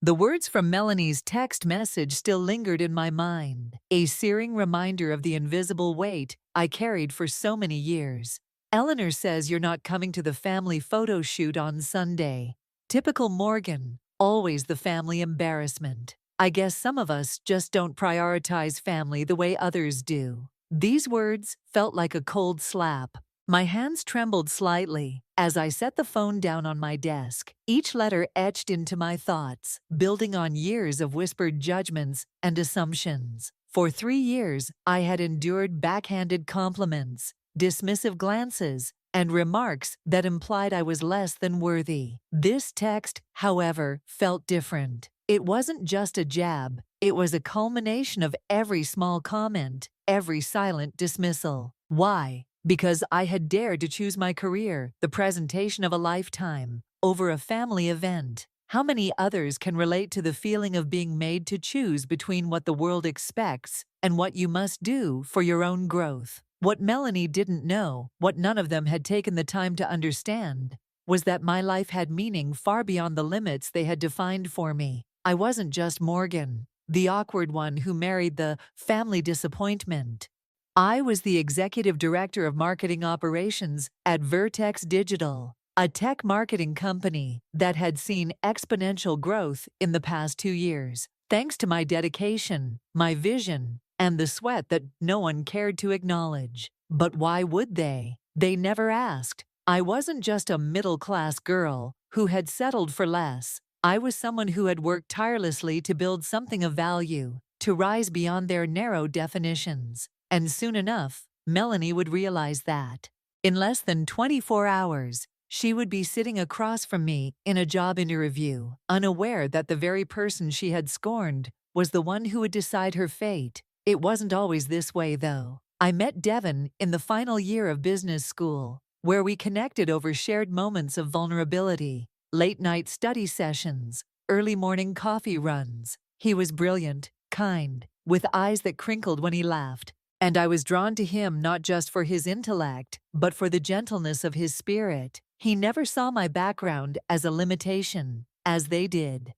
The words from Melanie's text message still lingered in my mind, a searing reminder of the invisible weight I carried for so many years. Eleanor says you're not coming to the family photo shoot on Sunday. Typical Morgan, always the family embarrassment. I guess some of us just don't prioritize family the way others do. These words felt like a cold slap. My hands trembled slightly as I set the phone down on my desk, each letter etched into my thoughts, building on years of whispered judgments and assumptions. For 3 years, I had endured backhanded compliments, dismissive glances, and remarks that implied I was less than worthy. This text, however, felt different. It wasn't just a jab, it was a culmination of every small comment, every silent dismissal. Why? Because I had dared to choose my career, the presentation of a lifetime, over a family event. How many others can relate to the feeling of being made to choose between what the world expects and what you must do for your own growth? What Melanie didn't know, what none of them had taken the time to understand, was that my life had meaning far beyond the limits they had defined for me. I wasn't just Morgan, the awkward one who married the family disappointment. I was the executive director of marketing operations at Vertex Digital, a tech marketing company that had seen exponential growth in the past 2 years, thanks to my dedication, my vision, and the sweat that no one cared to acknowledge. But why would they? They never asked. I wasn't just a middle-class girl who had settled for less. I was someone who had worked tirelessly to build something of value, to rise beyond their narrow definitions. And soon enough, Melanie would realize that. In less than 24 hours, she would be sitting across from me in a job interview, unaware that the very person she had scorned was the one who would decide her fate. It wasn't always this way, though. I met Devin in the final year of business school, where we connected over shared moments of vulnerability, late-night study sessions, early morning coffee runs. He was brilliant, kind, with eyes that crinkled when he laughed. And I was drawn to him not just for his intellect, but for the gentleness of his spirit. He never saw my background as a limitation, as they did.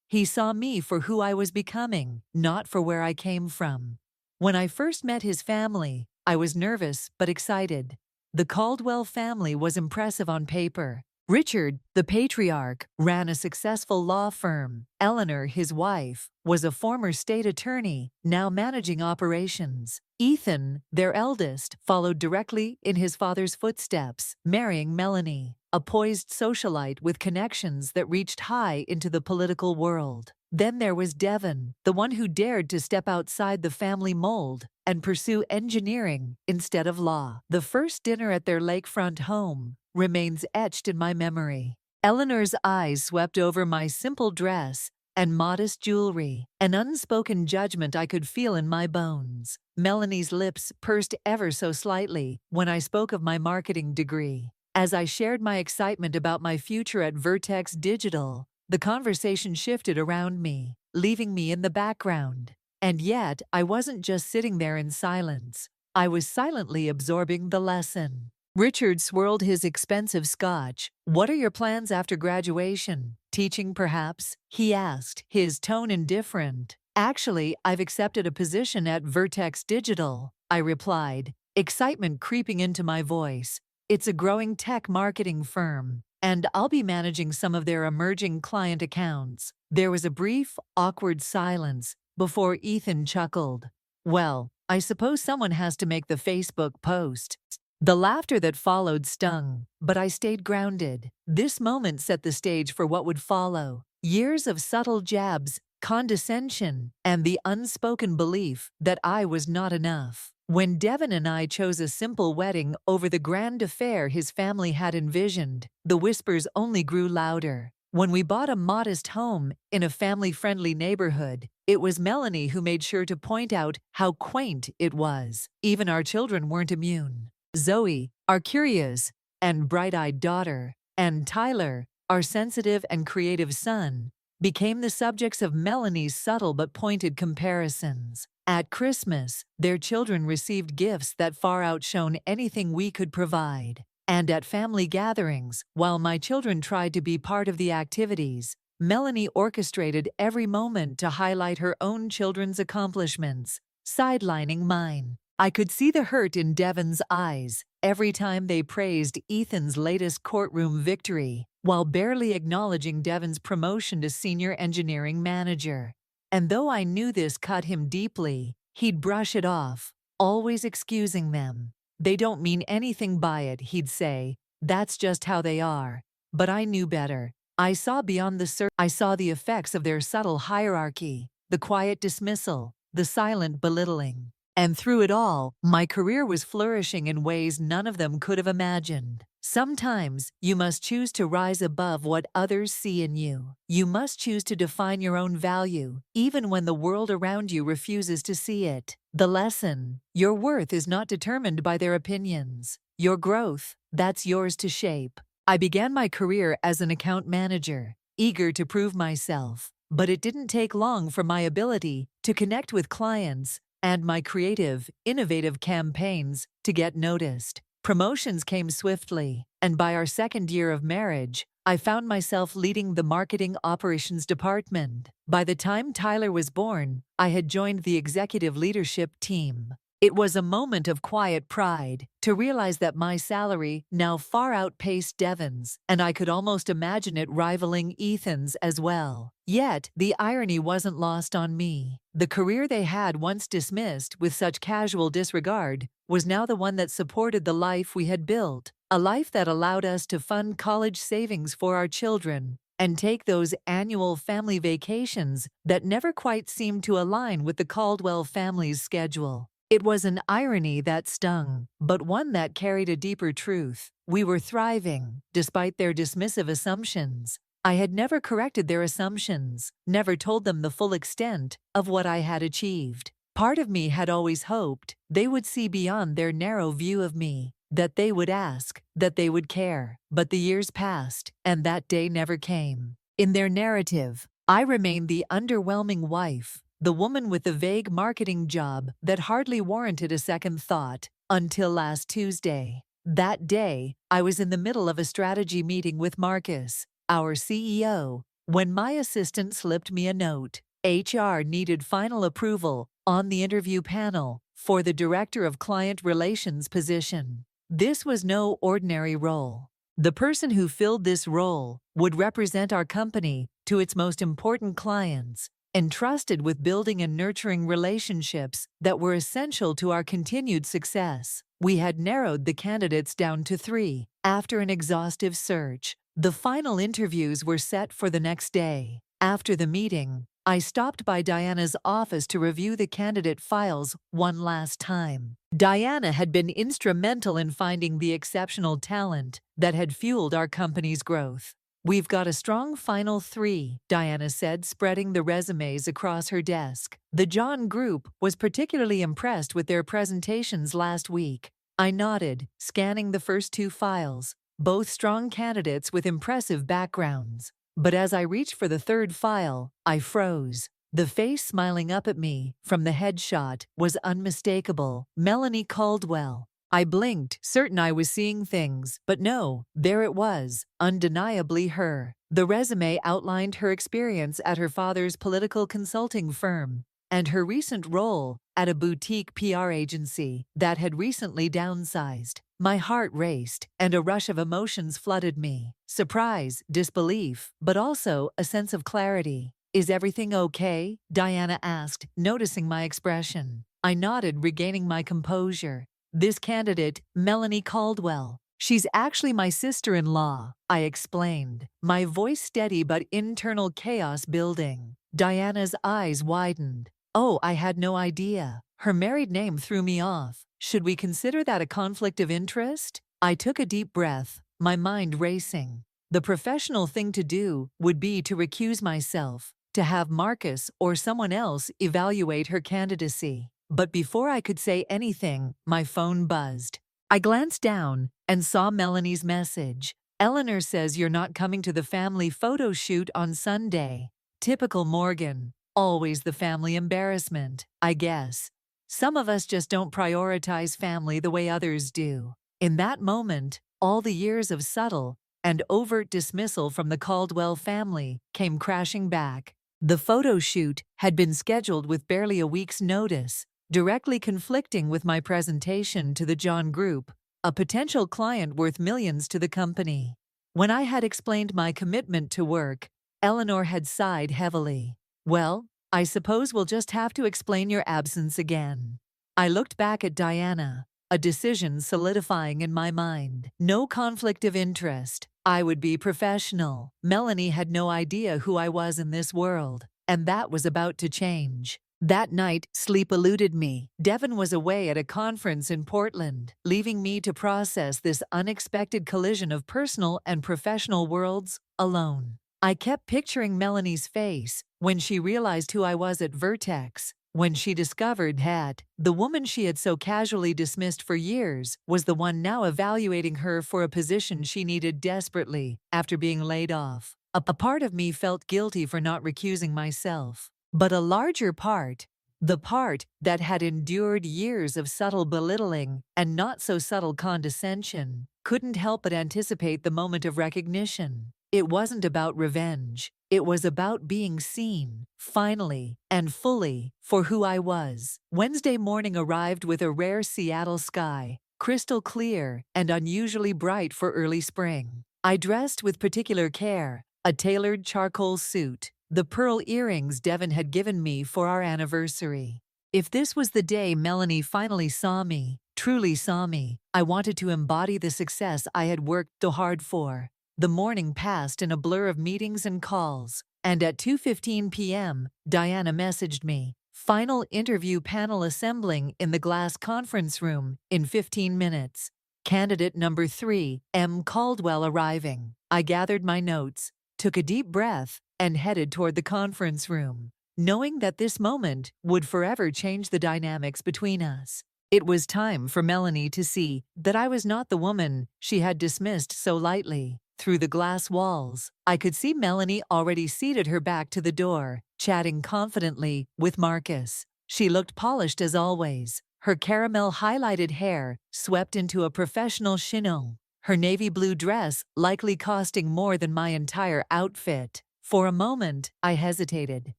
He saw me for who I was becoming, not for where I came from. When I first met his family, I was nervous but excited. The Caldwell family was impressive on paper. Richard, the patriarch, ran a successful law firm. Eleanor, his wife, was a former state attorney, now managing operations. Ethan, their eldest, followed directly in his father's footsteps, marrying Melanie, a poised socialite with connections that reached high into the political world. Then there was Devin, the one who dared to step outside the family mold and pursue engineering instead of law. The first dinner at their lakefront home remains etched in my memory. Eleanor's eyes swept over my simple dress and modest jewelry, an unspoken judgment I could feel in my bones. Melanie's lips pursed ever so slightly when I spoke of my marketing degree. As I shared my excitement about my future at Vertex Digital, the conversation shifted around me, leaving me in the background. And yet, I wasn't just sitting there in silence. I was silently absorbing the lesson. Richard swirled his expensive scotch. "What are your plans after graduation? Teaching, perhaps?" he asked, his tone indifferent. "Actually, I've accepted a position at Vertex Digital," I replied, excitement creeping into my voice. "It's a growing tech marketing firm, and I'll be managing some of their emerging client accounts." There was a brief, awkward silence before Ethan chuckled. "Well, I suppose someone has to make the Facebook post." The laughter that followed stung, but I stayed grounded. This moment set the stage for what would follow. Years of subtle jabs, condescension, and the unspoken belief that I was not enough. When Devin and I chose a simple wedding over the grand affair his family had envisioned, the whispers only grew louder. When we bought a modest home in a family-friendly neighborhood, it was Melanie who made sure to point out how quaint it was. Even our children weren't immune. Zoe, our curious and bright-eyed daughter, and Tyler, our sensitive and creative son, became the subjects of Melanie's subtle but pointed comparisons. At Christmas, their children received gifts that far outshone anything we could provide. And at family gatherings, while my children tried to be part of the activities, Melanie orchestrated every moment to highlight her own children's accomplishments, sidelining mine. I could see the hurt in Devon's eyes every time they praised Ethan's latest courtroom victory, while barely acknowledging Devon's promotion to senior engineering manager. And though I knew this cut him deeply, he'd brush it off, always excusing them. They don't mean anything by it, he'd say. That's just how they are. But I knew better. I saw beyond the surface. I saw the effects of their subtle hierarchy, the quiet dismissal, the silent belittling. And through it all, my career was flourishing in ways none of them could have imagined. Sometimes, you must choose to rise above what others see in you. You must choose to define your own value, even when the world around you refuses to see it. The lesson: your worth is not determined by their opinions. Your growth, that's yours to shape. I began my career as an account manager, eager to prove myself. But it didn't take long for my ability to connect with clients and my creative, innovative campaigns to get noticed. Promotions came swiftly, and by our second year of marriage, I found myself leading the marketing operations department. By the time Tyler was born, I had joined the executive leadership team. It was a moment of quiet pride to realize that my salary now far outpaced Devon's, and I could almost imagine it rivaling Ethan's as well. Yet, the irony wasn't lost on me. The career they had once dismissed with such casual disregard was now the one that supported the life we had built, a life that allowed us to fund college savings for our children and take those annual family vacations that never quite seemed to align with the Caldwell family's schedule. It was an irony that stung, but one that carried a deeper truth. We were thriving, despite their dismissive assumptions. I had never corrected their assumptions, never told them the full extent of what I had achieved. Part of me had always hoped they would see beyond their narrow view of me, that they would ask, that they would care. But the years passed, and that day never came. In their narrative, I remained the underwhelming wife, the woman with the vague marketing job that hardly warranted a second thought, until last Tuesday. That day, I was in the middle of a strategy meeting with Marcus, our CEO, when my assistant slipped me a note. HR needed final approval on the interview panel for the Director of Client Relations position. This was no ordinary role. The person who filled this role would represent our company to its most important clients, entrusted with building and nurturing relationships that were essential to our continued success. We had narrowed the candidates down to 3. After an exhaustive search, the final interviews were set for the next day. After the meeting, I stopped by Diana's office to review the candidate files one last time. Diana had been instrumental in finding the exceptional talent that had fueled our company's growth. "We've got a strong final 3, Diana said, spreading the resumes across her desk. The John Group was particularly impressed with their presentations last week. I nodded, scanning the first 2 files, both strong candidates with impressive backgrounds. But as I reached for the 3rd file, I froze. The face smiling up at me from the headshot was unmistakable: Melanie Caldwell. I blinked, certain I was seeing things, but no, there it was, undeniably her. The resume outlined her experience at her father's political consulting firm and her recent role at a boutique PR agency that had recently downsized. My heart raced, and a rush of emotions flooded me. Surprise, disbelief, but also a sense of clarity. "Is everything okay?" Diana asked, noticing my expression. I nodded, regaining my composure. "This candidate, Melanie Caldwell, she's actually my sister-in-law," I explained, my voice steady but internal chaos building. Diana's eyes widened. "Oh, I had no idea. Her married name threw me off. Should we consider that a conflict of interest?" I took a deep breath, my mind racing. The professional thing to do would be to recuse myself, to have Marcus or someone else evaluate her candidacy. But before I could say anything, my phone buzzed. I glanced down and saw Melanie's message. "Eleanor says you're not coming to the family photo shoot on Sunday." Typical Morgan. Always the family embarrassment, I guess. Some of us just don't prioritize family the way others do. In that moment, all the years of subtle, and overt dismissal from the Caldwell family came crashing back. The photo shoot had been scheduled with barely a week's notice, directly conflicting with my presentation to the John Group, a potential client worth millions to the company. When I had explained my commitment to work, Eleanor had sighed heavily. "Well, I suppose we'll just have to explain your absence again." I looked back at Diana, a decision solidifying in my mind. No conflict of interest. I would be professional. Melanie had no idea who I was in this world, and that was about to change. That night, sleep eluded me. Devon was away at a conference in Portland, leaving me to process this unexpected collision of personal and professional worlds alone. I kept picturing Melanie's face when she realized who I was at Vertex, when she discovered that the woman she had so casually dismissed for years was the one now evaluating her for a position she needed desperately after being laid off. A part of me felt guilty for not recusing myself. But a larger part, the part that had endured years of subtle belittling and not so subtle condescension, couldn't help but anticipate the moment of recognition. It wasn't about revenge. It was about being seen, finally and fully, for who I was. Wednesday morning arrived with a rare Seattle sky, crystal clear and unusually bright for early spring. I dressed with particular care, a tailored charcoal suit, the pearl earrings Devon had given me for our anniversary. If this was the day Melanie finally saw me, truly saw me, I wanted to embody the success I had worked so hard for. The morning passed in a blur of meetings and calls, and at 2:15 p.m., Diana messaged me, "Final interview panel assembling in the glass conference room in 15 minutes. Candidate number 3, M. Caldwell arriving." I gathered my notes, took a deep breath, and headed toward the conference room, knowing that this moment would forever change the dynamics between us. It was time for Melanie to see that I was not the woman she had dismissed so lightly. Through the glass walls, I could see Melanie already seated, her back to the door, chatting confidently with Marcus. She looked polished as always, her caramel-highlighted hair swept into a professional chignon, her navy blue dress likely costing more than my entire outfit. For a moment, I hesitated.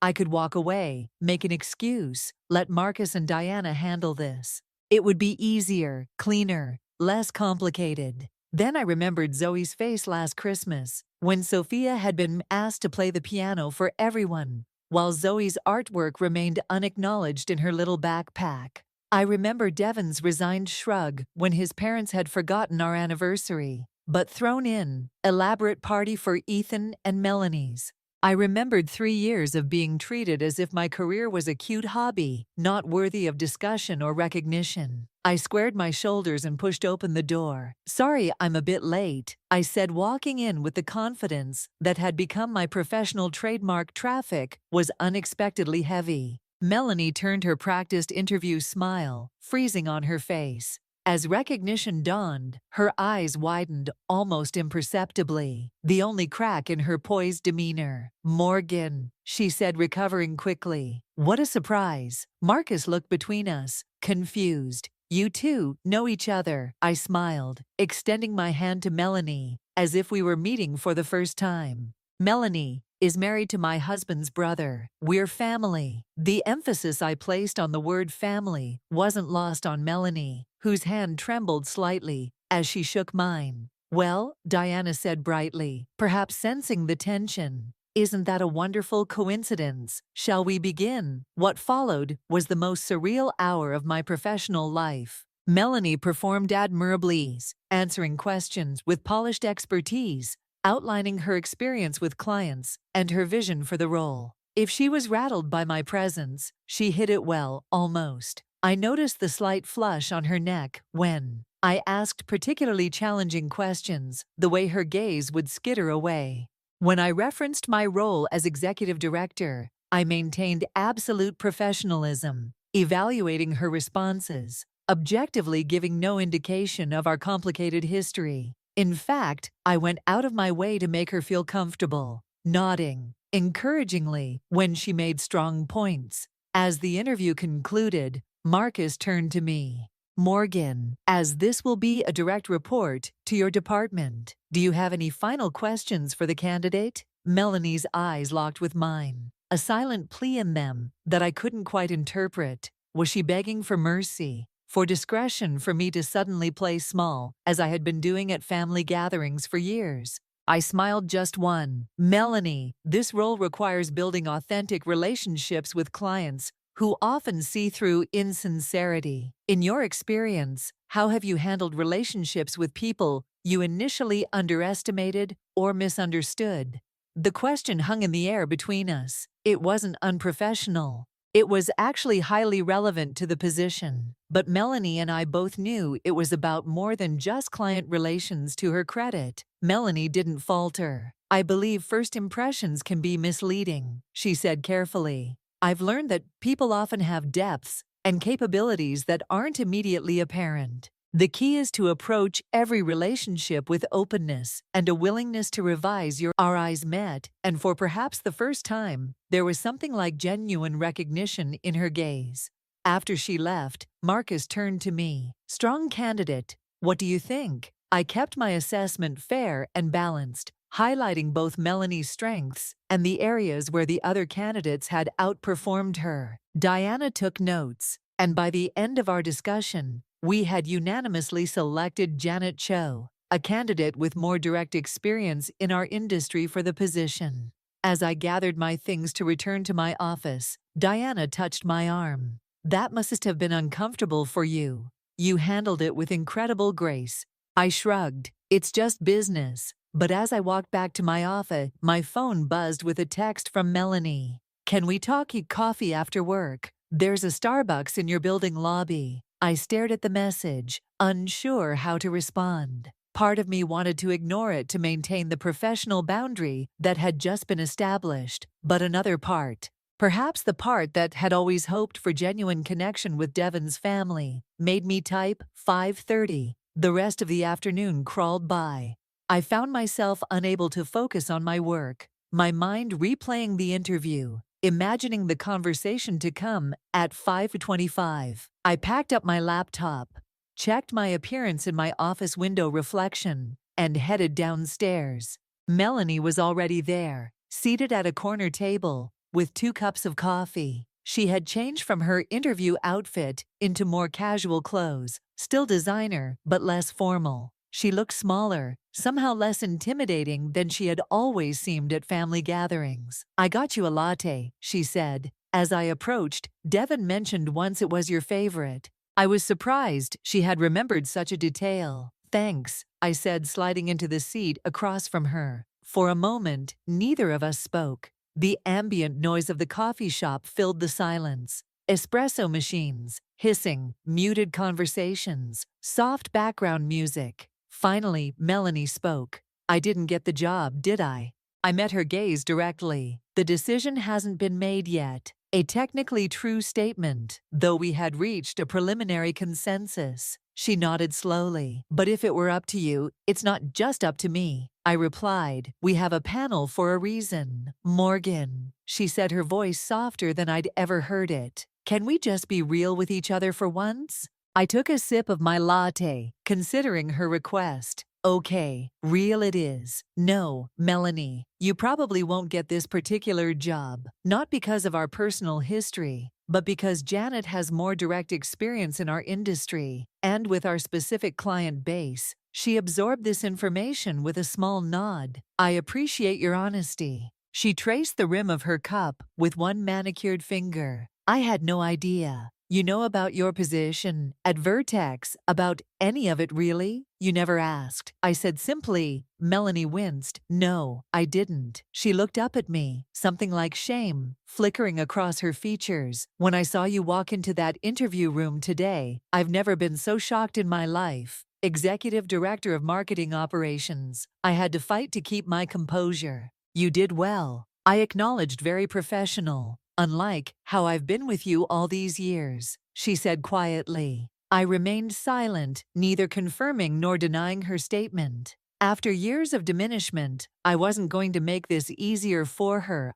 I could walk away, make an excuse, let Marcus and Diana handle this. It would be easier, cleaner, less complicated. Then I remembered Zoe's face last Christmas, when Sophia had been asked to play the piano for everyone, while Zoe's artwork remained unacknowledged in her little backpack. I remember Devon's resigned shrug when his parents had forgotten our anniversary, but thrown in elaborate party for Ethan and Melanie's. I remembered 3 years of being treated as if my career was a cute hobby, not worthy of discussion or recognition. I squared my shoulders and pushed open the door. "Sorry, I'm a bit late," I said, walking in with the confidence that had become my professional trademark. Traffic was unexpectedly heavy. Melanie turned, her practiced interview smile freezing on her face. As recognition dawned, her eyes widened almost imperceptibly, the only crack in her poised demeanor. "Morgan," she said, recovering quickly. "What a surprise." Marcus looked between us, confused. "You two know each other," I smiled, extending my hand to Melanie, as if we were meeting for the first time. "Melanie is married to my husband's brother. We're family." The emphasis I placed on the word family wasn't lost on Melanie, whose hand trembled slightly as she shook mine. "Well," Diana said brightly, perhaps sensing the tension, "isn't that a wonderful coincidence? Shall we begin?" What followed was the most surreal hour of my professional life. Melanie performed admirably, answering questions with polished expertise, outlining her experience with clients and her vision for the role. If she was rattled by my presence, she hid it well, almost. I noticed the slight flush on her neck when I asked particularly challenging questions, the way her gaze would skitter away. When I referenced my role as executive director, I maintained absolute professionalism, evaluating her responses, objectively giving no indication of our complicated history. In fact, I went out of my way to make her feel comfortable, nodding encouragingly when she made strong points. As the interview concluded, Marcus turned to me. Morgan, as this will be a direct report to your department, do you have any final questions for the candidate? Melanie's eyes locked with mine, a silent plea in them that I couldn't quite interpret. Was she begging for mercy, for discretion for me to suddenly play small, as I had been doing at family gatherings for years? I smiled just one. Melanie, this role requires building authentic relationships with clients who often see through insincerity. In your experience, how have you handled relationships with people you initially underestimated or misunderstood? The question hung in the air between us. It wasn't unprofessional. It was actually highly relevant to the position. But Melanie and I both knew it was about more than just client relations. To her credit, Melanie didn't falter. I believe first impressions can be misleading, she said carefully. I've learned that people often have depths and capabilities that aren't immediately apparent. The key is to approach every relationship with openness and a willingness to revise your. Our eyes met, and for perhaps the first time, there was something like genuine recognition in her gaze. After she left, Marcus turned to me. Strong candidate. What do you think? I kept my assessment fair and balanced, highlighting both Melanie's strengths and the areas where the other candidates had outperformed her. Diana took notes, and by the end of our discussion, we had unanimously selected Janet Cho, a candidate with more direct experience in our industry, for the position. As I gathered my things to return to my office, Diana touched my arm. That must have been uncomfortable for you. You handled it with incredible grace. I shrugged. It's just business. But as I walked back to my office, my phone buzzed with a text from Melanie. Can we talk? Eat coffee after work? There's a Starbucks in your building lobby. I stared at the message, unsure how to respond. Part of me wanted to ignore it to maintain the professional boundary that had just been established, but another part, perhaps the part that had always hoped for genuine connection with Devon's family, made me type 5:30. The rest of the afternoon crawled by. I found myself unable to focus on my work, my mind replaying the interview, imagining the conversation to come at 5:25. I packed up my laptop, checked my appearance in my office window reflection, and headed downstairs. Melanie was already there, seated at a corner table, with 2 cups of coffee. She had changed from her interview outfit into more casual clothes, still designer, but less formal. She looked smaller, somehow less intimidating than she had always seemed at family gatherings. I got you a latte, she said. As I approached, Devon mentioned once it was your favorite. I was surprised she had remembered such a detail. Thanks, I said, sliding into the seat across from her. For a moment, neither of us spoke. The ambient noise of the coffee shop filled the silence. Espresso machines, hissing, muted conversations, soft background music. Finally, Melanie spoke. I didn't get the job, did I? I met her gaze directly. The decision hasn't been made yet. A technically true statement, though we had reached a preliminary consensus. She nodded slowly. But if it were up to you, it's not just up to me, I replied. We have a panel for a reason. Morgan, she said, her voice softer than I'd ever heard it. Can we just be real with each other for once? I took a sip of my latte, considering her request. Okay, real it is. No, Melanie, you probably won't get this particular job, not because of our personal history, but because Janet has more direct experience in our industry, and with our specific client base. She absorbed this information with a small nod. I appreciate your honesty. She traced the rim of her cup with one manicured finger. I had no idea. You know about your position at Vertex, about any of it really? You never asked. I said simply. Melanie winced. No, I didn't. She looked up at me, something like shame flickering across her features. When I saw you walk into that interview room today, I've never been so shocked in my life. Executive Director of Marketing Operations. I had to fight to keep my composure. You did well. I acknowledged, very professional. Unlike how I've been with you all these years, she said quietly. I remained silent, neither confirming nor denying her statement. After years of diminishment, I wasn't going to make this easier for her.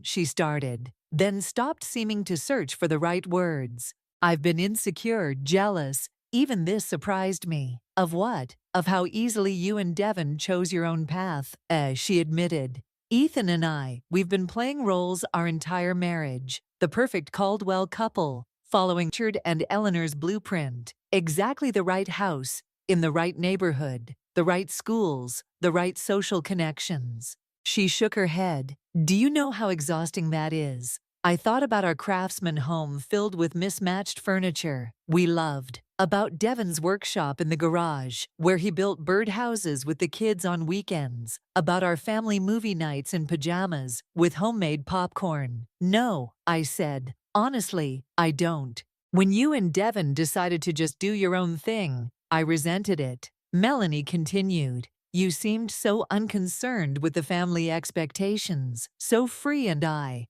She started, then stopped, seeming to search for the right words. I've been insecure, jealous, Even this surprised me. Of what? Of how easily you and Devon chose your own path, she admitted. Ethan and we've been playing roles our entire marriage. The perfect Caldwell couple, following Richard and Eleanor's blueprint. Exactly the right house, in the right neighborhood, the right schools, the right social connections. She shook her head. Do you know how exhausting that is? I thought about our craftsman home filled with mismatched furniture we loved, about Devon's workshop in the garage, where he built birdhouses with the kids on weekends, about our family movie nights in pajamas with homemade popcorn. No, I said. Honestly, I don't. When you and Devon decided to just do your own thing, I resented it. Melanie continued. You seemed so unconcerned with the family expectations, so free, and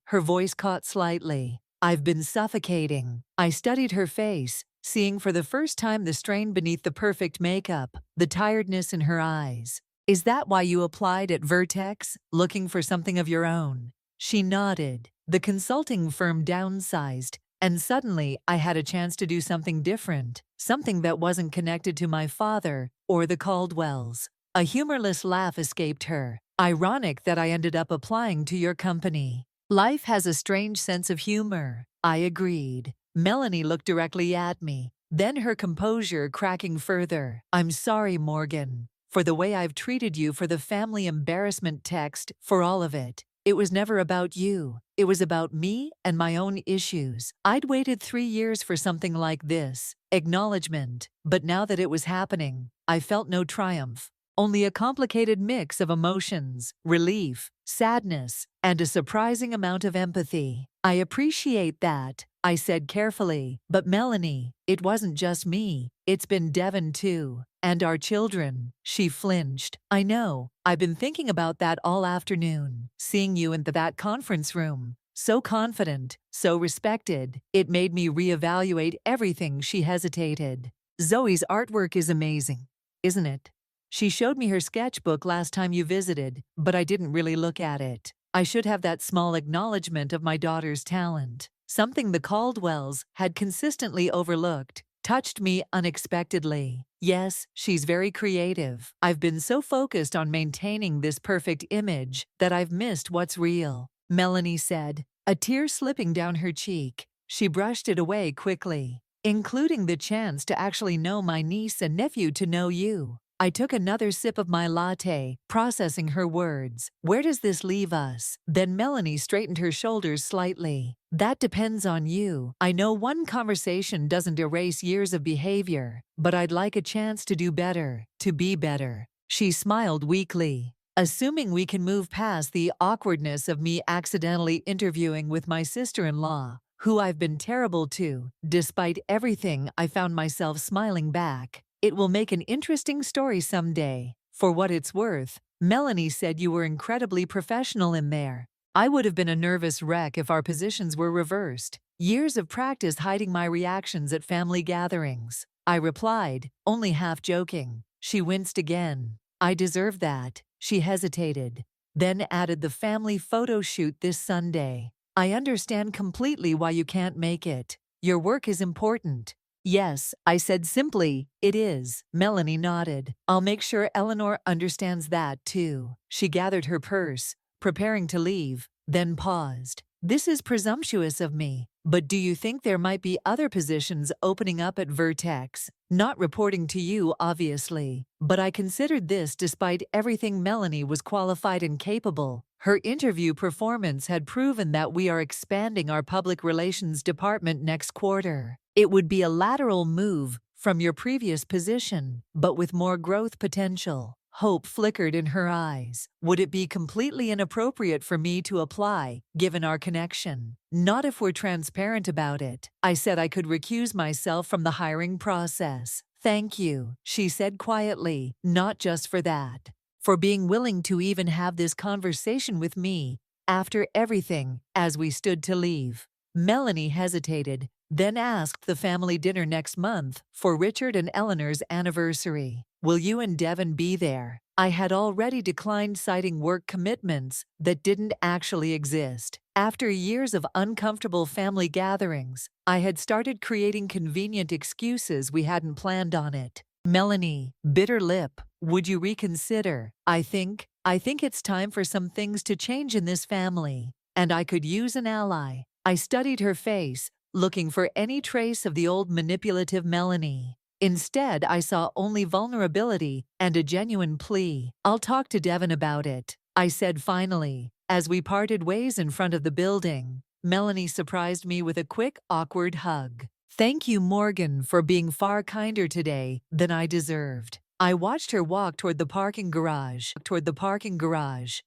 her voice caught slightly. I've been suffocating. I studied her face, seeing for the first time the strain beneath the perfect makeup, the tiredness in her eyes. Is that why you applied at Vertex, looking for something of your own? She nodded. The consulting firm downsized, and suddenly I had a chance to do something different, something that wasn't connected to my father or the Caldwells. A humorless laugh escaped her. Ironic that I ended up applying to your company. Life has a strange sense of humor. I agreed. Melanie looked directly at me, then her composure cracking further. I'm sorry, Morgan, for the way I've treated you, for the family embarrassment text, for all of it. It was never about you. It was about me and my own issues. I'd waited 3 years for something like this, acknowledgement, but now that it was happening, I felt no triumph. Only a complicated mix of emotions, relief, sadness, and a surprising amount of empathy. I appreciate that, I said carefully. But Melanie, it wasn't just me. It's been Devon too. And our children. She flinched. I know. I've been thinking about that all afternoon. Seeing you in that conference room. So confident, so respected. It made me reevaluate everything. She hesitated. Zoe's artwork is amazing, isn't it? She showed me her sketchbook last time you visited, but I didn't really look at it. I should have that small acknowledgement of my daughter's talent. Something the Caldwells had consistently overlooked touched me unexpectedly. Yes, she's very creative. I've been so focused on maintaining this perfect image that I've missed what's real, Melanie said, a tear slipping down her cheek. She brushed it away quickly. Including the chance to actually know my niece and nephew, to know you. I took another sip of my latte, processing her words. Where does this leave us? Then Melanie straightened her shoulders slightly. That depends on you. I know one conversation doesn't erase years of behavior, but I'd like a chance to do better, to be better. She smiled weakly. Assuming we can move past the awkwardness of me accidentally interviewing with my sister-in-law, who I've been terrible to, despite everything, I found myself smiling back. It will make an interesting story someday. For what it's worth, Melanie said you were incredibly professional in there. I would have been a nervous wreck if our positions were reversed. Years of practice hiding my reactions at family gatherings. I replied, only half joking. She winced again. I deserve that. She hesitated. Then added the family photo shoot this Sunday. I understand completely why you can't make it. Your work is important. Yes, I said simply, it is. Melanie nodded. I'll make sure Eleanor understands that too. She gathered her purse, preparing to leave, then paused. This is presumptuous of me, but do you think there might be other positions opening up at Vertex? Not reporting to you, obviously, but I considered this despite everything. Melanie was qualified and capable. Her interview performance had proven that we are expanding our public relations department next quarter. It would be a lateral move from your previous position, but with more growth potential. Hope flickered in her eyes. Would it be completely inappropriate for me to apply, given our connection? Not if we're transparent about it. I said I could recuse myself from the hiring process. Thank you, she said quietly, not just for that. For being willing to even have this conversation with me, after everything, as we stood to leave. Melanie hesitated, then asked the family dinner next month for Richard and Eleanor's anniversary. Will you and Devon be there? I had already declined, citing work commitments that didn't actually exist. After years of uncomfortable family gatherings, I had started creating convenient excuses we hadn't planned on it. Melanie, bitter lip, would you reconsider? I think it's time for some things to change in this family, and I could use an ally. I studied her face, looking for any trace of the old manipulative Melanie. Instead, I saw only vulnerability and a genuine plea. I'll talk to Devin about it, I said finally. As we parted ways in front of the building, Melanie surprised me with a quick, awkward hug. Thank you, Morgan, for being far kinder today than I deserved. I watched her walk toward the parking garage,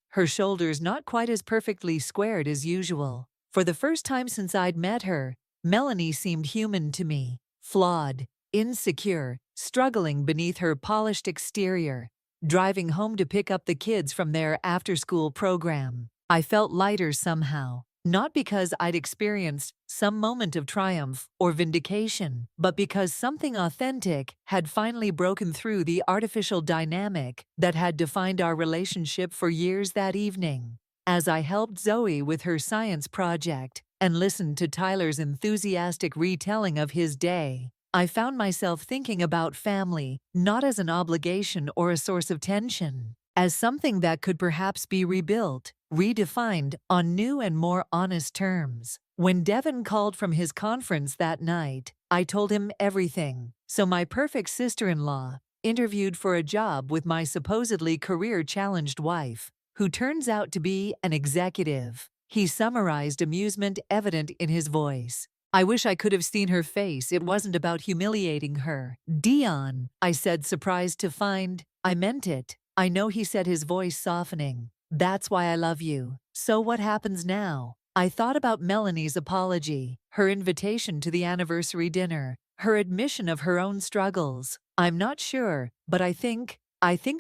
her shoulders not quite as perfectly squared as usual. For the first time since I'd met her, Melanie seemed human to me, flawed, insecure, struggling beneath her polished exterior. Driving home to pick up the kids from their after-school program, I felt lighter somehow. Not because I'd experienced some moment of triumph or vindication, but because something authentic had finally broken through the artificial dynamic that had defined our relationship for years that evening. As I helped Zoe with her science project and listened to Tyler's enthusiastic retelling of his day, I found myself thinking about family not as an obligation or a source of tension, as something that could perhaps be rebuilt, redefined on new and more honest terms. When Devin called from his conference that night, I told him everything. So my perfect sister-in-law interviewed for a job with my supposedly career-challenged wife, who turns out to be an executive. He summarized, amusement evident in his voice. I wish I could have seen her face. It wasn't about humiliating her. Dion, I said, surprised to find I meant it. I know, he said, his voice softening. That's why I love you. So what happens now? I thought about Melanie's apology, her invitation to the anniversary dinner, her admission of her own struggles. I'm not sure, but I think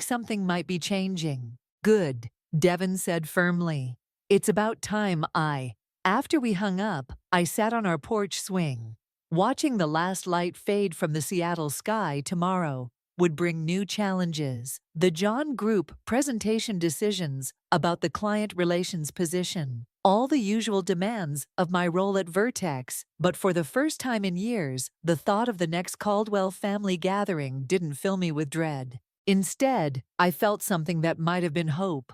something might be changing. Good, Devin said firmly. It's about time. After we hung up, I sat on our porch swing, watching the last light fade from the Seattle sky. Tomorrow would bring new challenges. The John Group presentation decisions about the client relations position, all the usual demands of my role at Vertex, but for the first time in years, the thought of the next Caldwell family gathering didn't fill me with dread. Instead, I felt something that might have been hope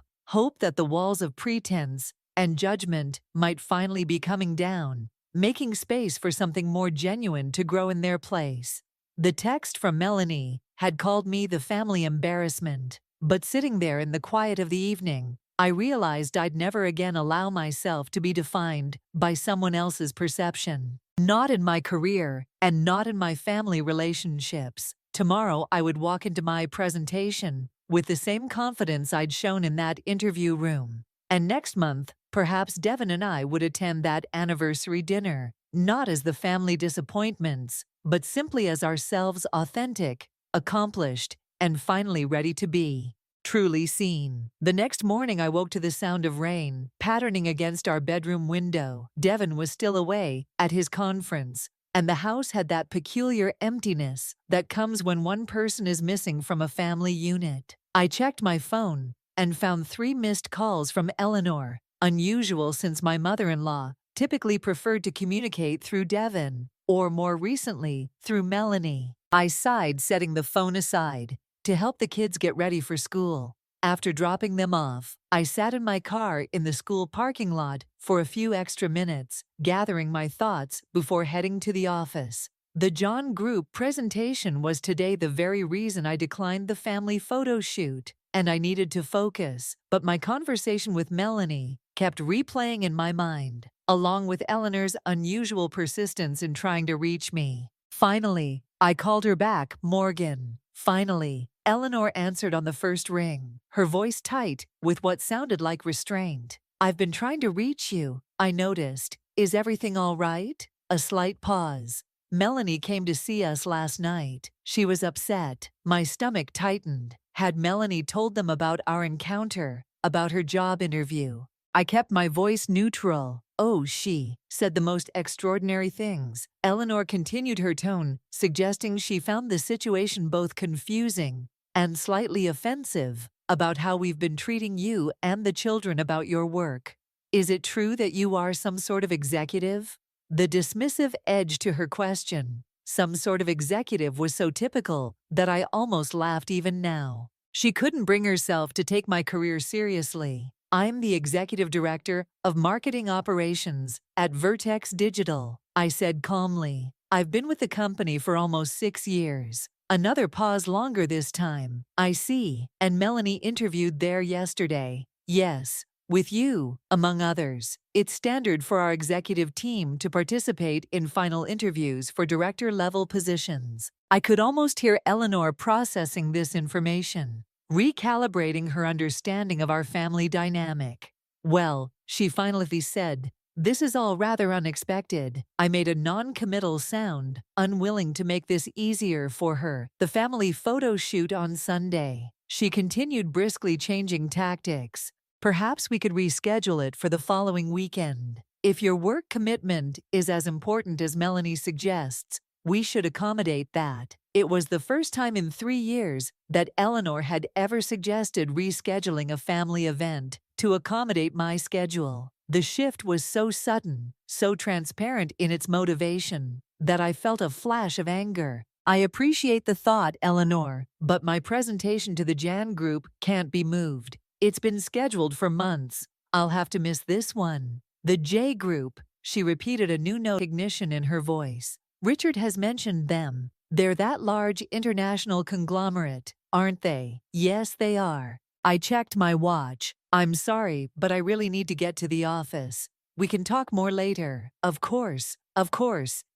that the walls of pretense and judgment might finally be coming down, making space for something more genuine to grow in their place. The text from Melanie had called me the family embarrassment, but sitting there in the quiet of the evening, I realized I'd never again allow myself to be defined by someone else's perception. Not in my career, and not in my family relationships. Tomorrow I would walk into my presentation with the same confidence I'd shown in that interview room. And next month, perhaps Devin and I would attend that anniversary dinner, not as the family disappointments, but simply as ourselves, authentic, accomplished, and finally ready to be truly seen. The next morning I woke to the sound of rain patterning against our bedroom window. Devin was still away at his conference, and the house had that peculiar emptiness that comes when one person is missing from a family unit. I checked my phone and found 3 missed calls from Eleanor, unusual since my mother-in-law typically preferred to communicate through Devin, or more recently, through Melanie. I sighed, setting the phone aside to help the kids get ready for school. After dropping them off, I sat in my car in the school parking lot for a few extra minutes, gathering my thoughts before heading to the office. The John Group presentation was today, the very reason I declined the family photo shoot, and I needed to focus. But my conversation with Melanie kept replaying in my mind, along with Eleanor's unusual persistence in trying to reach me. Finally, I called her back. Morgan. Finally, Eleanor answered on the first ring, her voice tight with what sounded like restraint. I've been trying to reach you, I noticed. Is everything all right? A slight pause. Melanie came to see us last night. She was upset. My stomach tightened. Had Melanie told them about our encounter, about her job interview? I kept my voice neutral. Oh, she said the most extraordinary things. Eleanor continued her tone, suggesting she found the situation both confusing and slightly offensive, about how we've been treating you and the children, about your work. Is it true that you are some sort of executive? The dismissive edge to her question, some sort of executive, was so typical that I almost laughed even now. She couldn't bring herself to take my career seriously. I'm the executive director of marketing operations at Vertex Digital, I said calmly. I've been with the company for almost 6 years. Another pause, longer this time. I see. And Melanie interviewed there yesterday. Yes. With you, among others. It's standard for our executive team to participate in final interviews for director-level positions. I could almost hear Eleanor processing this information, recalibrating her understanding of our family dynamic. Well, she finally said, this is all rather unexpected. I made a non-committal sound, unwilling to make this easier for her. The family photo shoot on Sunday. She continued, briskly changing tactics. Perhaps we could reschedule it for the following weekend. If your work commitment is as important as Melanie suggests, we should accommodate that. It was the first time in 3 years that Eleanor had ever suggested rescheduling a family event to accommodate my schedule. The shift was so sudden, so transparent in its motivation, that I felt a flash of anger. I appreciate the thought, Eleanor, but my presentation to the Jan group can't be moved. It's been scheduled for months. I'll have to miss this one. The J group, she repeated, a new note of recognition in her voice. Richard has mentioned them. They're that large international conglomerate, aren't they? Yes, they are. I checked my watch. I'm sorry, but I really need to get to the office. We can talk more later. Of course,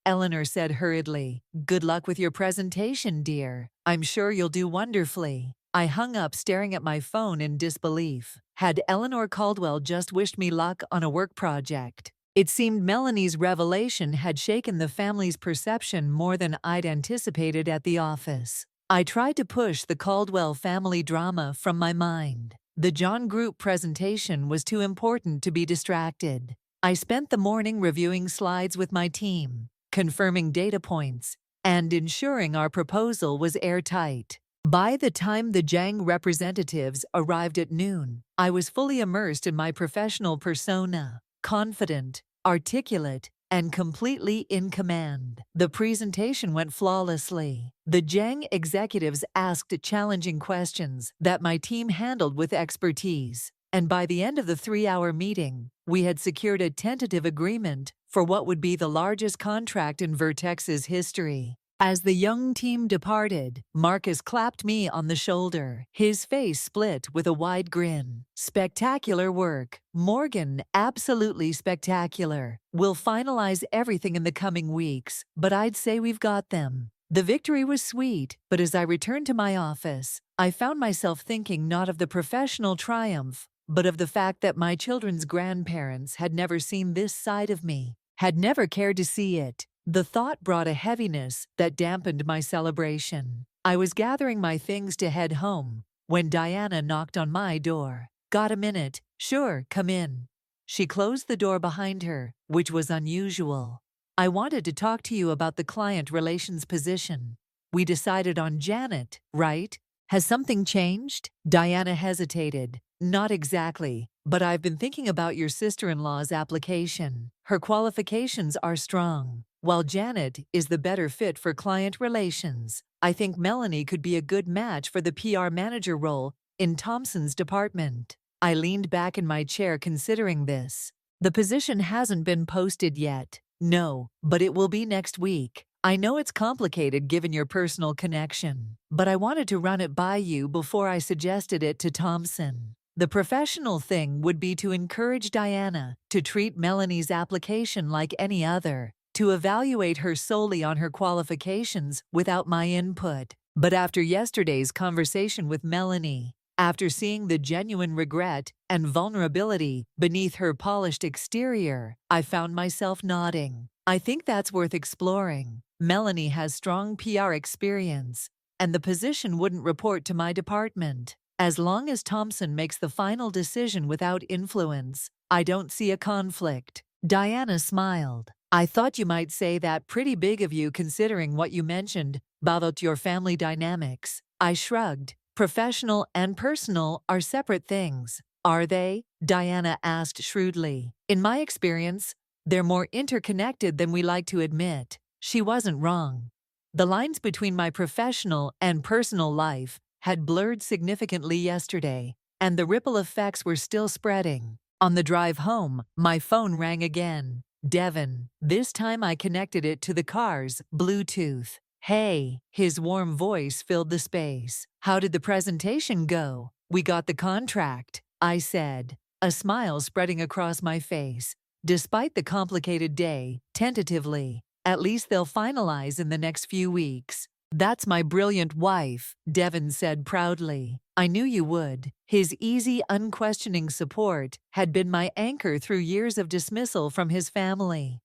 Eleanor said hurriedly. Good luck with your presentation, dear. I'm sure you'll do wonderfully. I hung up, staring at my phone in disbelief. Had Eleanor Caldwell just wished me luck on a work project? It seemed Melanie's revelation had shaken the family's perception more than I'd anticipated at the office. I tried to push the Caldwell family drama from my mind. The John Group presentation was too important to be distracted. I spent the morning reviewing slides with my team, confirming data points, and ensuring our proposal was airtight. By the time the Jang representatives arrived at noon, I was fully immersed in my professional persona, confident, articulate, and completely in command. The presentation went flawlessly. The Jang executives asked challenging questions that my team handled with expertise, and by the end of the 3-hour meeting, we had secured a tentative agreement for what would be the largest contract in Vertex's history. As the young team departed, Marcus clapped me on the shoulder, his face split with a wide grin. Spectacular work, Morgan, absolutely spectacular. We'll finalize everything in the coming weeks, but I'd say we've got them. The victory was sweet, but as I returned to my office, I found myself thinking not of the professional triumph, but of the fact that my children's grandparents had never seen this side of me, had never cared to see it. The thought brought a heaviness that dampened my celebration. I was gathering my things to head home when Diana knocked on my door. Got a minute? Sure, come in. She closed the door behind her, which was unusual. I wanted to talk to you about the client relations position. We decided on Janet, right? Has something changed? Diana hesitated. Not exactly, but I've been thinking about your sister-in-law's application. Her qualifications are strong. While Janet is the better fit for client relations, I think Melanie could be a good match for the PR manager role in Thompson's department. I leaned back in my chair considering this. The position hasn't been posted yet. No, but it will be next week. I know it's complicated given your personal connection, but I wanted to run it by you before I suggested it to Thompson. The professional thing would be to encourage Diana to treat Melanie's application like any other, to evaluate her solely on her qualifications without my input. But after yesterday's conversation with Melanie, after seeing the genuine regret and vulnerability beneath her polished exterior, I found myself nodding. I think that's worth exploring. Melanie has strong PR experience, and the position wouldn't report to my department. As long as Thompson makes the final decision without influence, I don't see a conflict. Diana smiled. I thought you might say that, pretty big of you considering what you mentioned about your family dynamics. I shrugged. Professional and personal are separate things. Are they? Diana asked shrewdly. In my experience, they're more interconnected than we like to admit. She wasn't wrong. The lines between my professional and personal life had blurred significantly yesterday, and the ripple effects were still spreading. On the drive home, my phone rang again. Devin. This time I connected it to the car's Bluetooth. Hey, his warm voice filled the space. How did the presentation go? We got the contract, I said, a smile spreading across my face. Despite the complicated day, tentatively, at least they'll finalize in the next few weeks. That's my brilliant wife, Devin said proudly. I knew you would. His easy, unquestioning support had been my anchor through years of dismissal from his family.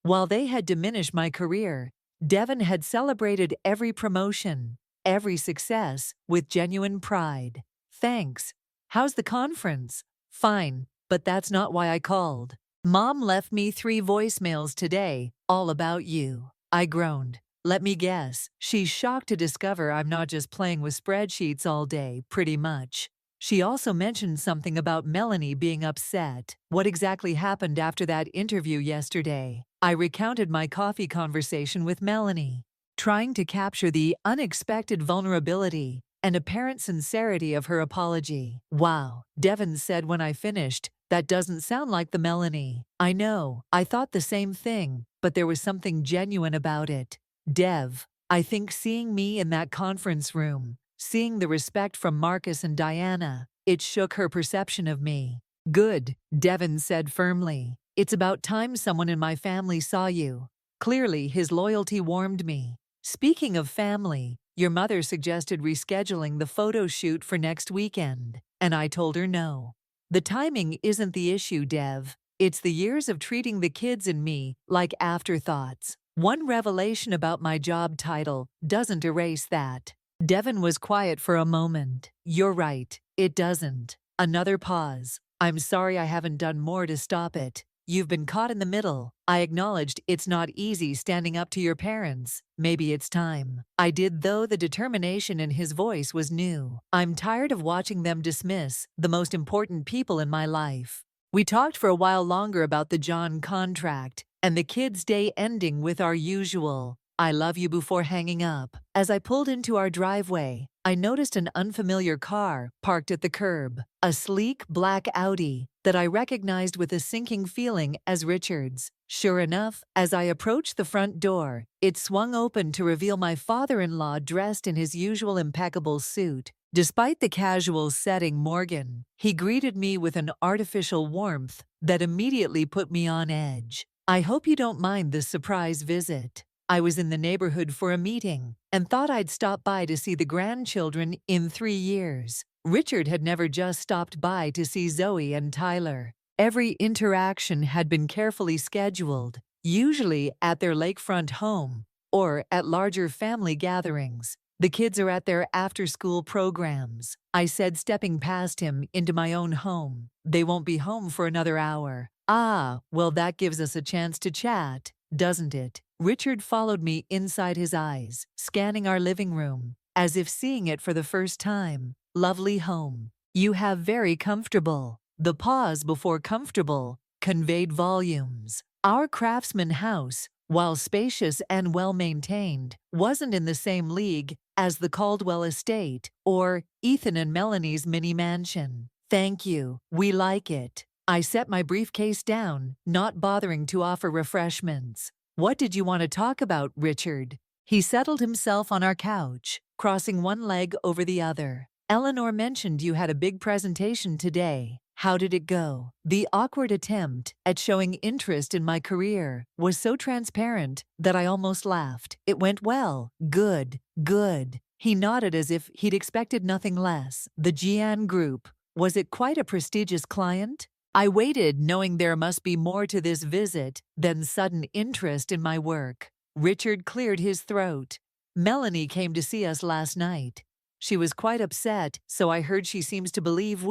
While they had diminished my career, Devin had celebrated every promotion, every success, with genuine pride. Thanks. How's the conference? Fine, but that's not why I called. Mom left me 3 voicemails today, all about you. I groaned. Let me guess, she's shocked to discover I'm not just playing with spreadsheets all day, pretty much. She also mentioned something about Melanie being upset. What exactly happened after that interview yesterday? I recounted my coffee conversation with Melanie, trying to capture the unexpected vulnerability and apparent sincerity of her apology. Wow, Devin said when I finished, that doesn't sound like the Melanie. I know, I thought the same thing, but there was something genuine about it. Dev, I think seeing me in that conference room, seeing the respect from Marcus and Diana, it shook her perception of me. Good, Devin said firmly. It's about time someone in my family saw you. Clearly, his loyalty warmed me. Speaking of family, your mother suggested rescheduling the photo shoot for next weekend, and I told her no. The timing isn't the issue, Dev. It's the years of treating the kids and me like afterthoughts. One revelation about my job title doesn't erase that. Devin was quiet for a moment. You're right, it doesn't. Another pause. I'm sorry I haven't done more to stop it. You've been caught in the middle. I acknowledged it's not easy standing up to your parents. Maybe it's time. I did, though the determination in his voice was new. I'm tired of watching them dismiss the most important people in my life. We talked for a while longer about the John contract and the kids' day ending with our usual "I love you" before hanging up. As I pulled into our driveway, I noticed an unfamiliar car parked at the curb, a sleek black Audi that I recognized with a sinking feeling as Richard's. Sure enough, as I approached the front door, it swung open to reveal my father-in-law dressed in his usual impeccable suit. Despite the casual setting, Morgan, he greeted me with an artificial warmth that immediately put me on edge. I hope you don't mind this surprise visit. I was in the neighborhood for a meeting and thought I'd stop by to see the grandchildren in 3 years. Richard had never just stopped by to see Zoe and Tyler. Every interaction had been carefully scheduled, usually at their lakefront home or at larger family gatherings. The kids are at their after-school programs, I said, stepping past him into my own home. They won't be home for another hour. Ah, well, that gives us a chance to chat, doesn't it? Richard followed me inside, his eyes scanning our living room, as if seeing it for the first time. Lovely home. You have very comfortable. The pause before comfortable conveyed volumes. Our craftsman house, while spacious and well-maintained, wasn't in the same league as the Caldwell estate or Ethan and Melanie's mini mansion. Thank you. We like it. I set my briefcase down, not bothering to offer refreshments. What did you want to talk about, Richard? He settled himself on our couch, crossing one leg over the other. Eleanor mentioned you had a big presentation today. How did it go? The awkward attempt at showing interest in my career was so transparent that I almost laughed. It went well. Good, good. He nodded as if he'd expected nothing less. The Gian Group. Was it quite a prestigious client? I waited, knowing there must be more to this visit than sudden interest in my work. Richard cleared his throat. Melanie came to see us last night. She was quite upset, so I heard she seems to believe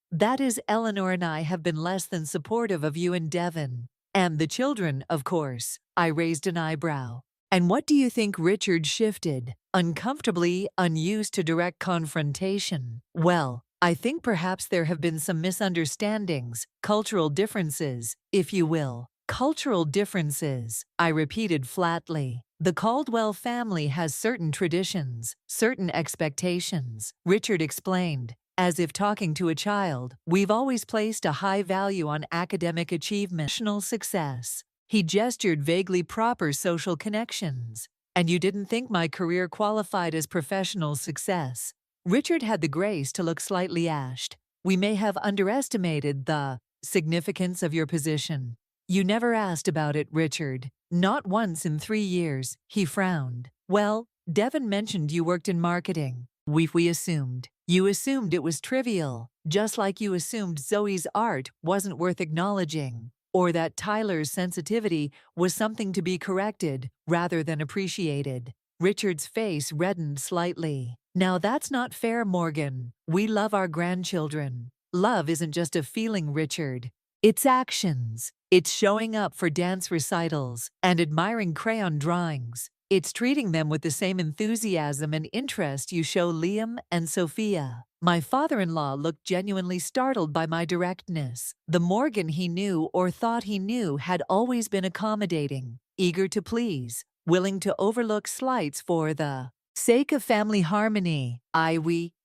that is, Eleanor and I have been less than supportive of you and Devin. And the children, of course. I raised an eyebrow. And what do you think? Richard shifted, uncomfortably unused to direct confrontation. Well, I think perhaps there have been some misunderstandings, cultural differences, if you will. Cultural differences, I repeated flatly. The Caldwell family has certain traditions, certain expectations, Richard explained, as if talking to a child. We've always placed a high value on academic achievement, professional success. He gestured vaguely proper social connections. And you didn't think my career qualified as professional success. Richard had the grace to look slightly ashed. We may have underestimated the significance of your position. You never asked about it, Richard. Not once in 3 years, he frowned. Well, Devon mentioned you worked in marketing. We assumed. You assumed it was trivial, just like you assumed Zoe's art wasn't worth acknowledging, or that Tyler's sensitivity was something to be corrected rather than appreciated. Richard's face reddened slightly. Now that's not fair, Morgan. We love our grandchildren. Love isn't just a feeling, Richard. It's actions. It's showing up for dance recitals and admiring crayon drawings. It's treating them with the same enthusiasm and interest you show Liam and Sophia. My father-in-law looked genuinely startled by my directness. The Morgan he knew or thought he knew had always been accommodating, eager to please, willing to overlook slights for the sake of family harmony.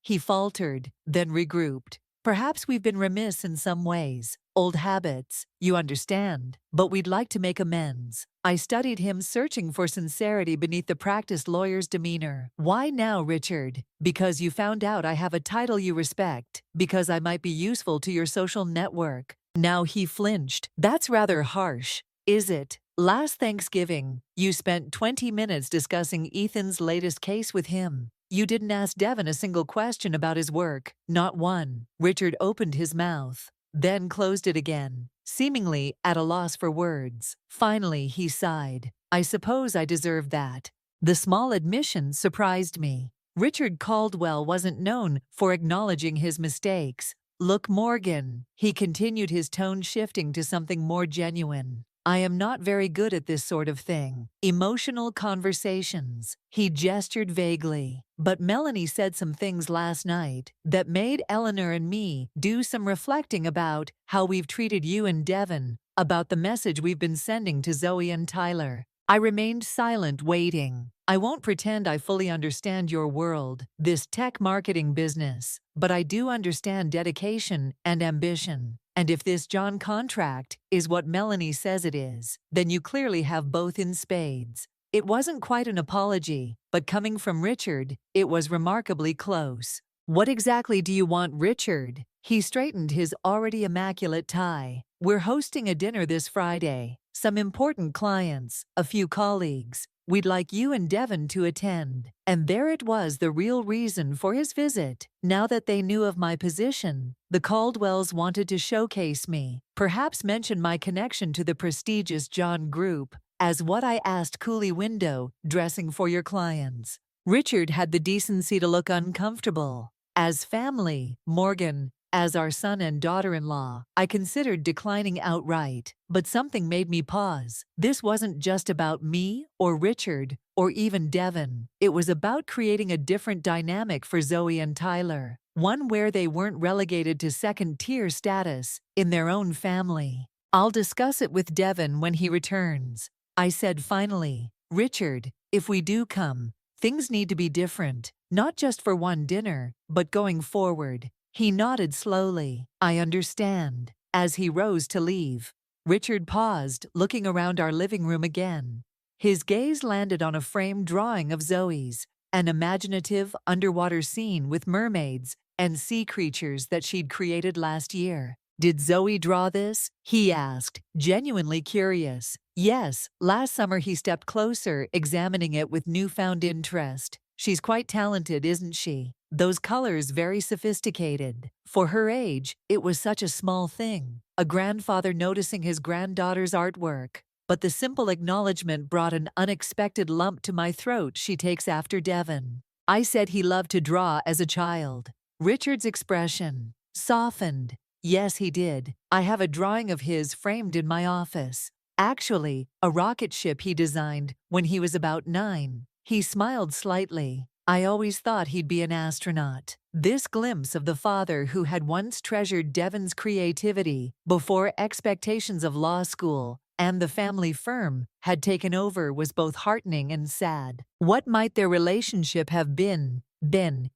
He faltered, then regrouped. Perhaps we've been remiss in some ways. Old habits, you understand, but we'd like to make amends. I studied him, searching for sincerity beneath the practiced lawyer's demeanor. Why now, Richard? Because you found out I have a title you respect, because I might be useful to your social network. Now he flinched. That's rather harsh, is it? Last Thanksgiving, you spent 20 minutes discussing Ethan's latest case with him. You didn't ask Devon a single question about his work, not one. Richard opened his mouth, then closed it again, seemingly at a loss for words. Finally, he sighed. I suppose I deserve that. The small admission surprised me. Richard Caldwell wasn't known for acknowledging his mistakes. Look, Morgan, he continued, his tone shifting to something more genuine. I am not very good at this sort of thing. Emotional conversations. He gestured vaguely. But Melanie said some things last night that made Eleanor and me do some reflecting about how we've treated you and Devon, about the message we've been sending to Zoe and Tyler. I remained silent, waiting. I won't pretend I fully understand your world, this tech marketing business, but I do understand dedication and ambition. And if this John contract is what Melanie says it is, then you clearly have both in spades. It wasn't quite an apology, but coming from Richard, it was remarkably close. What exactly do you want, Richard? He straightened his already immaculate tie. We're hosting a dinner this Friday. Some important clients, a few colleagues. We'd like you and Devon to attend. And there it was, the real reason for his visit. Now that they knew of my position, the Caldwells wanted to showcase me, perhaps mention my connection to the prestigious John Group, as what I asked Cooley window dressing for your clients. Richard had the decency to look uncomfortable. As family, Morgan, as our son and daughter-in-law, I considered declining outright, but something made me pause. This wasn't just about me or Richard or even Devon. It was about creating a different dynamic for Zoe and Tyler, one where they weren't relegated to second-tier status in their own family. I'll discuss it with Devon when he returns, I said finally. Richard, if we do come, things need to be different, not just for one dinner, but going forward. He nodded slowly. I understand. As he rose to leave, Richard paused, looking around our living room again. His gaze landed on a framed drawing of Zoe's, an imaginative underwater scene with mermaids and sea creatures that she'd created last year. Did Zoe draw this? He asked, genuinely curious. Yes, last summer he stepped closer, examining it with newfound interest. She's quite talented, isn't she? Those colors very sophisticated. For her age, it was such a small thing. A grandfather noticing his granddaughter's artwork. But the simple acknowledgement brought an unexpected lump to my throat. She takes after Devon. I said he loved to draw as a child. Richard's expression softened. Yes, he did. I have a drawing of his framed in my office. Actually, a rocket ship he designed when he was about 9. He smiled slightly. I always thought he'd be an astronaut. This glimpse of the father who had once treasured Devon's creativity before expectations of law school and the family firm had taken over was both heartening and sad. What might their relationship have been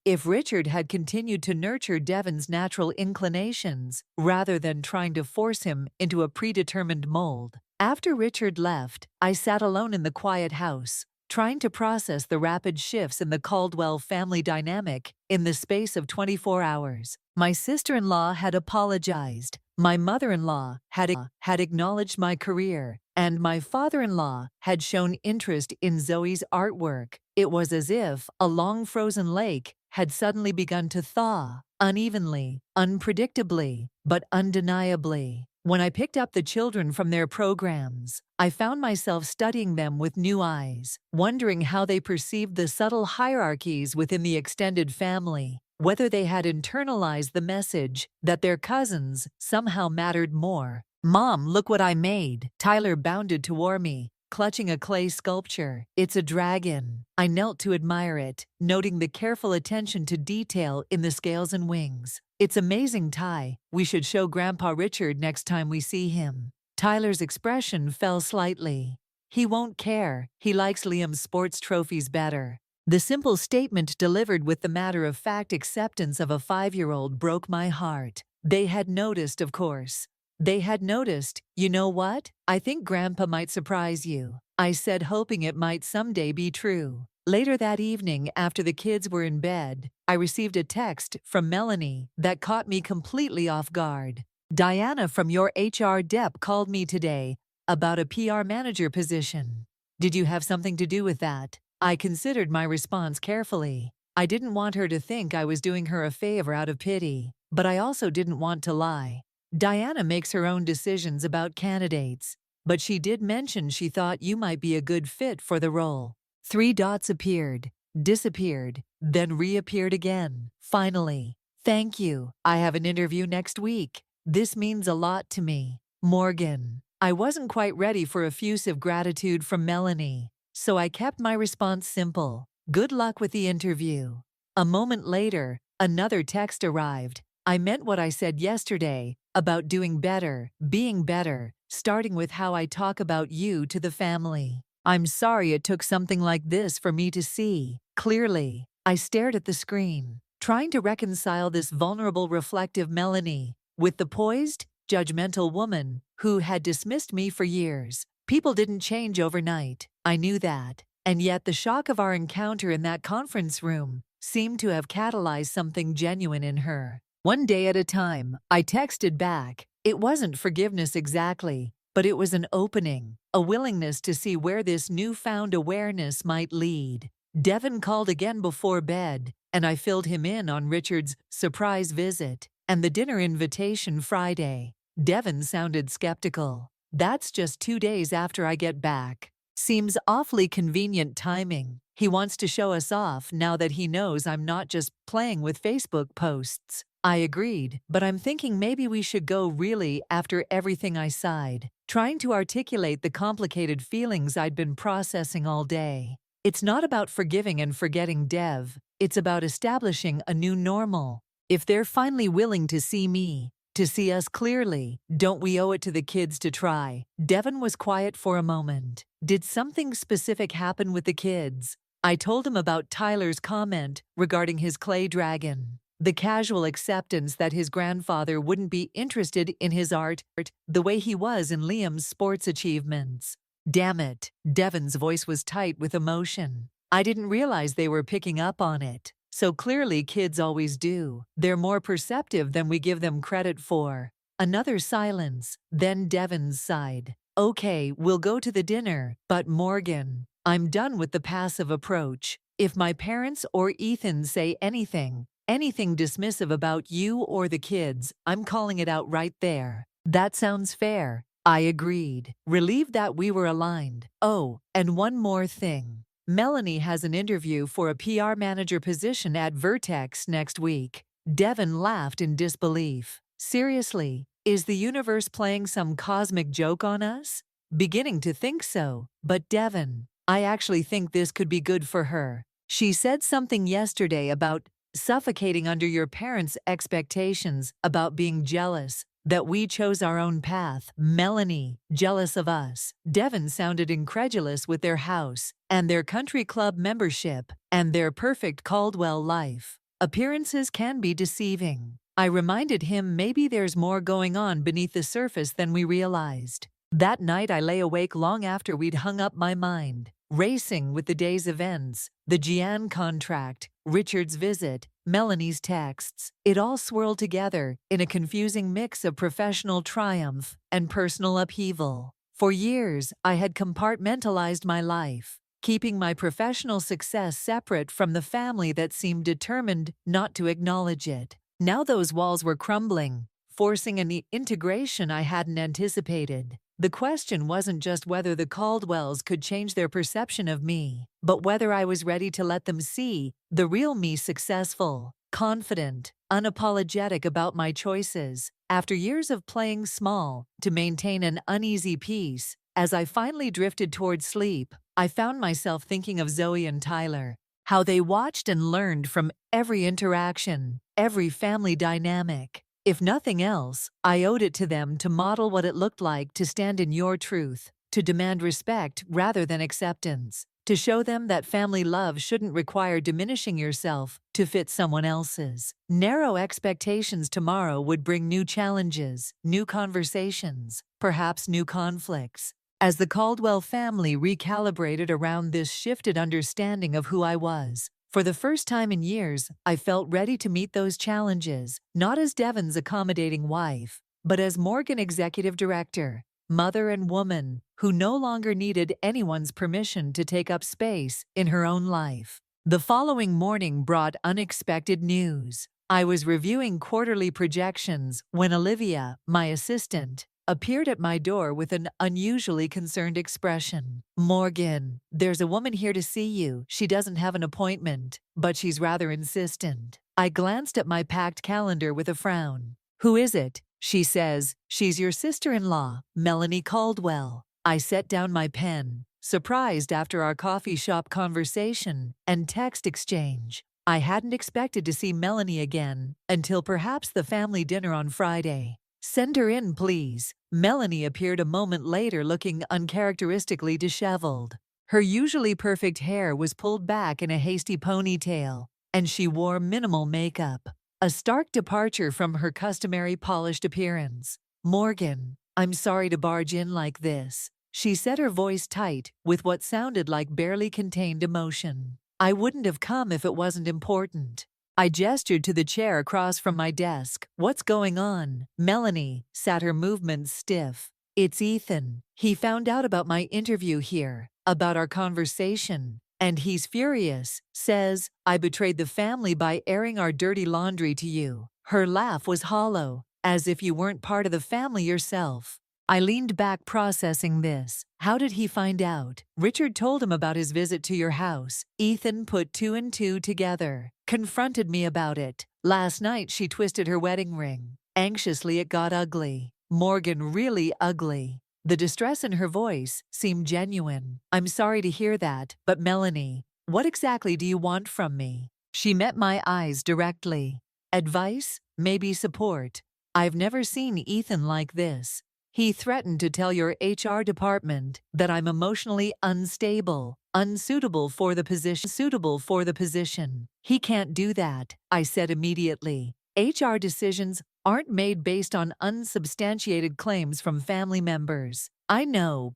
if Richard had continued to nurture Devon's natural inclinations rather than trying to force him into a predetermined mold? After Richard left, I sat alone in the quiet house, trying to process the rapid shifts in the Caldwell family dynamic in the space of 24 hours. My sister-in-law had apologized, my mother-in-law had acknowledged my career, and my father-in-law had shown interest in Zoe's artwork. It was as if a long-frozen lake had suddenly begun to thaw, unevenly, unpredictably, but undeniably. When I picked up the children from their programs, I found myself studying them with new eyes, wondering how they perceived the subtle hierarchies within the extended family, whether they had internalized the message that their cousins somehow mattered more. "Mom, look what I made!" Tyler bounded toward me, clutching a clay sculpture. "It's a dragon." I knelt to admire it, noting the careful attention to detail in the scales and wings. "It's amazing, Ty. We should show Grandpa Richard next time we see him." Tyler's expression fell slightly. "He won't care. He likes Liam's sports trophies better." The simple statement delivered with the matter-of-fact acceptance of a 5-year-old broke my heart. They had noticed, of course. They had noticed. "You know what? I think Grandpa might surprise you," I said, hoping it might someday be true. Later that evening, after the kids were in bed, I received a text from Melanie that caught me completely off guard. "Diana from your HR dep called me today about a PR manager position. Did you have something to do with that?" I considered my response carefully. I didn't want her to think I was doing her a favor out of pity, but I also didn't want to lie. "Diana makes her own decisions about candidates, but she did mention she thought you might be a good fit for the role." 3 dots appeared, disappeared, then reappeared again. Finally, "Thank you. I have an interview next week. This means a lot to me. Morgan." I wasn't quite ready for effusive gratitude from Melanie, so I kept my response simple. "Good luck with the interview." A moment later, another text arrived. I meant what I said yesterday about doing better, being better, starting with how I talk about you to the family. "I'm sorry it took something like this for me to see clearly." I stared at the screen, trying to reconcile this vulnerable, reflective Melanie with the poised, judgmental woman who had dismissed me for years. People didn't change overnight. I knew that. And yet the shock of our encounter in that conference room seemed to have catalyzed something genuine in her. One day at a time, I texted back. It wasn't forgiveness exactly, but it was an opening, a willingness to see where this newfound awareness might lead. Devon called again before bed, and I filled him in on Richard's surprise visit and the dinner invitation Friday. Devon sounded skeptical. "That's just 2 days after I get back. Seems awfully convenient timing. He wants to show us off now that he knows I'm not just playing with Facebook posts." I agreed, but I'm thinking maybe we should go really after everything. I sighed, trying to articulate the complicated feelings I'd been processing all day. "It's not about forgiving and forgetting Dev. It's about establishing a new normal. If they're finally willing to see me, to see us clearly, don't we owe it to the kids to try?" Devon was quiet for a moment. "Did something specific happen with the kids?" I told him about Tyler's comment regarding his clay dragon, the casual acceptance that his grandfather wouldn't be interested in his art the way he was in Liam's sports achievements. "Damn it." Devon's voice was tight with emotion. "I didn't realize they were picking up on it. So clearly kids always do. They're more perceptive than we give them credit for." Another silence, then Devon sighed. "Okay, we'll go to the dinner, but Morgan, I'm done with the passive approach. If my parents or Ethan say anything dismissive about you or the kids, I'm calling it out right there." "That sounds fair." I agreed, relieved that we were aligned. "Oh, and one more thing. Melanie has an interview for a PR manager position at Vertex next week." Devon laughed in disbelief. "Seriously, is the universe playing some cosmic joke on us?" "Beginning to think so, but Devon, I actually think this could be good for her. She said something yesterday about suffocating under your parents' expectations about being jealous that we chose our own path. Melanie, jealous of us. Devon sounded incredulous with their house and their country club membership and their perfect Caldwell life. Appearances can be deceiving. I reminded him maybe there's more going on beneath the surface than we realized. That night I lay awake long after we'd hung up my mind, racing with the day's events, the Gian contract, Richard's visit, Melanie's texts. It all swirled together in a confusing mix of professional triumph and personal upheaval. For years, I had compartmentalized my life, keeping my professional success separate from the family that seemed determined not to acknowledge it. Now those walls were crumbling, forcing an integration I hadn't anticipated. The question wasn't just whether the Caldwells could change their perception of me, but whether I was ready to let them see the real me, successful, confident, unapologetic about my choices. After years of playing small to maintain an uneasy peace, as I finally drifted toward sleep, I found myself thinking of Zoe and Tyler, how they watched and learned from every interaction, every family dynamic. If nothing else, I owed it to them to model what it looked like to stand in your truth, to demand respect rather than acceptance, to show them that family love shouldn't require diminishing yourself to fit someone else's. Narrow expectations tomorrow would bring new challenges, new conversations, perhaps new conflicts. As the Caldwell family recalibrated around this shifted understanding of who I was, for the first time in years, I felt ready to meet those challenges, not as Devon's accommodating wife, but as Morgan executive director, mother and woman, who no longer needed anyone's permission to take up space in her own life. The following morning brought unexpected news. I was reviewing quarterly projections when Olivia, my assistant, appeared at my door with an unusually concerned expression. "Morgan, there's a woman here to see you. She doesn't have an appointment, but she's rather insistent." I glanced at my packed calendar with a frown. "Who is it?" she says. "She's your sister-in-law, Melanie Caldwell." I set down my pen, surprised after our coffee shop conversation and text exchange. I hadn't expected to see Melanie again until perhaps the family dinner on Friday. "Send her in, please." Melanie appeared a moment later looking uncharacteristically disheveled. Her usually perfect hair was pulled back in a hasty ponytail, and she wore minimal makeup, a stark departure from her customary polished appearance. "Morgan, I'm sorry to barge in like this," she said, her voice tight with what sounded like barely contained emotion. "I wouldn't have come if it wasn't important." I gestured to the chair across from my desk. "What's going on?" Melanie sat, her movements stiff. "It's Ethan. He found out about my interview here, about our conversation, and he's furious. Says I betrayed the family by airing our dirty laundry to you." Her laugh was hollow, as if you weren't part of the family yourself. I leaned back, processing this. "How did he find out?" "Richard told him about his visit to your house." Ethan put two and two together, confronted me about it. "Last night she twisted her wedding ring. Anxiously it got ugly. Morgan, really ugly." The distress in her voice seemed genuine. "I'm sorry to hear that, but Melanie, what exactly do you want from me?" She met my eyes directly. "Advice? Maybe support." I've never seen Ethan like this. He threatened to tell your HR department that I'm emotionally unstable, unsuitable for the position. He can't do that, I said immediately. HR decisions aren't made based on unsubstantiated claims from family members. I know.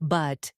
But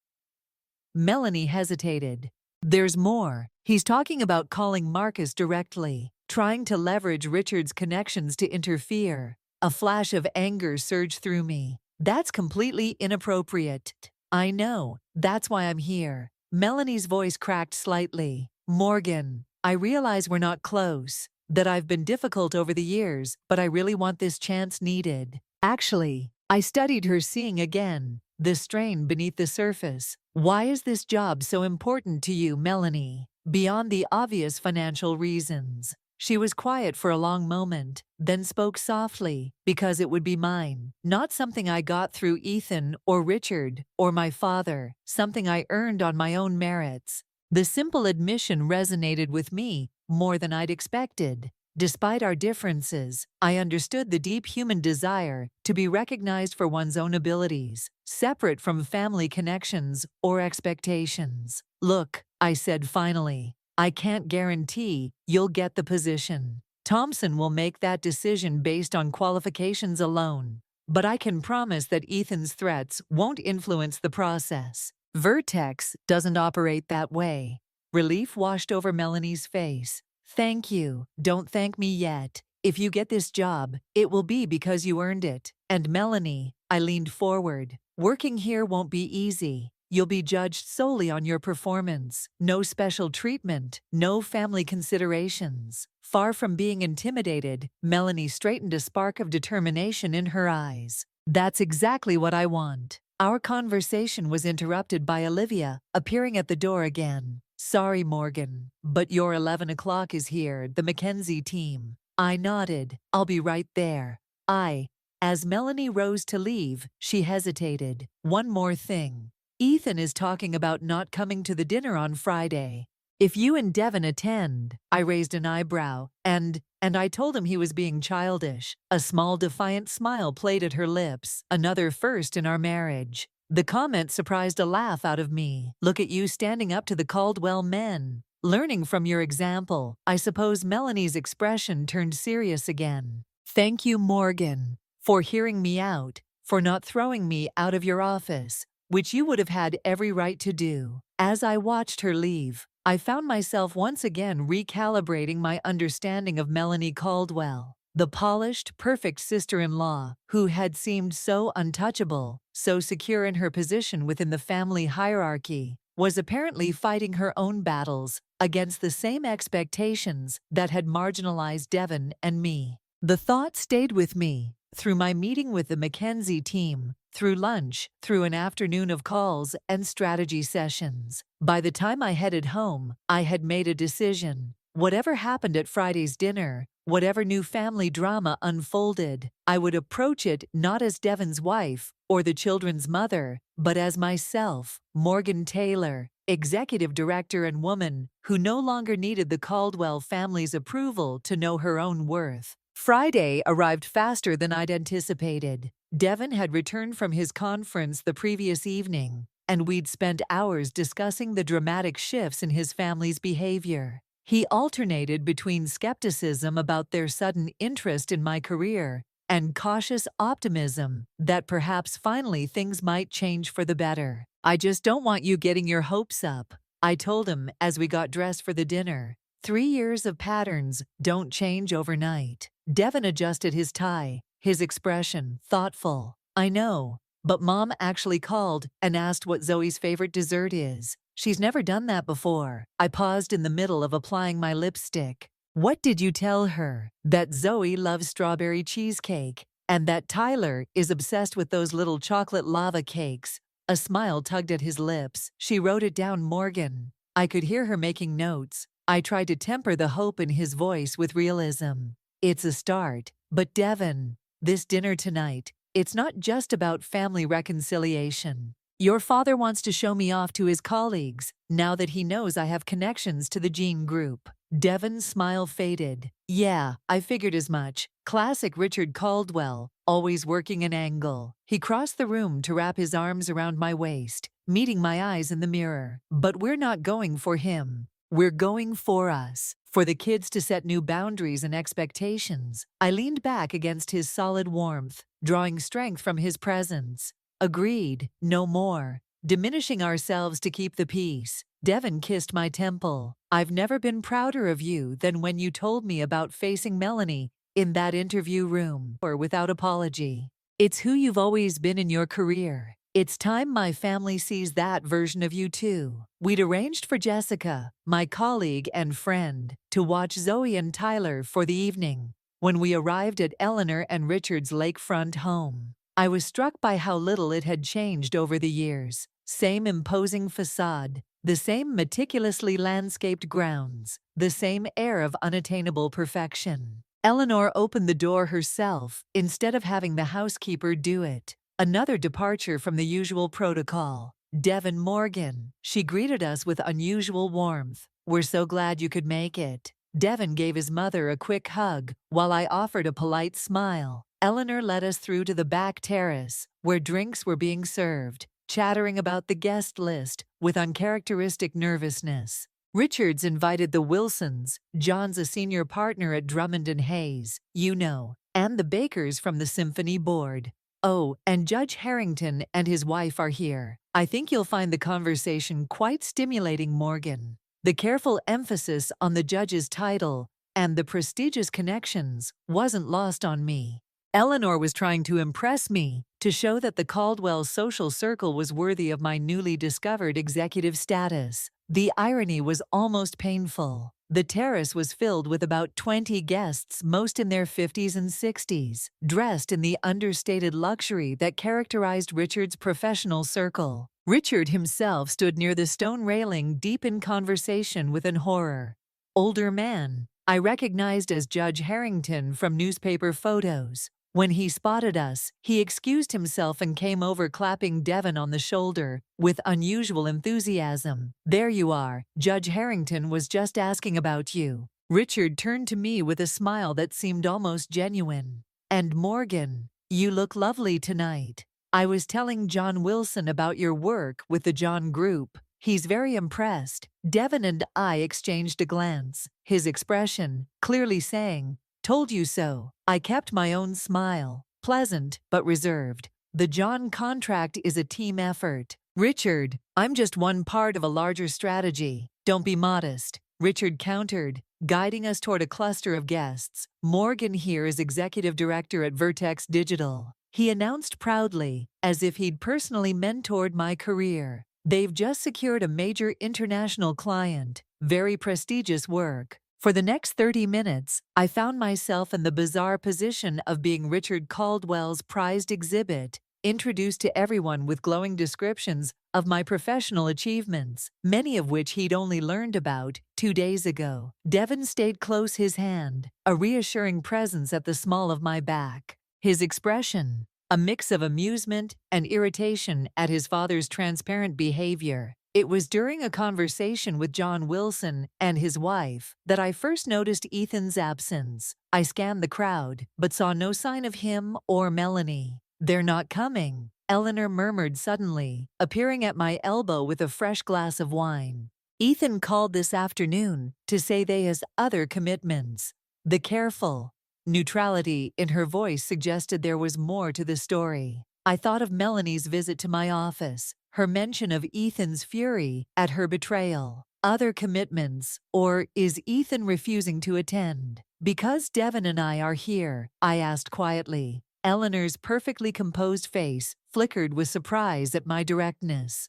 Melanie hesitated. "There's more. He's talking about calling Marcus directly, trying to leverage Richard's connections to interfere." A flash of anger surged through me. "That's completely inappropriate." "I know. That's why I'm here." Melanie's voice cracked slightly. "Morgan, I realize we're not close, that I've been difficult over the years, but I really want this chance needed." Actually, I studied her, seeing again the strain beneath the surface. "Why is this job so important to you, Melanie, beyond the obvious financial reasons?" She was quiet for a long moment, then spoke softly. "Because it would be mine. Not something I got through Ethan or Richard or my father. Something I earned on my own merits." The simple admission resonated with me more than I'd expected. Despite our differences, I understood the deep human desire to be recognized for one's own abilities, separate from family connections or expectations. Look, I said finally, I can't guarantee you'll get the position. Thompson will make that decision based on qualifications alone. But I can promise that Ethan's threats won't influence the process. Vertex doesn't operate that way. Relief washed over Melanie's face. Thank you. Don't thank me yet. If you get this job, it will be because you earned it. And Melanie, I leaned forward. Working here won't be easy. You'll be judged solely on your performance. No special treatment, no family considerations. Far from being intimidated, Melanie straightened a spark of determination in her eyes. That's exactly what I want. Our conversation was interrupted by Olivia, appearing at the door again. Sorry, Morgan, but your 11 o'clock is here, the Mackenzie team. I nodded. I'll be right there. As Melanie rose to leave, she hesitated. One more thing. Ethan is talking about not coming to the dinner on Friday. If you and Devin attend, I raised an eyebrow, and I told him he was being childish. A small defiant smile played at her lips, another first in our marriage. The comment surprised a laugh out of me. Look at you standing up to the Caldwell men. Learning from your example, I suppose Melanie's expression turned serious again. Thank you, Morgan, for hearing me out, for not throwing me out of your office, which you would have had every right to do. As I watched her leave, I found myself once again recalibrating my understanding of Melanie Caldwell, the polished, perfect sister-in-law who had seemed so untouchable, so secure in her position within the family hierarchy, was apparently fighting her own battles against the same expectations that had marginalized Devin and me. The thought stayed with me through my meeting with the Mackenzie team, through lunch, through an afternoon of calls and strategy sessions. By the time I headed home, I had made a decision. Whatever happened at Friday's dinner, whatever new family drama unfolded, I would approach it not as Devin's wife or the children's mother, but as myself, Morgan Taylor, executive director and woman who no longer needed the Caldwell family's approval to know her own worth. Friday arrived faster than I'd anticipated. Devin had returned from his conference the previous evening, and we'd spent hours discussing the dramatic shifts in his family's behavior. He alternated between skepticism about their sudden interest in my career and cautious optimism that perhaps finally things might change for the better. I just don't want you getting your hopes up, I told him as we got dressed for the dinner. 3 years of patterns don't change overnight. Devin adjusted his tie, his expression thoughtful. I know, but Mom actually called and asked what Zoe's favorite dessert is. She's never done that before. I paused in the middle of applying my lipstick. What did you tell her? That Zoe loves strawberry cheesecake, and that Tyler is obsessed with those little chocolate lava cakes. A smile tugged at his lips. She wrote it down, Morgan. I could hear her making notes. I tried to temper the hope in his voice with realism. It's a start, but Devin, this dinner tonight, it's not just about family reconciliation. Your father wants to show me off to his colleagues, now that he knows I have connections to the Gene Group. Devin's smile faded. Yeah, I figured as much. Classic Richard Caldwell, always working an angle. He crossed the room to wrap his arms around my waist, meeting my eyes in the mirror. But we're not going for him. We're going for us, for the kids to set new boundaries and expectations. I leaned back against his solid warmth, drawing strength from his presence. Agreed, no more. Diminishing ourselves to keep the peace. Devin kissed my temple. I've never been prouder of you than when you told me about facing Melanie in that interview room, or without apology. It's who you've always been in your career. It's time my family sees that version of you too. We'd arranged for Jessica, my colleague and friend, to watch Zoe and Tyler for the evening. When we arrived at Eleanor and Richard's lakefront home, I was struck by how little it had changed over the years. Same imposing facade, the same meticulously landscaped grounds, the same air of unattainable perfection. Eleanor opened the door herself instead of having the housekeeper do it. Another departure from the usual protocol. Devon Morgan. She greeted us with unusual warmth. We're so glad you could make it. Devon gave his mother a quick hug, while I offered a polite smile. Eleanor led us through to the back terrace, where drinks were being served, chattering about the guest list with uncharacteristic nervousness. Richards invited the Wilsons, John's a senior partner at Drummond and Hayes, you know, and the Bakers from the Symphony Board. Oh, and Judge Harrington and his wife are here. I think you'll find the conversation quite stimulating, Morgan. The careful emphasis on the judge's title and the prestigious connections wasn't lost on me. Eleanor was trying to impress me, to show that the Caldwell social circle was worthy of my newly discovered executive status. The irony was almost painful. The terrace was filled with about 20 guests, most in their 50s and 60s, dressed in the understated luxury that characterized Richard's professional circle. Richard himself stood near the stone railing, deep in conversation with an horror. Older man, I recognized as Judge Harrington from newspaper photos. When he spotted us, he excused himself and came over, clapping Devon on the shoulder with unusual enthusiasm. There you are. Judge Harrington was just asking about you. Richard turned to me with a smile that seemed almost genuine. And Morgan, you look lovely tonight. I was telling John Wilson about your work with the John Group. He's very impressed. Devon and I exchanged a glance, his expression clearly saying, "Told you so." I kept my own smile, pleasant but reserved. The John contract is a team effort. Richard, I'm just one part of a larger strategy. Don't be modest, Richard countered, guiding us toward a cluster of guests. Morgan here is executive director at Vertex Digital. He announced proudly, as if he'd personally mentored my career. They've just secured a major international client. Very prestigious work. For the next 30 minutes, I found myself in the bizarre position of being Richard Caldwell's prized exhibit, introduced to everyone with glowing descriptions of my professional achievements, many of which he'd only learned about 2 days ago. Devon stayed close, his hand, a reassuring presence at the small of my back. His expression, a mix of amusement and irritation at his father's transparent behavior. It was during a conversation with John Wilson and his wife that I first noticed Ethan's absence. I scanned the crowd, but saw no sign of him or Melanie. "They're not coming," Eleanor murmured suddenly, appearing at my elbow with a fresh glass of wine. "Ethan called this afternoon to say they has other commitments." The careful neutrality in her voice suggested there was more to the story. I thought of Melanie's visit to my office, her mention of Ethan's fury at her betrayal. Other commitments, or is Ethan refusing to attend? "Because Devon and I are here," I asked quietly. Eleanor's perfectly composed face flickered with surprise at my directness.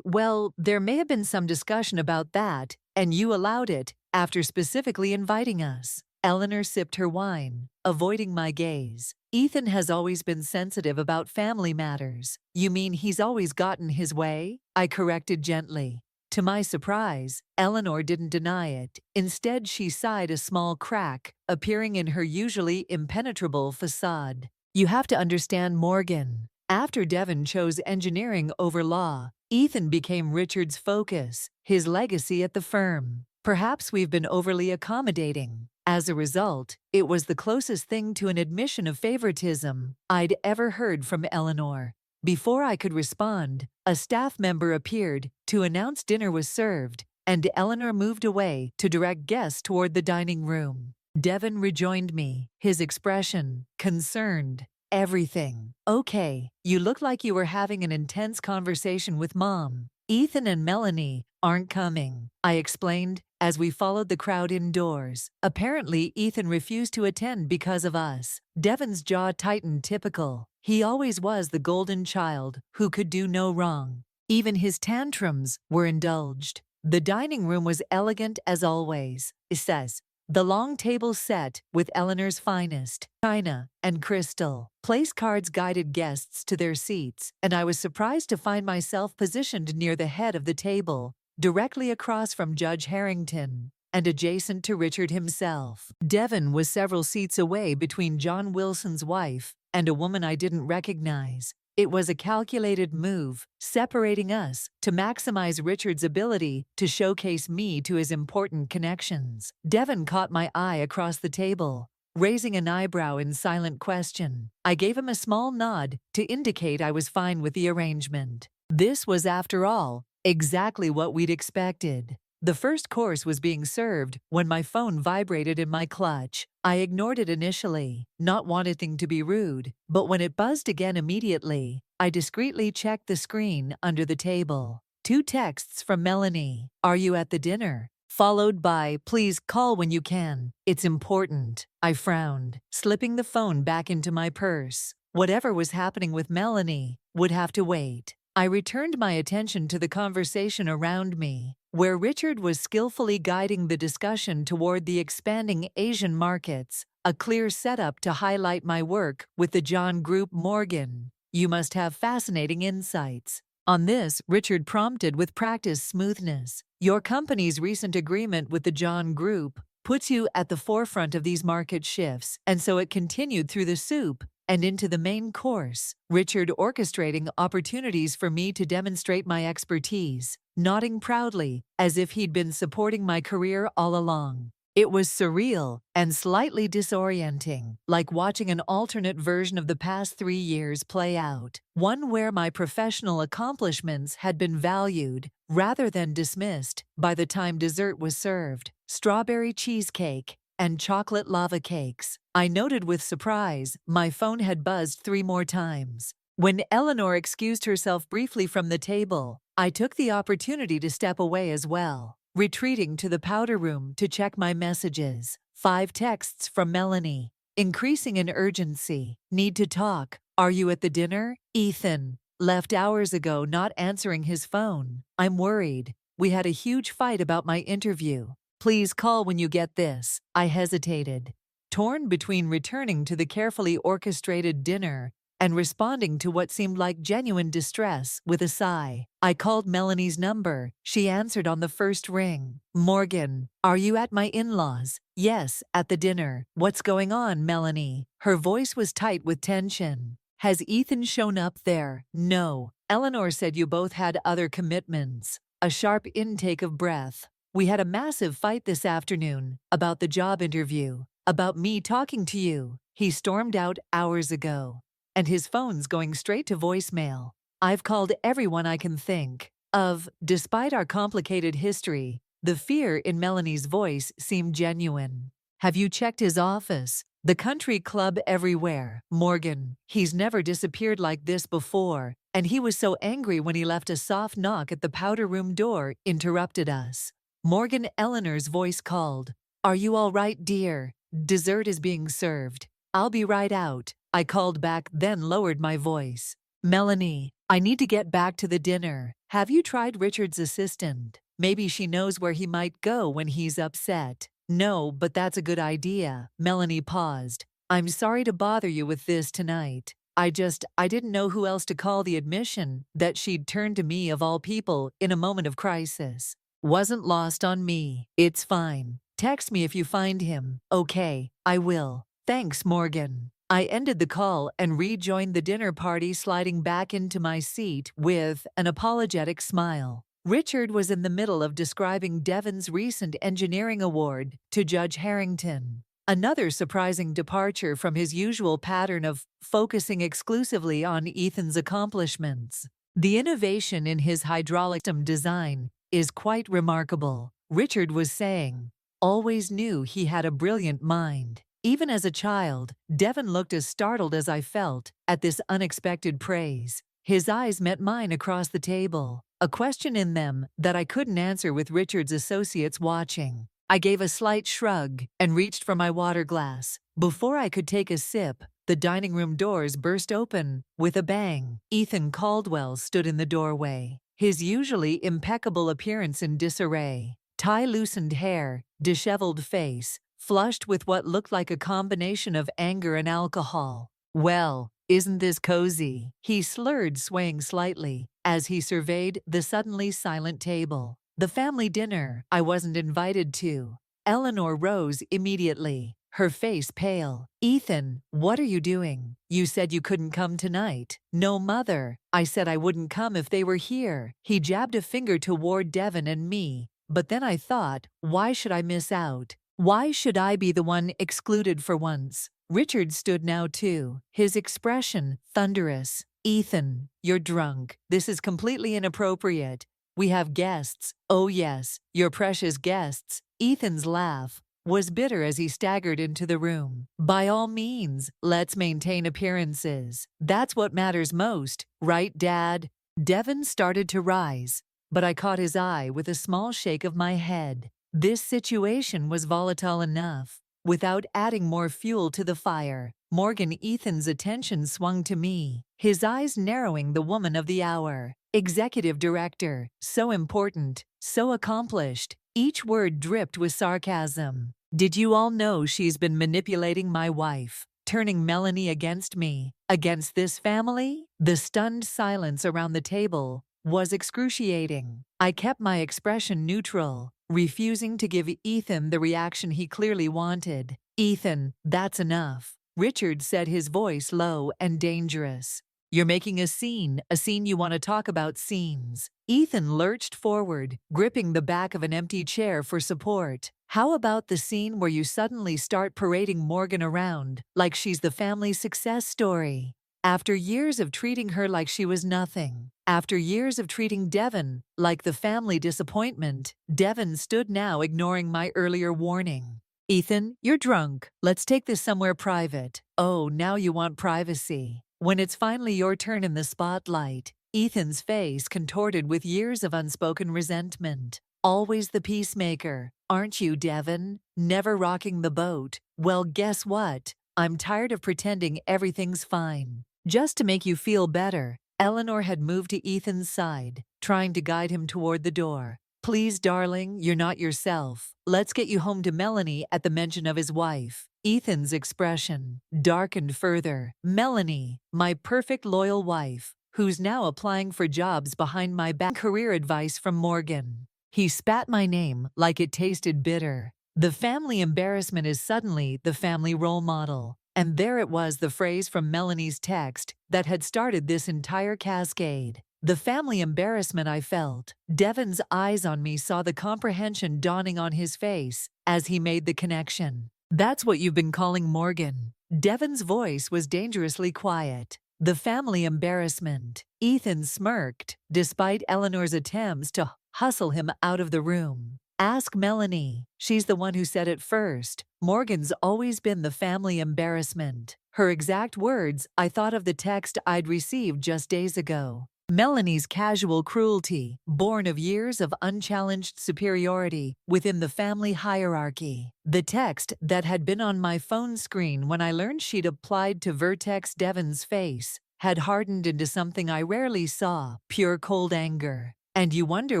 Well, there may have been some discussion about that, and you allowed it, after specifically inviting us." Eleanor sipped her wine, avoiding my gaze. "Ethan has always been sensitive about family matters." "You mean he's always gotten his way?" I corrected gently. To my surprise, Eleanor didn't deny it. Instead, she sighed, a small crack appearing in her usually impenetrable facade. "You have to understand, Morgan. After Devon chose engineering over law, Ethan became Richard's focus, his legacy at the firm. Perhaps we've been overly accommodating. As a result, it was the closest thing to an admission of favoritism I'd ever heard from Eleanor. Before I could respond, a staff member appeared to announce dinner was served, and Eleanor moved away to direct guests toward the dining room. Devon rejoined me, his expression concerned. "Everything okay? You look like you were having an intense conversation with Mom. Ethan and Melanie aren't coming," I explained as we followed the crowd indoors. Apparently, Ethan refused to attend because of us. Devon's jaw tightened, typical. He always was the golden child who could do no wrong. Even his tantrums were indulged. The dining room was elegant as always, it says. The long table set with Eleanor's finest china and crystal. Place cards guided guests to their seats, and I was surprised to find myself positioned near the head of the table, directly across from Judge Harrington, and adjacent to Richard himself. Devon was several seats away between John Wilson's wife and a woman I didn't recognize. It was a calculated move, separating us to maximize Richard's ability to showcase me to his important connections. Devon caught my eye across the table, raising an eyebrow in silent question. I gave him a small nod to indicate I was fine with the arrangement. This was, after all, exactly what we'd expected. The first course was being served when my phone vibrated in my clutch. I ignored it initially, not wanting to be rude, but when it buzzed again immediately, I discreetly checked the screen under the table. 2 texts from Melanie. "Are you at the dinner?" Followed by, "Please call when you can. It's important." I frowned, slipping the phone back into my purse. Whatever was happening with Melanie would have to wait. I returned my attention to the conversation around me, where Richard was skillfully guiding the discussion toward the expanding Asian markets, a clear setup to highlight my work with the John Group. "Morgan, you must have fascinating insights." On this, Richard prompted with practiced smoothness. "Your company's recent agreement with the John Group puts you at the forefront of these market shifts, and so it continued through the soup and into the main course, Richard orchestrating opportunities for me to demonstrate my expertise, nodding proudly, as if he'd been supporting my career all along. It was surreal and slightly disorienting, like watching an alternate version of the past 3 years play out, one where my professional accomplishments had been valued rather than dismissed. By the time dessert was served, strawberry cheesecake and chocolate lava cakes, I noted with surprise my phone had buzzed 3 more times. When Eleanor excused herself briefly from the table, I took the opportunity to step away as well, retreating to the powder room to check my messages. 5 texts from Melanie, increasing in urgency. "Need to talk. Are you at the dinner? Ethan left hours ago, not answering his phone. I'm worried. We had a huge fight about my interview. Please call when you get this." I hesitated, torn between returning to the carefully orchestrated dinner and responding to what seemed like genuine distress with a sigh. I called Melanie's number. She answered on the first ring. "Morgan, are you at my in-laws?" "Yes, at the dinner." "What's going on, Melanie?" Her voice was tight with tension. "Has Ethan shown up there?" "No. Eleanor said you both had other commitments." A sharp intake of breath. "We had a massive fight this afternoon about the job interview, about me talking to you." He stormed out hours ago, and his phone's going straight to voicemail. I've called everyone I can think of. Despite our complicated history, the fear in Melanie's voice seemed genuine. "Have you checked his office? The country club everywhere." "Morgan, he's never disappeared like this before, and he was so angry when he left." A soft knock at the powder room door interrupted us. Morgan. Eleanor's voice called. "Are you all right, dear? Dessert is being served." "I'll be right out," I called back, then lowered my voice. "Melanie, I need to get back to the dinner. Have you tried Richard's assistant? Maybe she knows where he might go when he's upset." "No, but that's a good idea." Melanie paused. "I'm sorry to bother you with this tonight. I didn't know who else to call." The admission that she'd turned to me of all people in a moment of crisis wasn't lost on me. "It's fine. Text me if you find him." "Okay, I will. Thanks, Morgan." I ended the call and rejoined the dinner party, sliding back into my seat with an apologetic smile. Richard was in the middle of describing Devon's recent engineering award to Judge Harrington. Another surprising departure from his usual pattern of focusing exclusively on Ethan's accomplishments. "The innovation in his hydraulic system design is quite remarkable," Richard was saying. "Always knew he had a brilliant mind." Even as a child, Devon looked as startled as I felt at this unexpected praise. His eyes met mine across the table, a question in them that I couldn't answer with Richard's associates watching. I gave a slight shrug and reached for my water glass. Before I could take a sip, the dining room doors burst open with a bang. Ethan Caldwell stood in the doorway, his usually impeccable appearance in disarray. Tie-loosened hair, disheveled face, flushed with what looked like a combination of anger and alcohol. "Well, isn't this cozy?" he slurred, swaying slightly as he surveyed the suddenly silent table. "The family dinner I wasn't invited to." Eleanor rose immediately, her face pale. "Ethan, what are you doing? You said you couldn't come tonight." "No, Mother. I said I wouldn't come if they were here." He jabbed a finger toward Devon and me, but then I thought, why should I miss out? Why should I be the one excluded for once? Richard stood now too, his expression thunderous. "Ethan, you're drunk. This is completely inappropriate. We have guests." "Oh yes, your precious guests." Ethan's laugh was bitter as he staggered into the room. "By all means, let's maintain appearances. That's what matters most, right, Dad?" Devon started to rise, but I caught his eye with a small shake of my head. This situation was volatile enough. Without adding more fuel to the fire, Ethan's attention swung to me, his eyes narrowing. The woman of the hour. Executive director. So important, so accomplished. Each word dripped with sarcasm. "Did you all know she's been manipulating my wife, turning Melanie against me, against this family?" The stunned silence around the table was excruciating. I kept my expression neutral, refusing to give Ethan the reaction he clearly wanted. "Ethan, that's enough," Richard said, his voice low and dangerous. "You're making a scene you want to talk about scenes." Ethan lurched forward, gripping the back of an empty chair for support. "How about the scene where you suddenly start parading Morgan around like she's the family success story? After years of treating her like she was nothing, after years of treating Devon like the family disappointment." Devon stood now, ignoring my earlier warning. "Ethan, you're drunk. Let's take this somewhere private." "Oh, now you want privacy. When it's finally your turn in the spotlight." Ethan's face contorted with years of unspoken resentment. "Always the peacemaker, aren't you, Devon? Never rocking the boat. Well, guess what? I'm tired of pretending everything's fine. Just to make you feel better." Eleanor had moved to Ethan's side, trying to guide him toward the door. "Please, darling, you're not yourself. Let's get you home to Melanie." At the mention of his wife, Ethan's expression darkened further. "Melanie, my perfect loyal wife, who's now applying for jobs behind my back." Career advice from Morgan. He spat my name like it tasted bitter. The family embarrassment is suddenly the family role model. And there it was, the phrase from Melanie's text that had started this entire cascade. The family embarrassment I felt. Devon's eyes on me saw the comprehension dawning on his face as he made the connection. "That's what you've been calling Morgan." Devon's voice was dangerously quiet. "The family embarrassment." Ethan smirked, despite Eleanor's attempts to hustle him out of the room. "Ask Melanie. She's the one who said it first. Morgan's always been the family embarrassment." Her exact words. I thought of the text I'd received just days ago. Melanie's casual cruelty, born of years of unchallenged superiority within the family hierarchy. The text that had been on my phone screen when I learned she'd applied to Vertex. Devon's face had hardened into something I rarely saw, pure cold anger. "And you wonder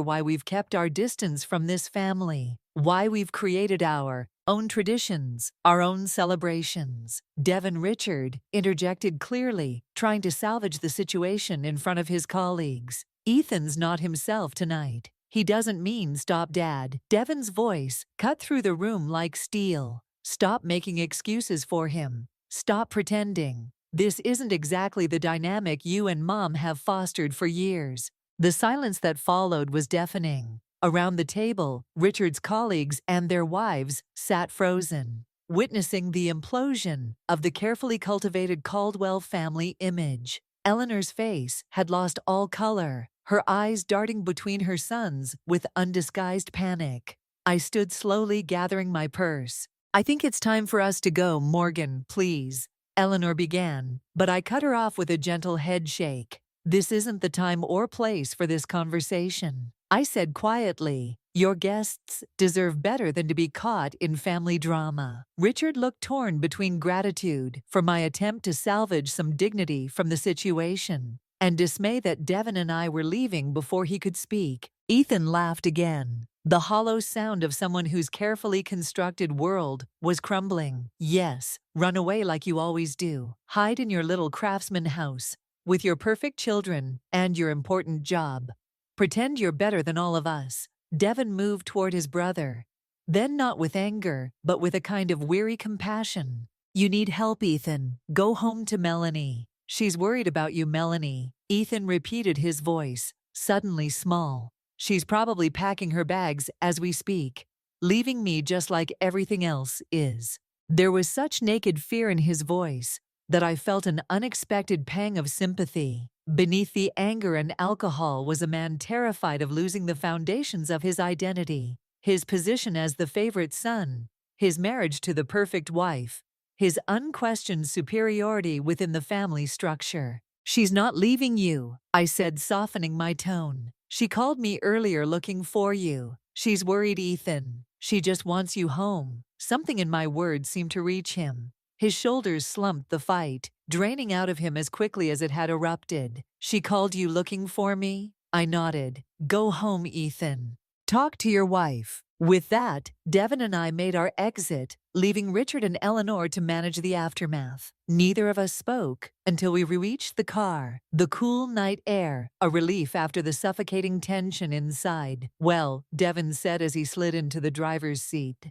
why we've kept our distance from this family, why we've created our own traditions, our own celebrations." Devon Richard interjected clearly, trying to salvage the situation in front of his colleagues. "Ethan's not himself tonight. He doesn't mean stop, Dad." Devon's voice cut through the room like steel. "Stop making excuses for him. Stop pretending. This isn't exactly the dynamic you and Mom have fostered for years." The silence that followed was deafening. Around the table, Richard's colleagues and their wives sat frozen, witnessing the implosion of the carefully cultivated Caldwell family image. Eleanor's face had lost all color, her eyes darting between her sons with undisguised panic. I stood slowly, gathering my purse. "I think it's time for us to go, Morgan, please," Eleanor began, but I cut her off with a gentle head shake. "This isn't the time or place for this conversation," I said quietly. "Your guests deserve better than to be caught in family drama." Richard looked torn between gratitude for my attempt to salvage some dignity from the situation and dismay that Devon and I were leaving before he could speak. Ethan laughed again, the hollow sound of someone whose carefully constructed world was crumbling. "Yes, run away like you always do. Hide in your little craftsman house with your perfect children and your important job. Pretend you're better than all of us." Devon moved toward his brother, Then not with anger, but with a kind of weary compassion. You need help, Ethan. Go home to Melanie. She's worried about you, Melanie. Ethan repeated, his voice suddenly small. She's probably packing her bags as we speak, leaving me just like everything else is. There was such naked fear in his voice that I felt an unexpected pang of sympathy. Beneath the anger and alcohol was a man terrified of losing the foundations of his identity, his position as the favorite son, his marriage to the perfect wife, his unquestioned superiority within the family structure. She's not leaving you, I said, softening my tone. She called me earlier looking for you. She's worried, Ethan. She just wants you home. Something in my words seemed to reach him. His shoulders slumped, the fight draining out of him as quickly as it had erupted. She called you looking for me? I nodded. Go home, Ethan. Talk to your wife. With that, Devin and I made our exit, leaving Richard and Eleanor to manage the aftermath. Neither of us spoke until we reached the car. The cool night air, a relief after the suffocating tension inside. Well, Devin said as he slid into the driver's seat.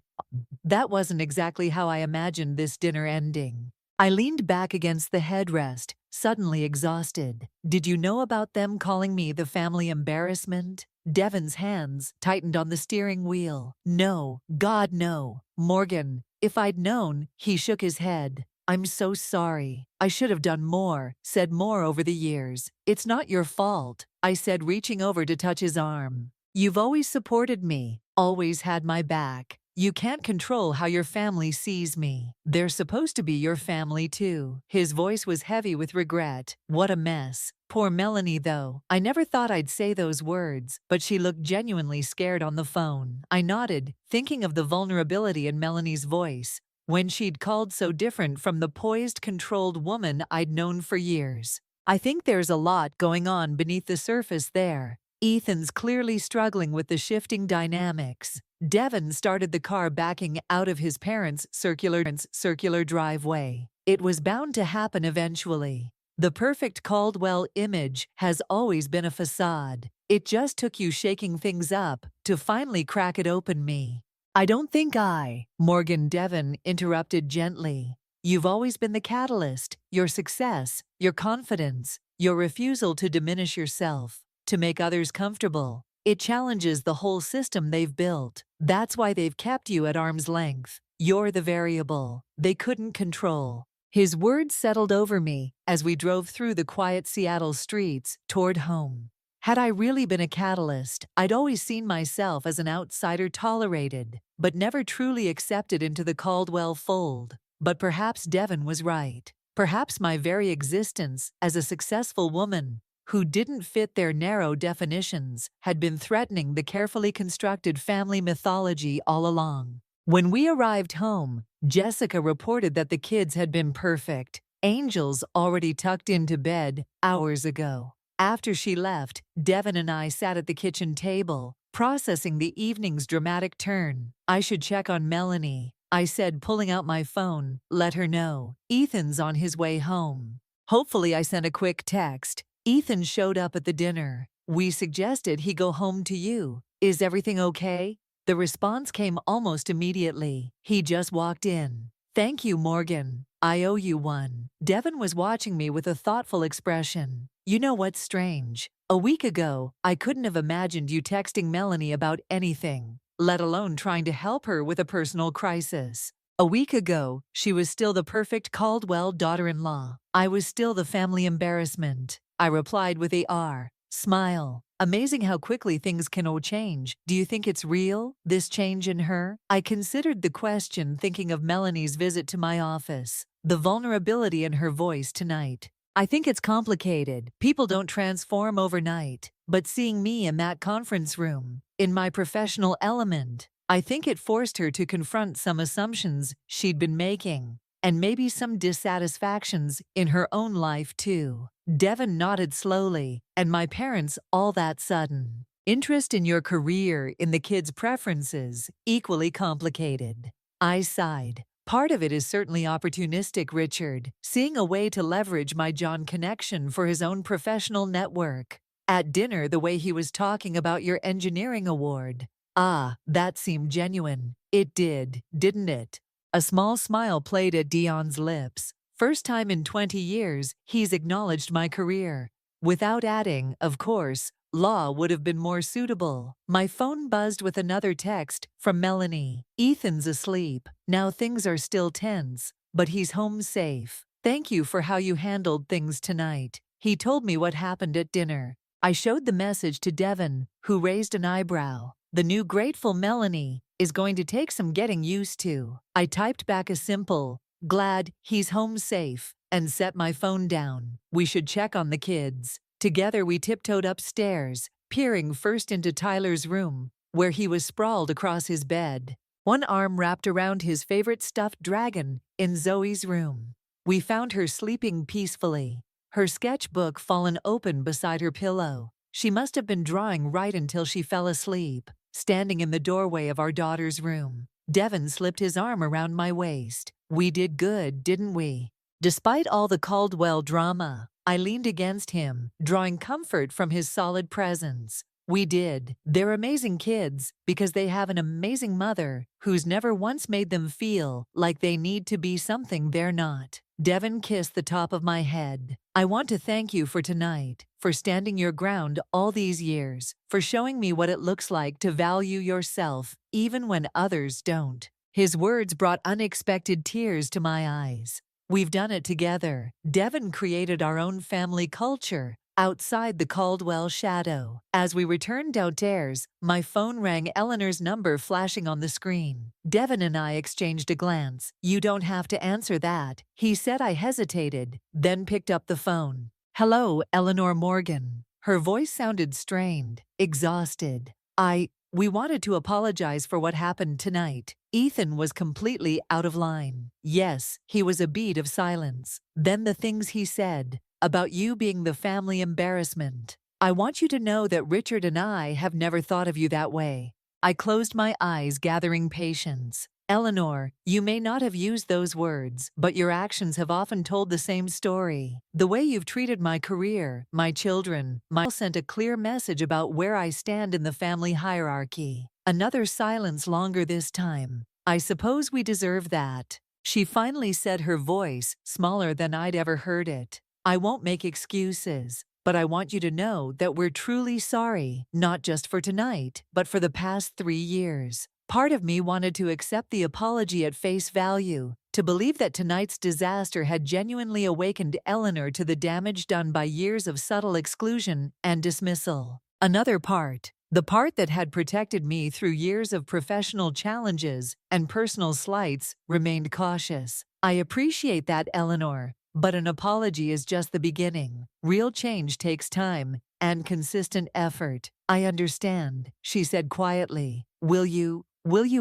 That wasn't exactly how I imagined this dinner ending. I leaned back against the headrest, suddenly exhausted. Did you know about them calling me the family embarrassment? Devin's hands tightened on the steering wheel. No, God, no. Morgan, if I'd known, he shook his head. I'm so sorry. I should have done more, said more over the years. It's not your fault, I said, reaching over to touch his arm. You've always supported me, always had my back. You can't control how your family sees me. They're supposed to be your family too. His voice was heavy with regret. What a mess. Poor Melanie, though. I never thought I'd say those words, but she looked genuinely scared on the phone. I nodded, thinking of the vulnerability in Melanie's voice, when she'd called so different from the poised, controlled woman I'd known for years. I think there's a lot going on beneath the surface there. Ethan's clearly struggling with the shifting dynamics. Devin started the car backing out of his parents' circular driveway. It was bound to happen eventually. The perfect Caldwell image has always been a facade. It just took you shaking things up to finally crack it open. I don't think Morgan, Devin interrupted gently. You've always been the catalyst, your success, your confidence, your refusal to diminish yourself, to make others comfortable. It challenges the whole system they've built. That's why they've kept you at arm's length. You're the variable they couldn't control. His words settled over me as we drove through the quiet Seattle streets toward home. Had I really been a catalyst, I'd always seen myself as an outsider, tolerated, but never truly accepted into the Caldwell fold. But perhaps Devin was right. Perhaps my very existence as a successful woman who didn't fit their narrow definitions had been threatening the carefully constructed family mythology all along. When we arrived home, Jessica reported that the kids had been perfect, angels already tucked into bed hours ago. After she left, Devin and I sat at the kitchen table, processing the evening's dramatic turn. I should check on Melanie, I said, pulling out my phone. Let her know Ethan's on his way home. Hopefully, I sent a quick text. Ethan showed up at the dinner. We suggested he go home to you. Is everything okay? The response came almost immediately. He just walked in. Thank you, Morgan. I owe you one. Devin was watching me with a thoughtful expression. You know what's strange? A week ago, I couldn't have imagined you texting Melanie about anything, let alone trying to help her with a personal crisis. A week ago, she was still the perfect Caldwell daughter-in-law. I was still the family embarrassment. I replied with a smile. Amazing how quickly things can change. Do you think it's real, this change in her? I considered the question, thinking of Melanie's visit to my office, the vulnerability in her voice tonight. I think it's complicated. People don't transform overnight. But seeing me in that conference room, in my professional element, I think it forced her to confront some assumptions she'd been making, and maybe some dissatisfactions in her own life too. Devin nodded slowly, and my parents, all that sudden. Interest in your career, in the kids' preferences, equally complicated. I sighed. Part of it is certainly opportunistic, Richard, seeing a way to leverage my John connection for his own professional network. At dinner, the way he was talking about your engineering award. That seemed genuine. It did, didn't it? A small smile played at Dion's lips. First time in 20 years, he's acknowledged my career. Without adding, of course, law would have been more suitable. My phone buzzed with another text from Melanie. Ethan's asleep. Now things are still tense, but he's home safe. Thank you for how you handled things tonight. He told me what happened at dinner. I showed the message to Devin, who raised an eyebrow. The new grateful Melanie is going to take some getting used to. I typed back a simple, glad he's home safe, and set my phone down. We should check on the kids. Together we tiptoed upstairs, peering first into Tyler's room, where he was sprawled across his bed, one arm wrapped around his favorite stuffed dragon in Zoe's room. We found her sleeping peacefully, her sketchbook fallen open beside her pillow. She must have been drawing right until she fell asleep. Standing in the doorway of our daughter's room, Devin slipped his arm around my waist. We did good, didn't we? Despite all the Caldwell drama, I leaned against him, drawing comfort from his solid presence. We did. They're amazing kids because they have an amazing mother who's never once made them feel like they need to be something they're not. Devin kissed the top of my head. I want to thank you for tonight, for standing your ground all these years, for showing me what it looks like to value yourself even when others don't. His words brought unexpected tears to my eyes. We've done it together. Devin created our own family culture outside the Caldwell shadow. As we returned downstairs, my phone rang, Eleanor's number flashing on the screen. Devin and I exchanged a glance. You don't have to answer that, he said. I hesitated, then picked up the phone. Hello, Eleanor Morgan. Her voice sounded strained, exhausted. We wanted to apologize for what happened tonight. Ethan was completely out of line. Yes, he was a bead of silence. Then the things he said about you being the family embarrassment. I want you to know that Richard and I have never thought of you that way. I closed my eyes, gathering patience. Eleanor, you may not have used those words, but your actions have often told the same story. The way you've treated my career, my children, sent a clear message about where I stand in the family hierarchy. Another silence, longer this time. I suppose we deserve that. She finally said, her voice smaller than I'd ever heard it. I won't make excuses, but I want you to know that we're truly sorry, not just for tonight, but for the past 3 years. Part of me wanted to accept the apology at face value, to believe that tonight's disaster had genuinely awakened Eleanor to the damage done by years of subtle exclusion and dismissal. Another part, the part that had protected me through years of professional challenges and personal slights, remained cautious. I appreciate that, Eleanor, but an apology is just the beginning. Real change takes time and consistent effort. I understand, she said quietly. Will you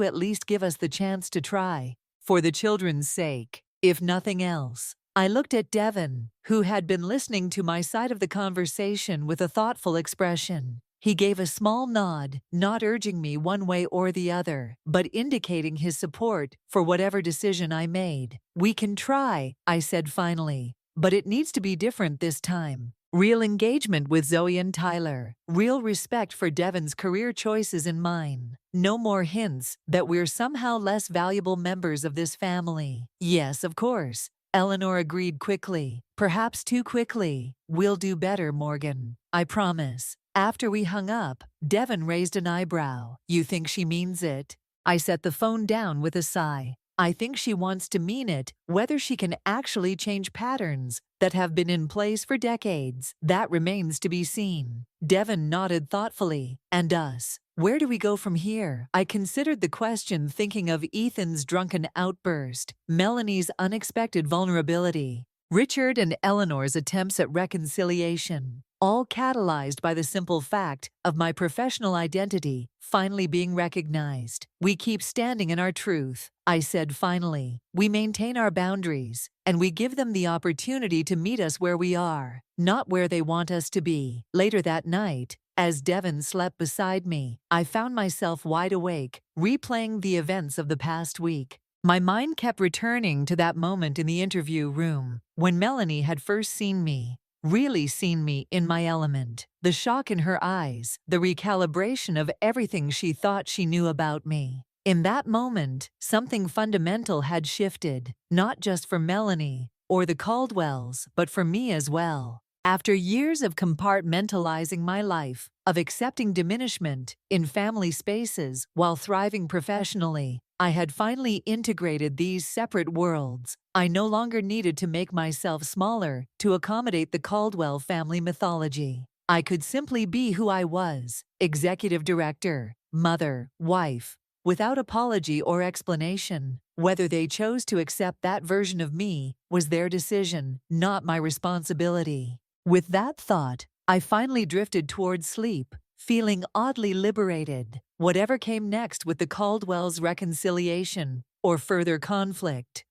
at least give us the chance to try? For the children's sake, if nothing else. I looked at Devin, who had been listening to my side of the conversation with a thoughtful expression. He gave a small nod, not urging me one way or the other, but indicating his support for whatever decision I made. We can try, I said finally, but it needs to be different this time. Real engagement with Zoe and Tyler. Real respect for Devin's career choices and mine. No more hints that we're somehow less valuable members of this family. Yes, of course. Eleanor agreed quickly. Perhaps too quickly. We'll do better, Morgan. I promise. After we hung up, Devin raised an eyebrow. You think she means it? I set the phone down with a sigh. I think she wants to mean it. Whether she can actually change patterns that have been in place for decades, that remains to be seen. Devin nodded thoughtfully. And us? Where do we go from here? I considered the question, thinking of Ethan's drunken outburst, Melanie's unexpected vulnerability, Richard and Eleanor's attempts at reconciliation, all catalyzed by the simple fact of my professional identity finally being recognized. We keep standing in our truth, I said finally. We maintain our boundaries, and we give them the opportunity to meet us where we are, not where they want us to be. Later that night, as Devin slept beside me, I found myself wide awake, replaying the events of the past week. My mind kept returning to that moment in the interview room, when Melanie had first seen me, really seen me in my element. The shock in her eyes, the recalibration of everything she thought she knew about me. In that moment, something fundamental had shifted, not just for Melanie or the Caldwells, but for me as well. After years of compartmentalizing my life, of accepting diminishment in family spaces while thriving professionally, I had finally integrated these separate worlds. I no longer needed to make myself smaller to accommodate the Caldwell family mythology. I could simply be who I was, executive director, mother, wife, without apology or explanation. Whether they chose to accept that version of me was their decision, not my responsibility. With that thought, I finally drifted towards sleep, feeling oddly liberated. Whatever came next with the Caldwells' reconciliation or further conflict,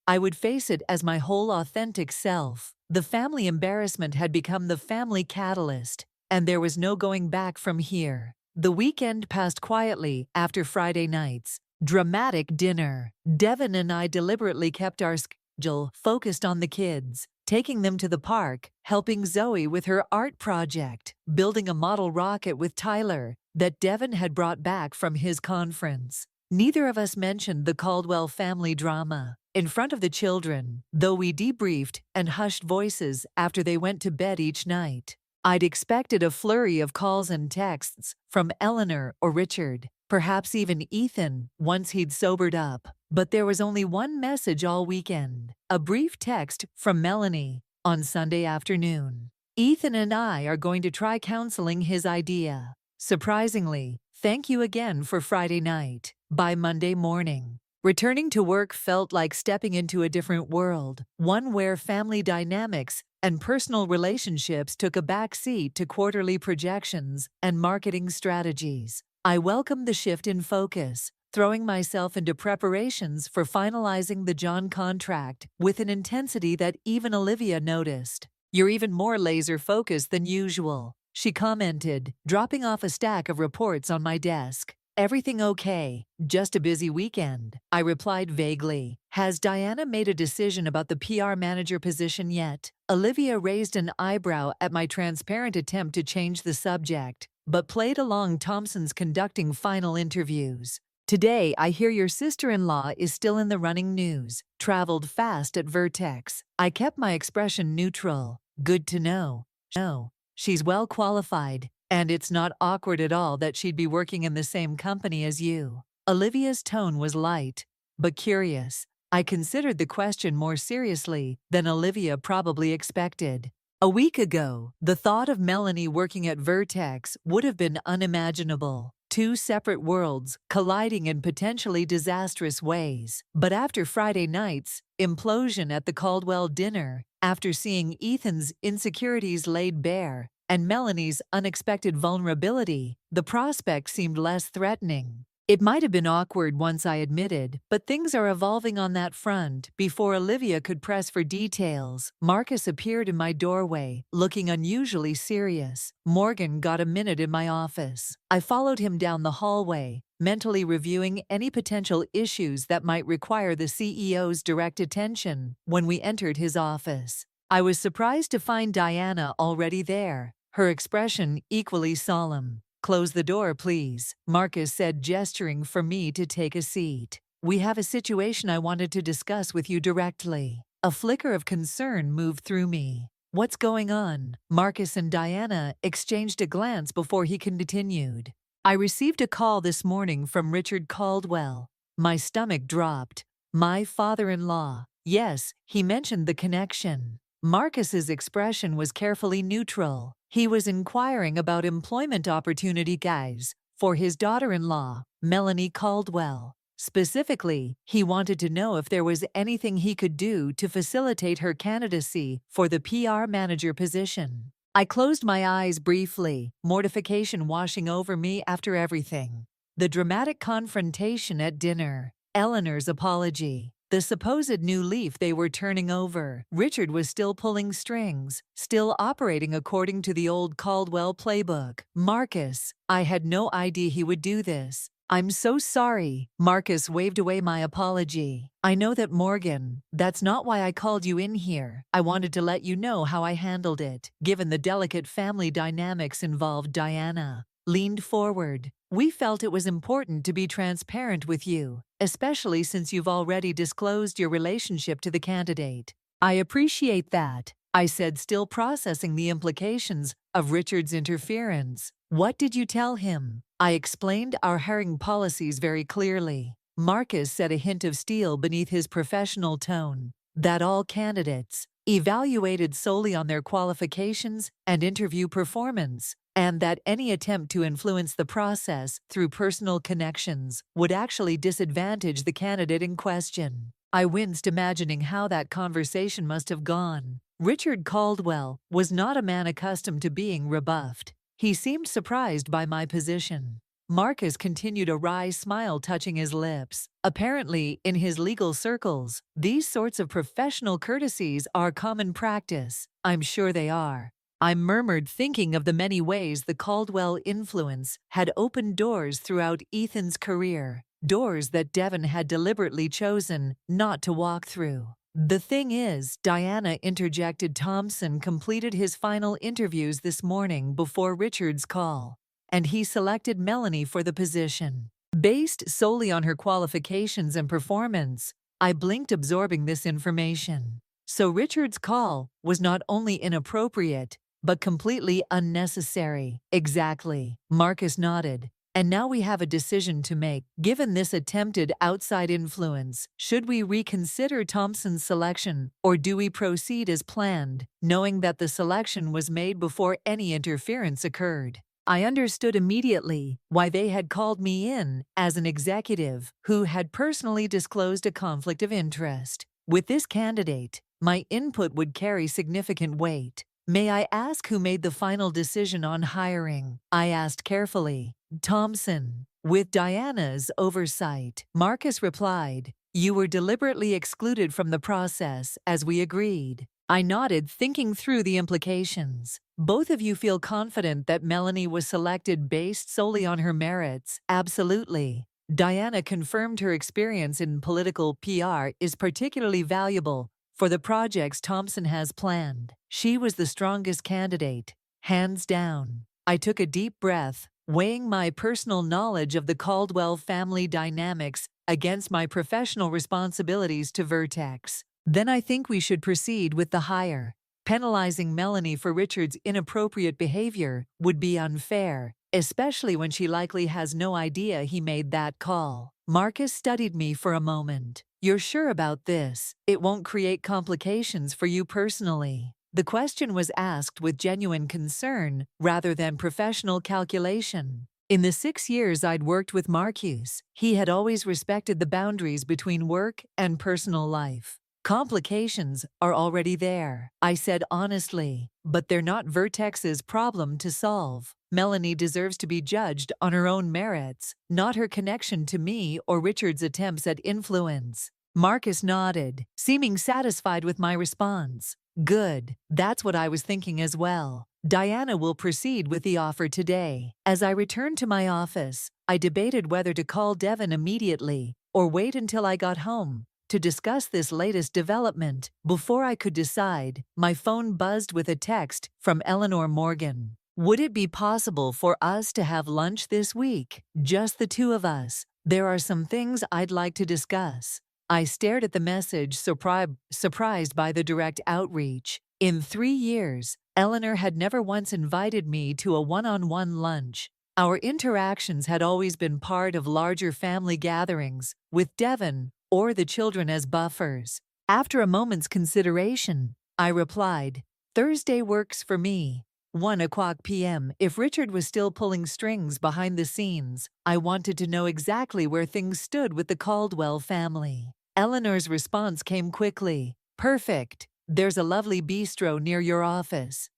I would face it as my whole authentic self. The family embarrassment had become the family catalyst, and there was no going back from here. The weekend passed quietly after Friday night's dramatic dinner. Devin and I deliberately kept our schedule focused on the kids, taking them to the park, helping Zoe with her art project, building a model rocket with Tyler that Devin had brought back from his conference. Neither of us mentioned the Caldwell family drama in front of the children, though we debriefed and hushed voices after they went to bed each night. I'd expected a flurry of calls and texts from Eleanor or Richard, perhaps even Ethan once he'd sobered up. But there was only one message all weekend, a brief text from Melanie on Sunday afternoon. Ethan and I are going to try counseling his idea. Surprisingly, thank you again for Friday night. By Monday morning, returning to work felt like stepping into a different world, one where family dynamics and personal relationships took a back seat to quarterly projections and marketing strategies. I welcomed the shift in focus, throwing myself into preparations for finalizing the John contract with an intensity that even Olivia noticed. "You're even more laser-focused than usual," she commented, dropping off a stack of reports on my desk. "Everything okay? Just a busy weekend," I replied vaguely. "Has Diana made a decision about the PR manager position yet?" Olivia raised an eyebrow at my transparent attempt to change the subject, but played along. "Thompson's conducting final interviews. Today, I hear your sister-in-law is still in the running news. Traveled fast at Vertex." I kept my expression neutral. "Good to know. No, she's well qualified, and it's not awkward at all that she'd be working in the same company as you." Olivia's tone was light, but curious. I considered the question more seriously than Olivia probably expected. A week ago, the thought of Melanie working at Vertex would have been unimaginable. Two separate worlds colliding in potentially disastrous ways. But after Friday night's implosion at the Caldwell dinner, after seeing Ethan's insecurities laid bare and Melanie's unexpected vulnerability, the prospect seemed less threatening. It might have been awkward once I admitted, but things are evolving on that front. Before Olivia could press for details, Marcus appeared in my doorway, looking unusually serious. Morgan got a minute in my office. I followed him down the hallway, mentally reviewing any potential issues that might require the CEO's direct attention. When we entered his office, I was surprised to find Diana already there, her expression equally solemn. "Close the door, please," Marcus said, gesturing for me to take a seat. "We have a situation I wanted to discuss with you directly." A flicker of concern moved through me. "What's going on?" Marcus and Diana exchanged a glance before he continued. "I received a call this morning from Richard Caldwell." My stomach dropped. "My father-in-law." Yes, he mentioned the connection. Marcus's expression was carefully neutral. He was inquiring about employment opportunity guys for his daughter-in-law, Melanie Caldwell. Specifically, he wanted to know if there was anything he could do to facilitate her candidacy for the PR manager position. I closed my eyes briefly, mortification washing over me after everything. The dramatic confrontation at dinner, Eleanor's apology, the supposed new leaf they were turning over. Richard was still pulling strings, still operating according to the old Caldwell playbook. "Marcus, I had no idea he would do this." "I'm so sorry." Marcus waved away my apology. "I know that, Morgan. That's not why I called you in here. I wanted to let you know how I handled it, given the delicate family dynamics involved. Diana leaned forward. We felt it was important to be transparent with you, especially since you've already disclosed your relationship to the candidate. I appreciate that, I said, still processing the implications of Richard's interference. What did you tell him? I explained our hiring policies very clearly. Marcus said, a hint of steel beneath his professional tone, that all candidates, evaluated solely on their qualifications and interview performance, and that any attempt to influence the process through personal connections would actually disadvantage the candidate in question. I winced, imagining how that conversation must have gone. Richard Caldwell was not a man accustomed to being rebuffed. He seemed surprised by my position. Marcus continued, a wry smile touching his lips. Apparently, in his legal circles, these sorts of professional courtesies are common practice. I'm sure they are. I murmured, thinking of the many ways the Caldwell influence had opened doors throughout Ethan's career, doors that Devon had deliberately chosen not to walk through. The thing is, Diana interjected, Thompson completed his final interviews this morning before Richard's call, and he selected Melanie for the position. Based solely on her qualifications and performance, I blinked, absorbing this information. So Richard's call was not only inappropriate, but completely unnecessary. Exactly. Marcus nodded. And now we have a decision to make. Given this attempted outside influence, should we reconsider Thompson's selection, or do we proceed as planned, knowing that the selection was made before any interference occurred? I understood immediately why they had called me in as an executive who had personally disclosed a conflict of interest. With this candidate, my input would carry significant weight. May I ask who made the final decision on hiring? I asked carefully. Thompson. With Diana's oversight, Marcus replied. You were deliberately excluded from the process, as we agreed. I nodded, thinking through the implications. Both of you feel confident that Melanie was selected based solely on her merits? Absolutely. Diana confirmed her experience in political PR is particularly valuable for the projects Thompson has planned. She was the strongest candidate, hands down. I took a deep breath, weighing my personal knowledge of the Caldwell family dynamics against my professional responsibilities to Vertex. Then I think we should proceed with the hire. Penalizing Melanie for Richard's inappropriate behavior would be unfair, especially when she likely has no idea he made that call. Marcus studied me for a moment. You're sure about this? It won't create complications for you personally? The question was asked with genuine concern rather than professional calculation. In the 6 years I'd worked with Marcus, he had always respected the boundaries between work and personal life. Complications are already there, I said honestly, but they're not Vertex's problem to solve. Melanie deserves to be judged on her own merits, not her connection to me or Richard's attempts at influence. Marcus nodded, seeming satisfied with my response. Good, that's what I was thinking as well. Diana will proceed with the offer today. As I returned to my office, I debated whether to call Devon immediately or wait until I got home to discuss this latest development. Before I could decide, my phone buzzed with a text from Eleanor Morgan. Would it be possible for us to have lunch this week? Just the two of us. There are some things I'd like to discuss. I stared at the message, surprised by the direct outreach. In 3 years, Eleanor had never once invited me to a one-on-one lunch. Our interactions had always been part of larger family gatherings, with Devon or the children as buffers. After a moment's consideration, I replied, Thursday works for me. 1:00 p.m. If Richard was still pulling strings behind the scenes, I wanted to know exactly where things stood with the Caldwell family. Eleanor's response came quickly. Perfect. There's a lovely bistro near your office.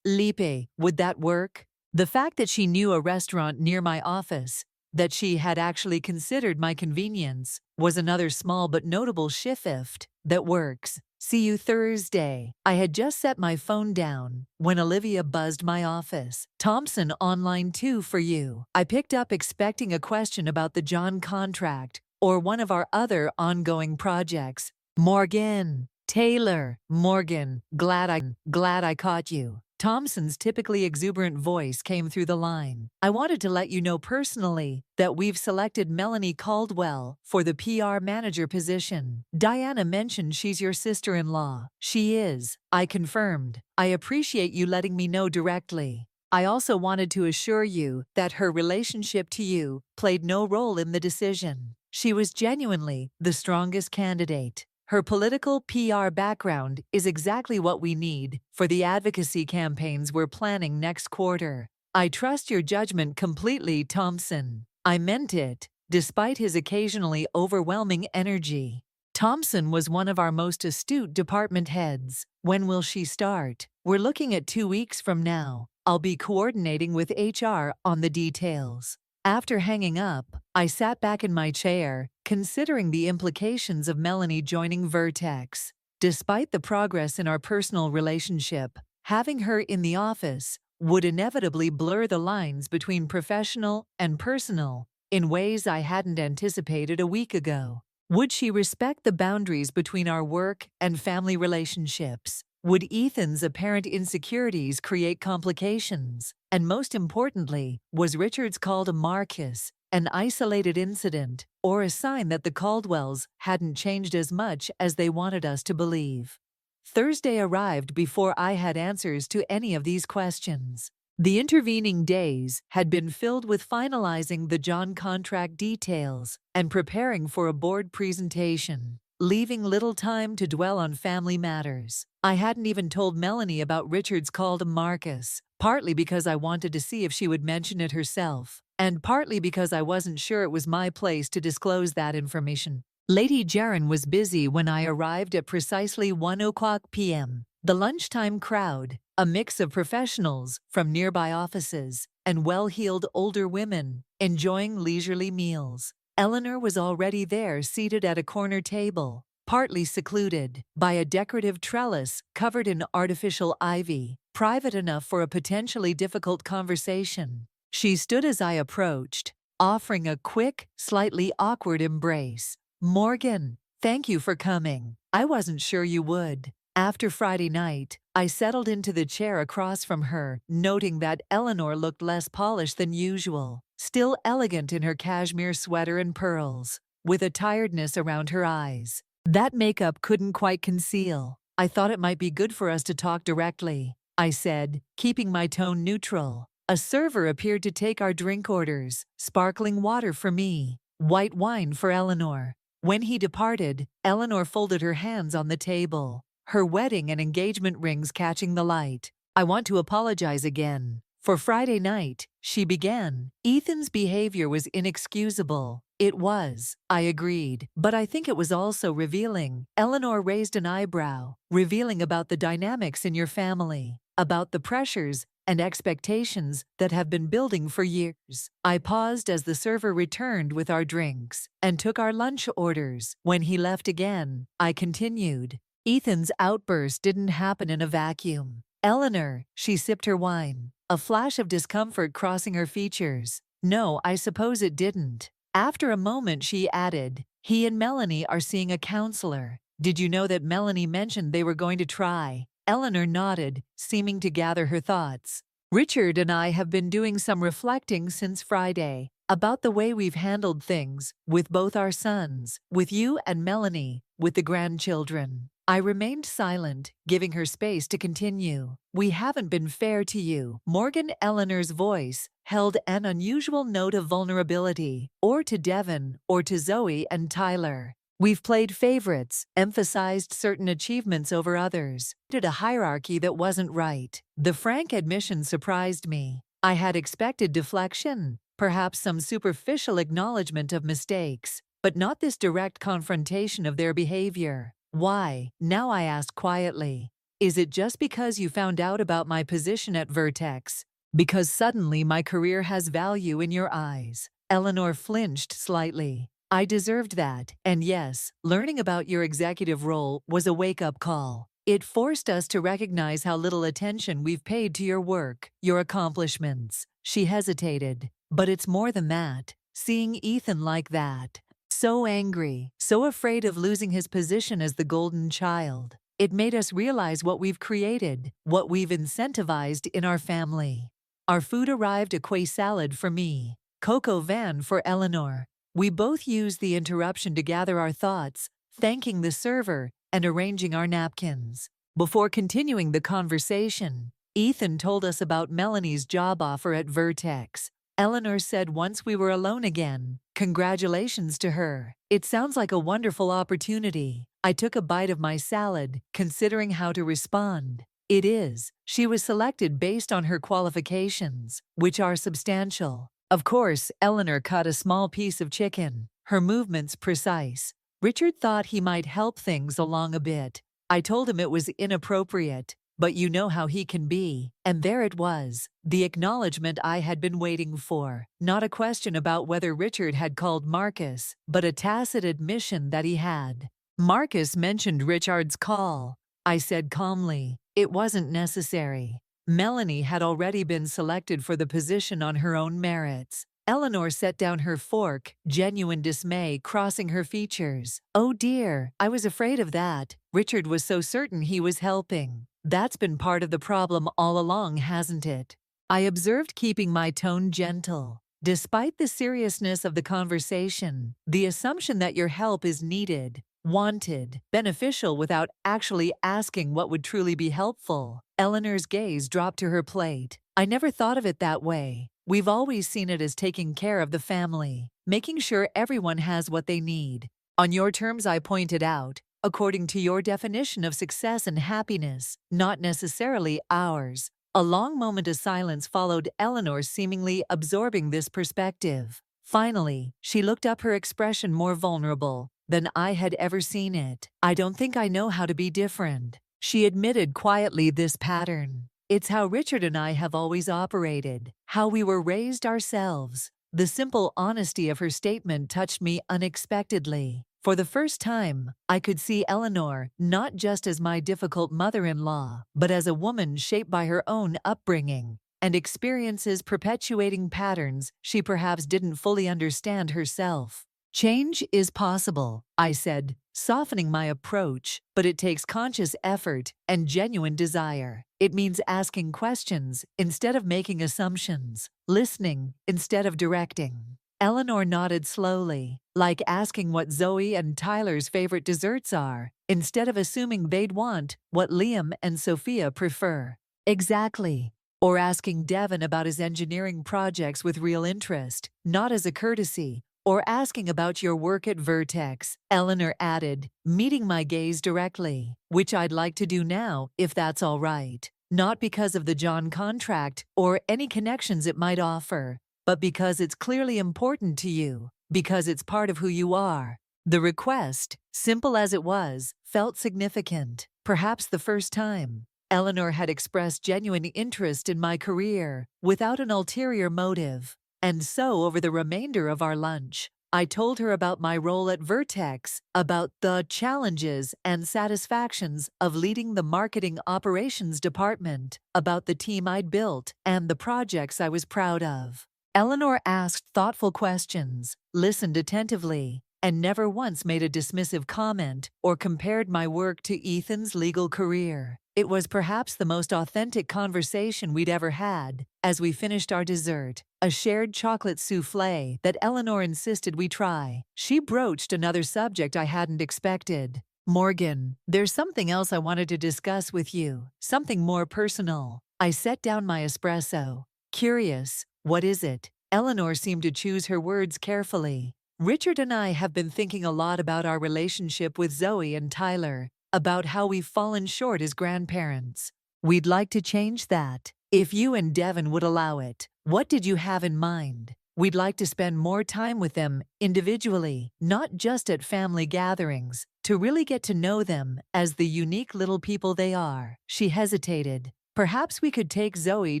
Lipe, would that work? The fact that she knew a restaurant near my office, that she had actually considered my convenience, was another small but notable shift. That works. See you Thursday. I had just set my phone down when Olivia buzzed my office. Thompson online too for you. I picked up, expecting a question about the John contract or one of our other ongoing projects. Morgan. Taylor. Morgan. Glad I caught you. Thompson's typically exuberant voice came through the line. I wanted to let you know personally that we've selected Melanie Caldwell for the PR manager position. Diana mentioned she's your sister-in-law. She is, I confirmed. I appreciate you letting me know directly. I also wanted to assure you that her relationship to you played no role in the decision. She was genuinely the strongest candidate. Her political PR background is exactly what we need for the advocacy campaigns we're planning next quarter. I trust your judgment completely, Thompson. I meant it, despite his occasionally overwhelming energy. Thompson was one of our most astute department heads. When will she start? We're looking at 2 weeks from now. I'll be coordinating with HR on the details. After hanging up, I sat back in my chair, considering the implications of Melanie joining Vertex. Despite the progress in our personal relationship, having her in the office would inevitably blur the lines between professional and personal in ways I hadn't anticipated a week ago. Would she respect the boundaries between our work and family relationships? Would Ethan's apparent insecurities create complications? And most importantly, was Richard's call to Marcus an isolated incident or a sign that the Caldwells hadn't changed as much as they wanted us to believe? Thursday arrived before I had answers to any of these questions. The intervening days had been filled with finalizing the John contract details and preparing for a board presentation, leaving little time to dwell on family matters. I hadn't even told Melanie about Richard's call to Marcus, partly because I wanted to see if she would mention it herself, and partly because I wasn't sure it was my place to disclose that information. Lady Jaren was busy when I arrived at precisely 1:00 p.m. The lunchtime crowd, a mix of professionals from nearby offices and well-heeled older women, enjoying leisurely meals. Eleanor was already there, seated at a corner table, partly secluded by a decorative trellis covered in artificial ivy, private enough for a potentially difficult conversation. She stood as I approached, offering a quick, slightly awkward embrace. "Morgan, thank you for coming. I wasn't sure you would." After Friday night, I settled into the chair across from her, noting that Eleanor looked less polished than usual, still elegant in her cashmere sweater and pearls, with a tiredness around her eyes that makeup couldn't quite conceal. "I thought it might be good for us to talk directly," I said, keeping my tone neutral. A server appeared to take our drink orders, sparkling water for me, white wine for Eleanor. When he departed, Eleanor folded her hands on the table, her wedding and engagement rings catching the light. "I want to apologize again for Friday night," she began. "Ethan's behavior was inexcusable." "It was," I agreed, "but I think it was also revealing." Eleanor raised an eyebrow. "Revealing about the dynamics in your family, about the pressures and expectations that have been building for years." I paused as the server returned with our drinks and took our lunch orders. When he left again, I continued. "Ethan's outburst didn't happen in a vacuum." "Eleanor," she sipped her wine, a flash of discomfort crossing her features. "No, I suppose it didn't." After a moment she added, "He and Melanie are seeing a counselor. Did you know that Melanie mentioned they were going to try?" Eleanor nodded, seeming to gather her thoughts. "Richard and I have been doing some reflecting since Friday about the way we've handled things with both our sons, with you and Melanie, with the grandchildren." I remained silent, giving her space to continue. "We haven't been fair to you." Morgan. Eleanor's voice held an unusual note of vulnerability, or to Devon, or to Zoe and Tyler. "We've played favorites, emphasized certain achievements over others, did a hierarchy that wasn't right." The frank admission surprised me. I had expected deflection, perhaps some superficial acknowledgement of mistakes, but not this direct confrontation of their behavior. "Why?" now I asked quietly. "Is it just because you found out about my position at Vertex? Because suddenly my career has value in your eyes?" Eleanor flinched slightly. "I deserved that, and yes, learning about your executive role was a wake-up call. It forced us to recognize how little attention we've paid to your work, your accomplishments." She hesitated. "But it's more than that. Seeing Ethan like that, so angry, so afraid of losing his position as the golden child, It made us realize what we've created, what we've incentivized in our family. Our food arrived: a quail salad for me, coco van for Eleanor. We both used the interruption to gather our thoughts, thanking the server and arranging our napkins. Before continuing the conversation, Ethan told us about Melanie's job offer at Vertex. Eleanor said once we were alone again, "Congratulations to her. It sounds like a wonderful opportunity." I took a bite of my salad, considering how to respond. It is. She was selected based on her qualifications, which are substantial. Of course, Eleanor cut a small piece of chicken, her movements precise. Richard thought he might help things along a bit. I told him it was inappropriate, but you know how he can be. And there it was, the acknowledgement I had been waiting for. Not a question about whether Richard had called Marcus, but a tacit admission that he had. "Marcus mentioned Richard's call," I said calmly. "It wasn't necessary. Melanie had already been selected for the position on her own merits." Eleanor set down her fork, genuine dismay crossing her features. "Oh dear, I was afraid of that. Richard was so certain he was helping. That's been part of the problem all along, hasn't it?" I observed, keeping my tone gentle. Despite the seriousness of the conversation, the assumption that your help is needed, wanted, beneficial without actually asking what would truly be helpful. Eleanor's gaze dropped to her plate. "I never thought of it that way. We've always seen it as taking care of the family, making sure everyone has what they need. On your terms," I pointed out, "according to your definition of success and happiness, not necessarily ours." A long moment of silence followed, Eleanor seemingly absorbing this perspective. Finally, she looked up, her expression more vulnerable than I had ever seen it. "I don't think I know how to be different," she admitted quietly. "This pattern. It's how Richard and I have always operated, how we were raised ourselves." The simple honesty of her statement touched me unexpectedly. For the first time, I could see Eleanor not just as my difficult mother-in-law, but as a woman shaped by her own upbringing and experiences, perpetuating patterns she perhaps didn't fully understand herself. "Change is possible," I said, softening my approach, "but it takes conscious effort and genuine desire. It means asking questions instead of making assumptions, listening instead of directing." Eleanor nodded slowly, like asking what Zoe and Tyler's favorite desserts are, instead of assuming they'd want what Liam and Sophia prefer. "Exactly." Or asking Devin about his engineering projects with real interest, not as a courtesy. "Or asking about your work at Vertex," Eleanor added, meeting my gaze directly. "Which I'd like to do now, if that's all right. Not because of the John contract or any connections it might offer, but because it's clearly important to you, because it's part of who you are." The request, simple as it was, felt significant. Perhaps the first time Eleanor had expressed genuine interest in my career, without an ulterior motive. And so, over the remainder of our lunch, I told her about my role at Vertex, about the challenges and satisfactions of leading the marketing operations department, about the team I'd built, and the projects I was proud of. Eleanor asked thoughtful questions, listened attentively, and never once made a dismissive comment or compared my work to Ethan's legal career. It was perhaps the most authentic conversation we'd ever had. As we finished our dessert, a shared chocolate souffle that Eleanor insisted we try, she broached another subject I hadn't expected. "Morgan, there's something else I wanted to discuss with you, something more personal." I set down my espresso. "Curious, what is it?" Eleanor seemed to choose her words carefully. "Richard and I have been thinking a lot about our relationship with Zoe and Tyler, about how we've fallen short as grandparents. We'd like to change that, if you and Devin would allow it." "What did you have in mind?" "We'd like to spend more time with them, individually, not just at family gatherings, to really get to know them as the unique little people they are." She hesitated. "Perhaps we could take Zoe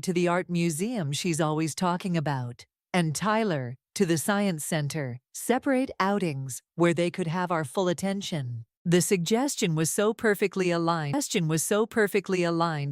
to the art museum she's always talking about, and Tyler to the science center, separate outings where they could have our full attention." The suggestion was so perfectly aligned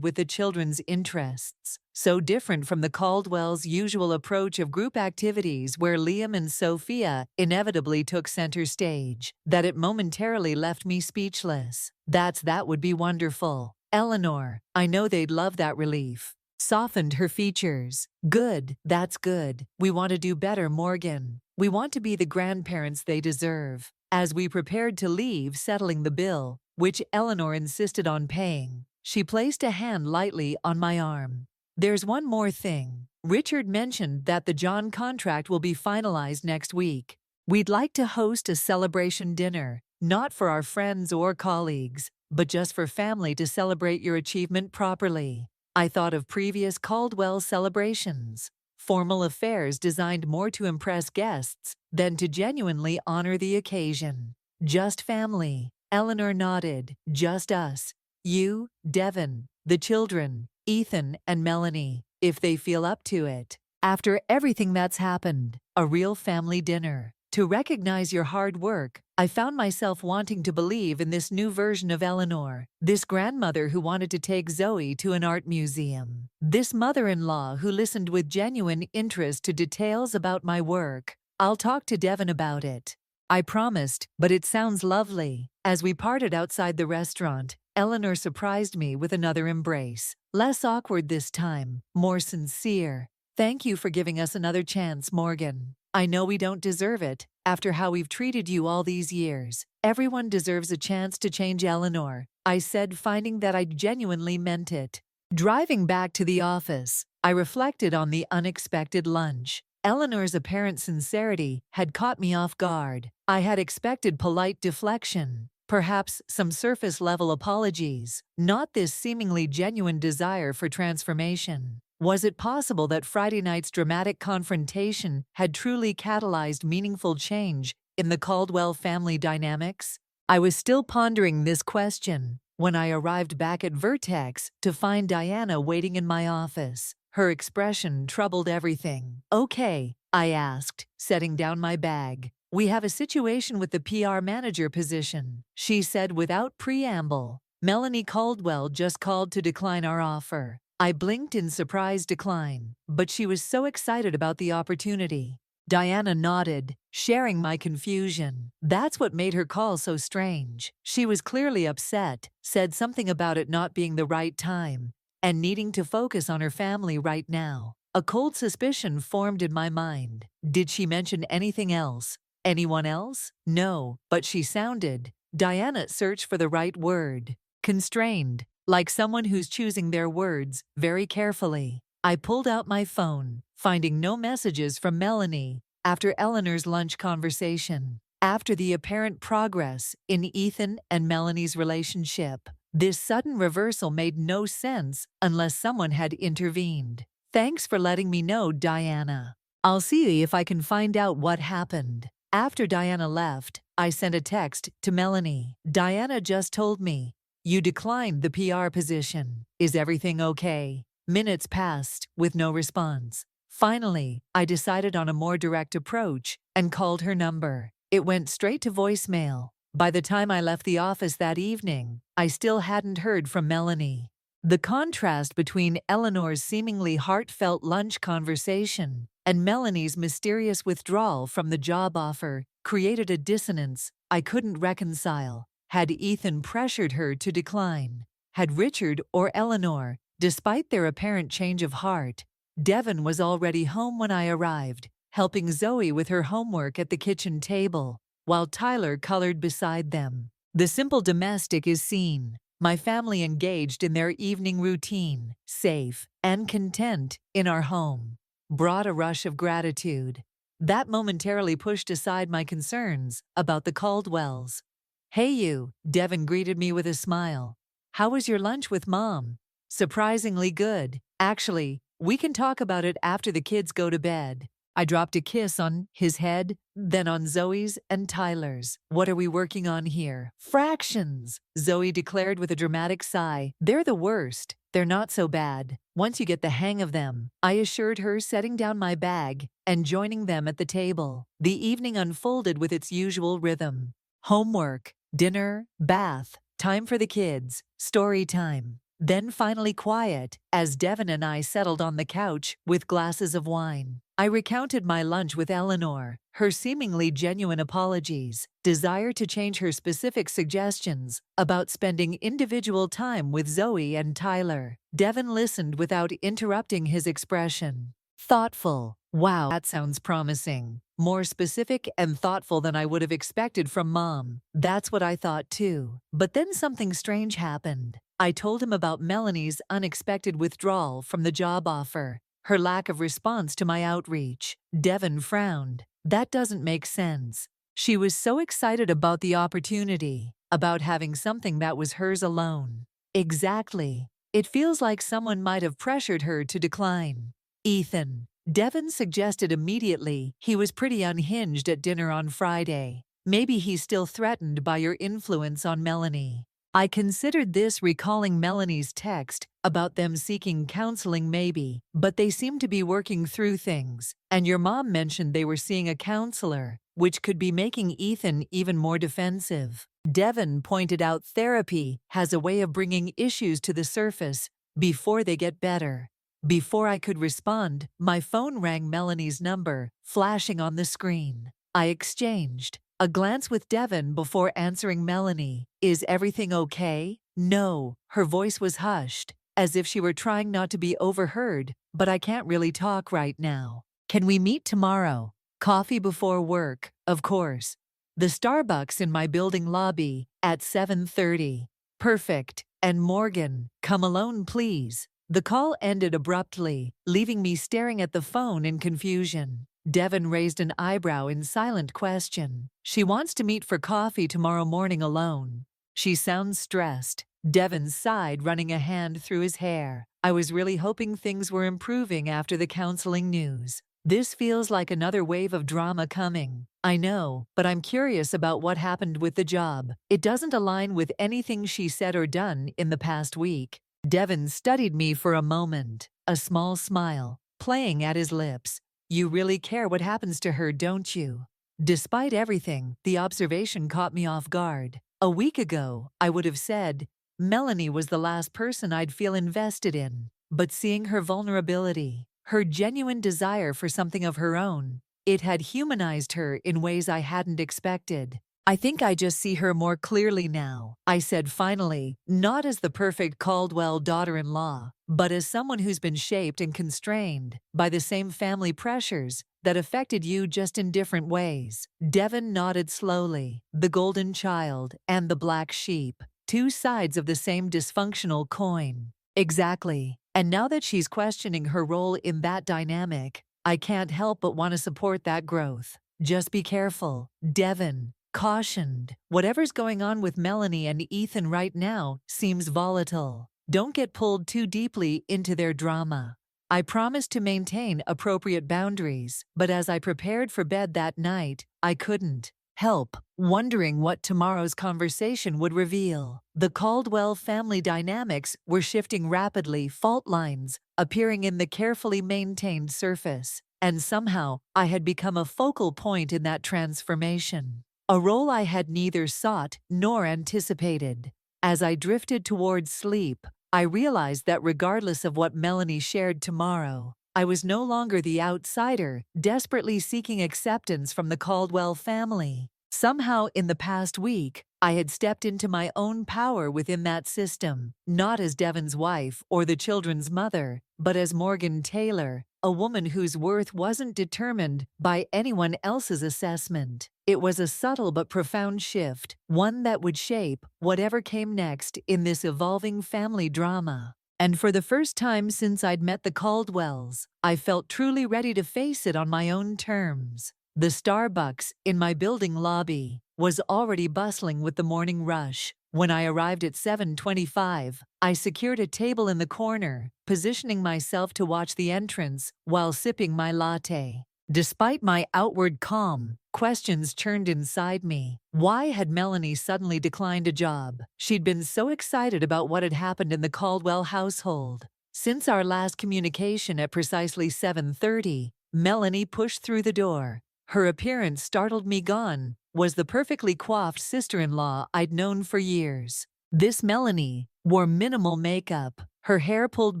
with the children's interests. So different from the Caldwells' usual approach of group activities where Liam and Sophia inevitably took center stage, that it momentarily left me speechless. That would be wonderful. Eleanor, I know they'd love that relief. Softened her features. Good, that's good. We want to do better, Morgan. We want to be the grandparents they deserve. As we prepared to leave, settling the bill, which Eleanor insisted on paying, she placed a hand lightly on my arm. There's one more thing. Richard mentioned that the John contract will be finalized next week. We'd like to host a celebration dinner, not for our friends or colleagues, but just for family to celebrate your achievement properly. I thought of previous Caldwell celebrations. Formal affairs designed more to impress guests than to genuinely honor the occasion. Just family. Eleanor nodded. Just us. You, Devon, the children, Ethan and Melanie, if they feel up to it. After everything that's happened, a real family dinner. To recognize your hard work, I found myself wanting to believe in this new version of Eleanor, this grandmother who wanted to take Zoe to an art museum, this mother-in-law who listened with genuine interest to details about my work. I'll talk to Devon about it, I promised, but it sounds lovely. As we parted outside the restaurant, Eleanor surprised me with another embrace. Less awkward this time, more sincere. Thank you for giving us another chance, Morgan. I know we don't deserve it, after how we've treated you all these years. Everyone deserves a chance to change, Eleanor, I said, finding that I genuinely meant it. Driving back to the office, I reflected on the unexpected lunch. Eleanor's apparent sincerity had caught me off guard. I had expected polite deflection, perhaps some surface-level apologies, not this seemingly genuine desire for transformation. Was it possible that Friday night's dramatic confrontation had truly catalyzed meaningful change in the Caldwell family dynamics? I was still pondering this question when I arrived back at Vertex to find Diana waiting in my office. Her expression troubled everything. Okay, I asked, setting down my bag. We have a situation with the PR manager position, she said without preamble. Melanie Caldwell just called to decline our offer. I blinked in surprised decline, but she was so excited about the opportunity. Diana nodded, sharing my confusion. That's what made her call so strange. She was clearly upset, said something about it not being the right time, and needing to focus on her family right now. A cold suspicion formed in my mind. Did she mention anything else? Anyone else? No, but she sounded. Diana searched for the right word. Constrained, like someone who's choosing their words very carefully. I pulled out my phone, finding no messages from Melanie after Eleanor's lunch conversation. After the apparent progress in Ethan and Melanie's relationship, this sudden reversal made no sense unless someone had intervened. Thanks for letting me know, Diana. I'll see if I can find out what happened. After Diana left, I sent a text to Melanie. Diana just told me, you declined the PR position. Is everything okay? Minutes passed with no response. Finally, I decided on a more direct approach and called her number. It went straight to voicemail. By the time I left the office that evening, I still hadn't heard from Melanie. The contrast between Eleanor's seemingly heartfelt lunch conversation and Melanie's mysterious withdrawal from the job offer created a dissonance I couldn't reconcile. Had Ethan pressured her to decline? Had Richard or Eleanor? Despite their apparent change of heart, Devon was already home when I arrived, helping Zoe with her homework at the kitchen table, while Tyler colored beside them. The simple domestic is seen, my family engaged in their evening routine, safe and content in our home, brought a rush of gratitude. That momentarily pushed aside my concerns about the Caldwells. Hey you, Devon greeted me with a smile. How was your lunch with Mom? Surprisingly good. Actually, we can talk about it after the kids go to bed. I dropped a kiss on his head, then on Zoe's and Tyler's. What are we working on here? Fractions, Zoe declared with a dramatic sigh. They're the worst. They're not so bad once you get the hang of them, I assured her, setting down my bag and joining them at the table. The evening unfolded with its usual rhythm. Homework, dinner, bath, time for the kids, story time. then finally quiet, as Devon and I settled on the couch with glasses of wine. I recounted my lunch with Eleanor, her seemingly genuine apologies, desire to change her specific suggestions about spending individual time with Zoe and Tyler. Devon listened without interrupting his expression. Thoughtful. Wow, that sounds promising. More specific and thoughtful than I would have expected from Mom. That's what I thought too. But then something strange happened. I told him about Melanie's unexpected withdrawal from the job offer, her lack of response to my outreach. Devon frowned. That doesn't make sense. She was so excited about the opportunity, about having something that was hers alone. Exactly. It feels like someone might have pressured her to decline. Ethan. Devon suggested immediately he was pretty unhinged at dinner on Friday. Maybe he's still threatened by your influence on Melanie. I considered this, recalling Melanie's text about them seeking counseling maybe, but they seem to be working through things. And your mom mentioned they were seeing a counselor, which could be making Ethan even more defensive. Devon pointed out therapy has a way of bringing issues to the surface before they get better. Before I could respond, my phone rang, Melanie's number flashing on the screen. I exchanged a glance with Devon before answering Melanie. Is everything okay? No, her voice was hushed, as if she were trying not to be overheard, but I can't really talk right now. Can we meet tomorrow? Coffee before work, of course. The Starbucks in my building lobby at 7:30. Perfect. And Morgan, come alone please. The call ended abruptly, leaving me staring at the phone in confusion. Devon raised an eyebrow in silent question. She wants to meet for coffee tomorrow morning alone. She sounds stressed. Devon sighed, running a hand through his hair. I was really hoping things were improving after the counseling news. This feels like another wave of drama coming. I know, but I'm curious about what happened with the job. It doesn't align with anything she said or done in the past week. Devon studied me for a moment, a small smile playing at his lips. You really care what happens to her, don't you? Despite everything, the observation caught me off guard. A week ago, I would have said, Melanie was the last person I'd feel invested in. But seeing her vulnerability, her genuine desire for something of her own, it had humanized her in ways I hadn't expected. I think I just see her more clearly now, I said finally, not as the perfect Caldwell daughter-in-law, but as someone who's been shaped and constrained by the same family pressures that affected you, just in different ways. Devon nodded slowly. The golden child and the black sheep, two sides of the same dysfunctional coin. Exactly. And now that she's questioning her role in that dynamic, I can't help but want to support that growth. Just be careful, Devon cautioned. Whatever's going on with Melanie and Ethan right now seems volatile. Don't get pulled too deeply into their drama. I promised to maintain appropriate boundaries, but as I prepared for bed that night, I couldn't help wondering what tomorrow's conversation would reveal. The Caldwell family dynamics were shifting rapidly, fault lines appearing in the carefully maintained surface, and somehow I had become a focal point in that transformation. A role I had neither sought nor anticipated. As I drifted towards sleep, I realized that regardless of what Melanie shared tomorrow, I was no longer the outsider, desperately seeking acceptance from the Caldwell family. Somehow in the past week, I had stepped into my own power within that system, not as Devon's wife or the children's mother, but as Morgan Taylor, a woman whose worth wasn't determined by anyone else's assessment. It was a subtle but profound shift, one that would shape whatever came next in this evolving family drama. And for the first time since I'd met the Caldwells, I felt truly ready to face it on my own terms. The Starbucks in my building lobby was already bustling with the morning rush. When I arrived at 7:25, I secured a table in the corner, positioning myself to watch the entrance while sipping my latte. Despite my outward calm, questions churned inside me. Why had Melanie suddenly declined a job? She'd been so excited about what had happened in the Caldwell household. Since our last communication at precisely 7:30, Melanie pushed through the door. Her appearance startled me. Gone was the perfectly coiffed sister-in-law I'd known for years. This Melanie wore minimal makeup, her hair pulled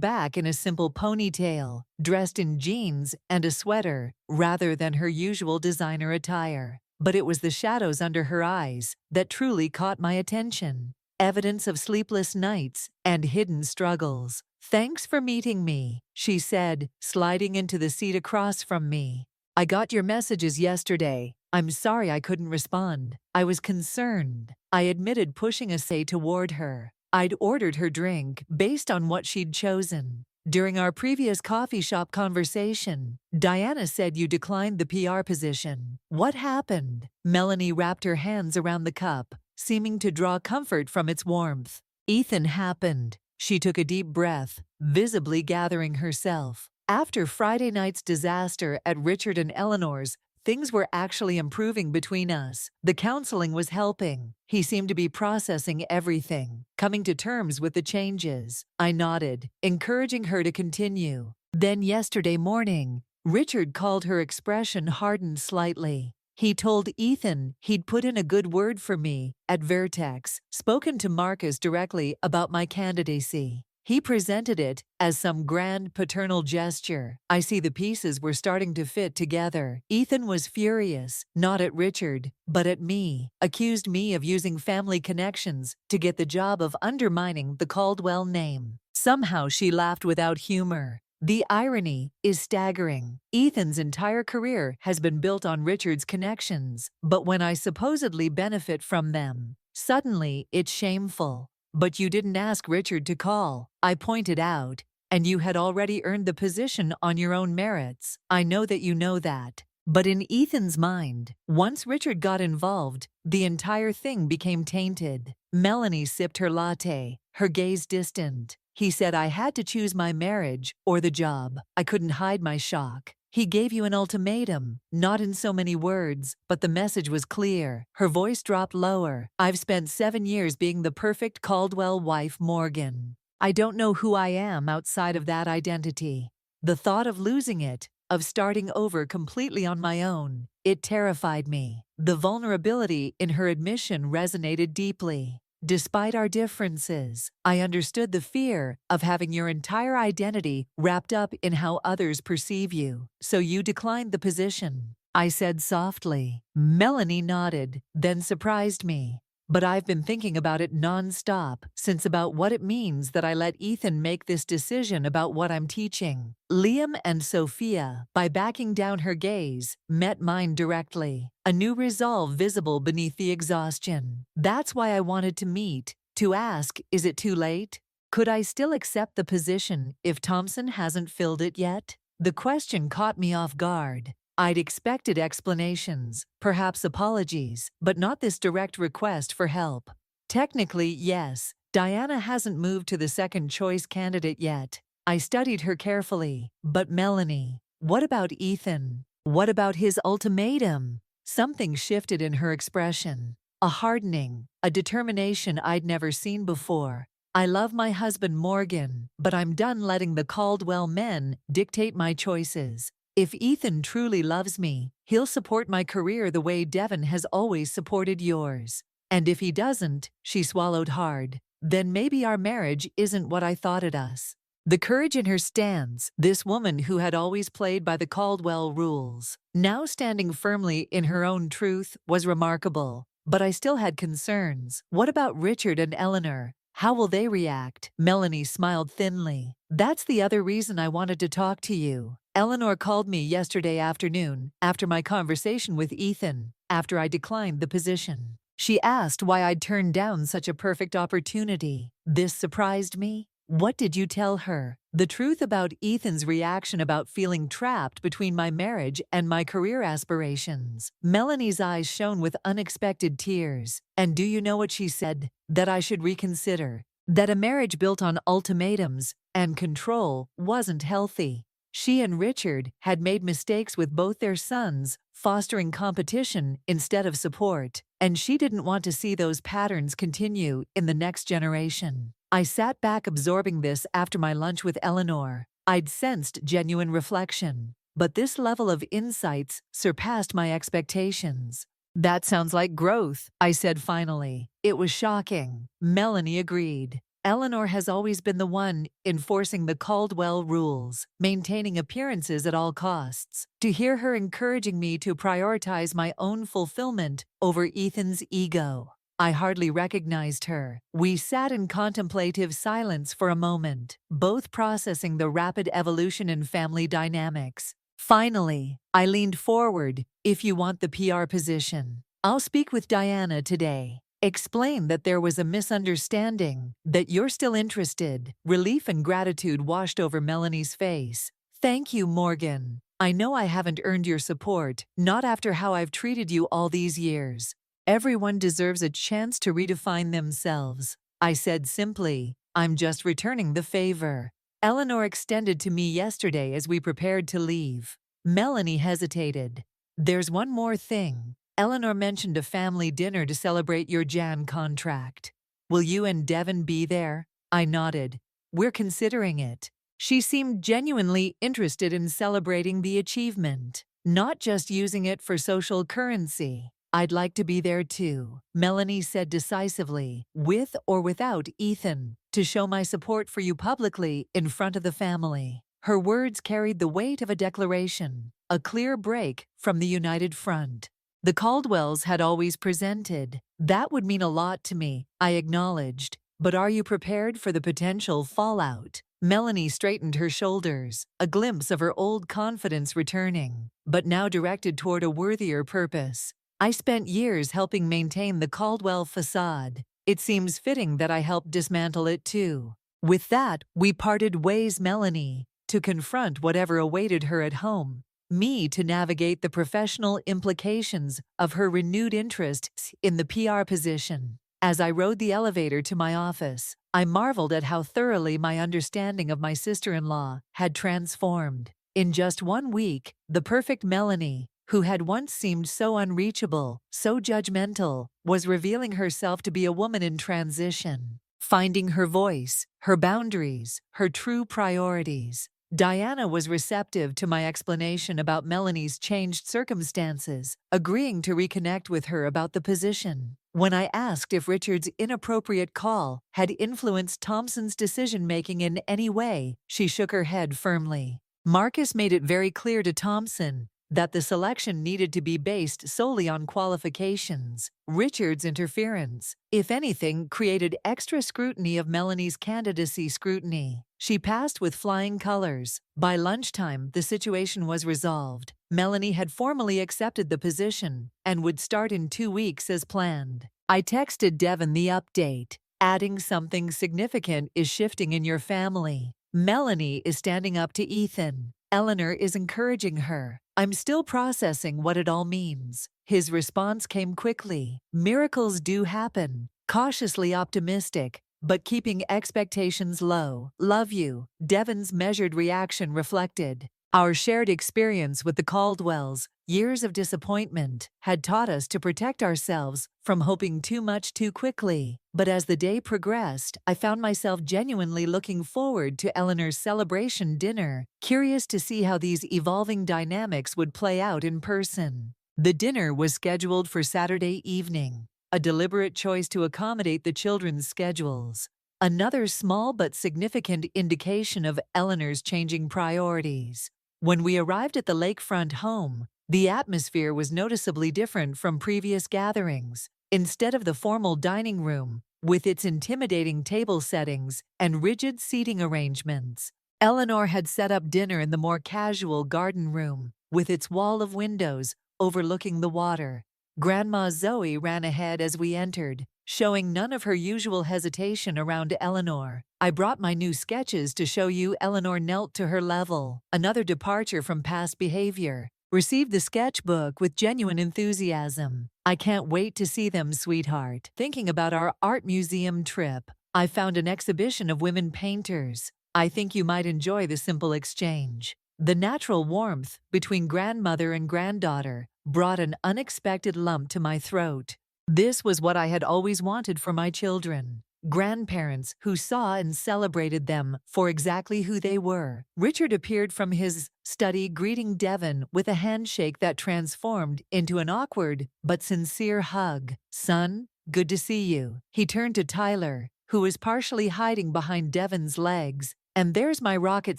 back in a simple ponytail, dressed in jeans and a sweater, rather than her usual designer attire. But it was the shadows under her eyes that truly caught my attention. Evidence of sleepless nights and hidden struggles. "Thanks for meeting me," she said, sliding into the seat across from me. "I got your messages yesterday. I'm sorry I couldn't respond. I was concerned," I admitted, pushing a seat toward her. I'd ordered her drink based on what she'd chosen. "During our previous coffee shop conversation, Diana said you declined the PR position. What happened?" Melanie wrapped her hands around the cup, seeming to draw comfort from its warmth. "Ethan happened." She took a deep breath, visibly gathering herself. "After Friday night's disaster at Richard and Eleanor's, things were actually improving between us. The counseling was helping. He seemed to be processing everything, coming to terms with the changes." I nodded, encouraging her to continue. "Then yesterday morning, Richard called." Her expression hardened slightly. "He told Ethan he'd put in a good word for me at Vertex, spoken to Marcus directly about my candidacy. He presented it as some grand paternal gesture. I see the pieces were starting to fit together. Ethan was furious, not at Richard, but at me, accused me of using family connections to get the job, of undermining the Caldwell name." Somehow she laughed without humor. "The irony is staggering. Ethan's entire career has been built on Richard's connections, but when I supposedly benefit from them, suddenly it's shameful." "But you didn't ask Richard to call," I pointed out, "and you had already earned the position on your own merits. I know that you know that." But in Ethan's mind, once Richard got involved, the entire thing became tainted. Melanie sipped her latte, her gaze distant. "He said I had to choose my marriage or the job." I couldn't hide my shock. "He gave you an ultimatum." "Not in so many words, but the message was clear." Her voice dropped lower. "I've spent 7 years being the perfect Caldwell wife, Morgan. I don't know who I am outside of that identity. The thought of losing it, of starting over completely on my own, it terrified me." The vulnerability in her admission resonated deeply. "Despite our differences, I understood the fear of having your entire identity wrapped up in how others perceive you. So you declined the position," I said softly. Melanie nodded, then surprised me. "But I've been thinking about it non-stop since, about what it means that I let Ethan make this decision about what I'm teaching." Liam and Sophia, by backing down her gaze, met mine directly, a new resolve visible beneath the exhaustion. "That's why I wanted to meet, to ask, is it too late? Could I still accept the position if Thompson hasn't filled it yet?" The question caught me off guard. I'd expected explanations, perhaps apologies, but not this direct request for help. "Technically, yes. Diana hasn't moved to the second choice candidate yet." I studied her carefully. "But Melanie, what about Ethan? What about his ultimatum?" Something shifted in her expression. A hardening, a determination I'd never seen before. "I love my husband Morgan, but I'm done letting the Caldwell men dictate my choices. If Ethan truly loves me, he'll support my career the way Devon has always supported yours. And if he doesn't," she swallowed hard, "then maybe our marriage isn't what I thought it us." The courage in her stance, this woman who had always played by the Caldwell rules, now standing firmly in her own truth, was remarkable. But I still had concerns. "What about Richard and Eleanor? How will they react?" Melanie smiled thinly. "That's the other reason I wanted to talk to you. Eleanor called me yesterday afternoon, after my conversation with Ethan, after I declined the position. She asked why I'd turned down such a perfect opportunity. This surprised me." "What did you tell her?" "The truth about Ethan's reaction, about feeling trapped between my marriage and my career aspirations." Melanie's eyes shone with unexpected tears. "And do you know what she said? That I should reconsider. That a marriage built on ultimatums and control wasn't healthy. She and Richard had made mistakes with both their sons, fostering competition instead of support, and she didn't want to see those patterns continue in the next generation." I sat back, absorbing this after my lunch with Eleanor. I'd sensed genuine reflection, but this level of insights surpassed my expectations. "That sounds like growth," I said finally. "It was shocking." Melanie agreed. Eleanor has always been the one enforcing the Caldwell rules, maintaining appearances at all costs. To hear her encouraging me to prioritize my own fulfillment over Ethan's ego, I hardly recognized her. We sat in contemplative silence for a moment, both processing the rapid evolution in family dynamics. Finally, I leaned forward. If you want the PR position, I'll speak with Diana today. Explain that there was a misunderstanding, that you're still interested. Relief and gratitude washed over Melanie's face. Thank you, Morgan. I know I haven't earned your support, not after how I've treated you all these years. Everyone deserves a chance to redefine themselves. I said simply, I'm just returning the favor Eleanor extended to me yesterday as we prepared to leave. Melanie hesitated. There's one more thing. Eleanor mentioned a family dinner to celebrate your Jan contract. Will you and Devin be there? I nodded. We're considering it. She seemed genuinely interested in celebrating the achievement, not just using it for social currency. I'd like to be there too, Melanie said decisively, with or without Ethan, to show my support for you publicly in front of the family. Her words carried the weight of a declaration, a clear break from the united front. The Caldwells had always presented. That would mean a lot to me, I acknowledged. But are you prepared for the potential fallout? Melanie straightened her shoulders, a glimpse of her old confidence returning, but now directed toward a worthier purpose. I spent years helping maintain the Caldwell facade. It seems fitting that I helped dismantle it too. With that, we parted ways, Melanie, to confront whatever awaited her at home. Me to navigate the professional implications of her renewed interest in the PR position. As I rode the elevator to my office, I marveled at how thoroughly my understanding of my sister-in-law had transformed. In just 1 week, the perfect Melanie, who had once seemed so unreachable, so judgmental, was revealing herself to be a woman in transition, finding her voice, her boundaries, her true priorities. Diana was receptive to my explanation about Melanie's changed circumstances, agreeing to reconnect with her about the position. When I asked if Richard's inappropriate call had influenced Thompson's decision-making in any way, she shook her head firmly. Marcus made it very clear to Thompson that the selection needed to be based solely on qualifications. Richard's interference, if anything, created extra scrutiny of Melanie's candidacy scrutiny. She passed with flying colors. By lunchtime, the situation was resolved. Melanie had formally accepted the position and would start in 2 weeks as planned. I texted Devin the update, adding something significant is shifting in your family. Melanie is standing up to Ethan. Eleanor is encouraging her. I'm still processing what it all means. His response came quickly. Miracles do happen. Cautiously optimistic, but keeping expectations low. Love you. Devin's measured reaction reflected. Our shared experience with the Caldwells, years of disappointment, had taught us to protect ourselves from hoping too much too quickly. But as the day progressed, I found myself genuinely looking forward to Eleanor's celebration dinner, curious to see how these evolving dynamics would play out in person. The dinner was scheduled for Saturday evening, a deliberate choice to accommodate the children's schedules. Another small but significant indication of Eleanor's changing priorities. When we arrived at the lakefront home, the atmosphere was noticeably different from previous gatherings. Instead of the formal dining room, with its intimidating table settings and rigid seating arrangements, Eleanor had set up dinner in the more casual garden room, with its wall of windows overlooking the water. Grandma Zoe ran ahead as we entered, showing none of her usual hesitation around Eleanor. I brought my new sketches to show you. Eleanor knelt to her level, another departure from past behavior. Received the sketchbook with genuine enthusiasm. I can't wait to see them, sweetheart. Thinking about our art museum trip, I found an exhibition of women painters. I think you might enjoy the simple exchange. The natural warmth between grandmother and granddaughter brought an unexpected lump to my throat. This was what I had always wanted for my children. Grandparents who saw and celebrated them for exactly who they were. Richard appeared from his study greeting Devin with a handshake that transformed into an awkward but sincere hug. Son, good to see you. He turned to Tyler, who was partially hiding behind Devon's legs. And there's my rocket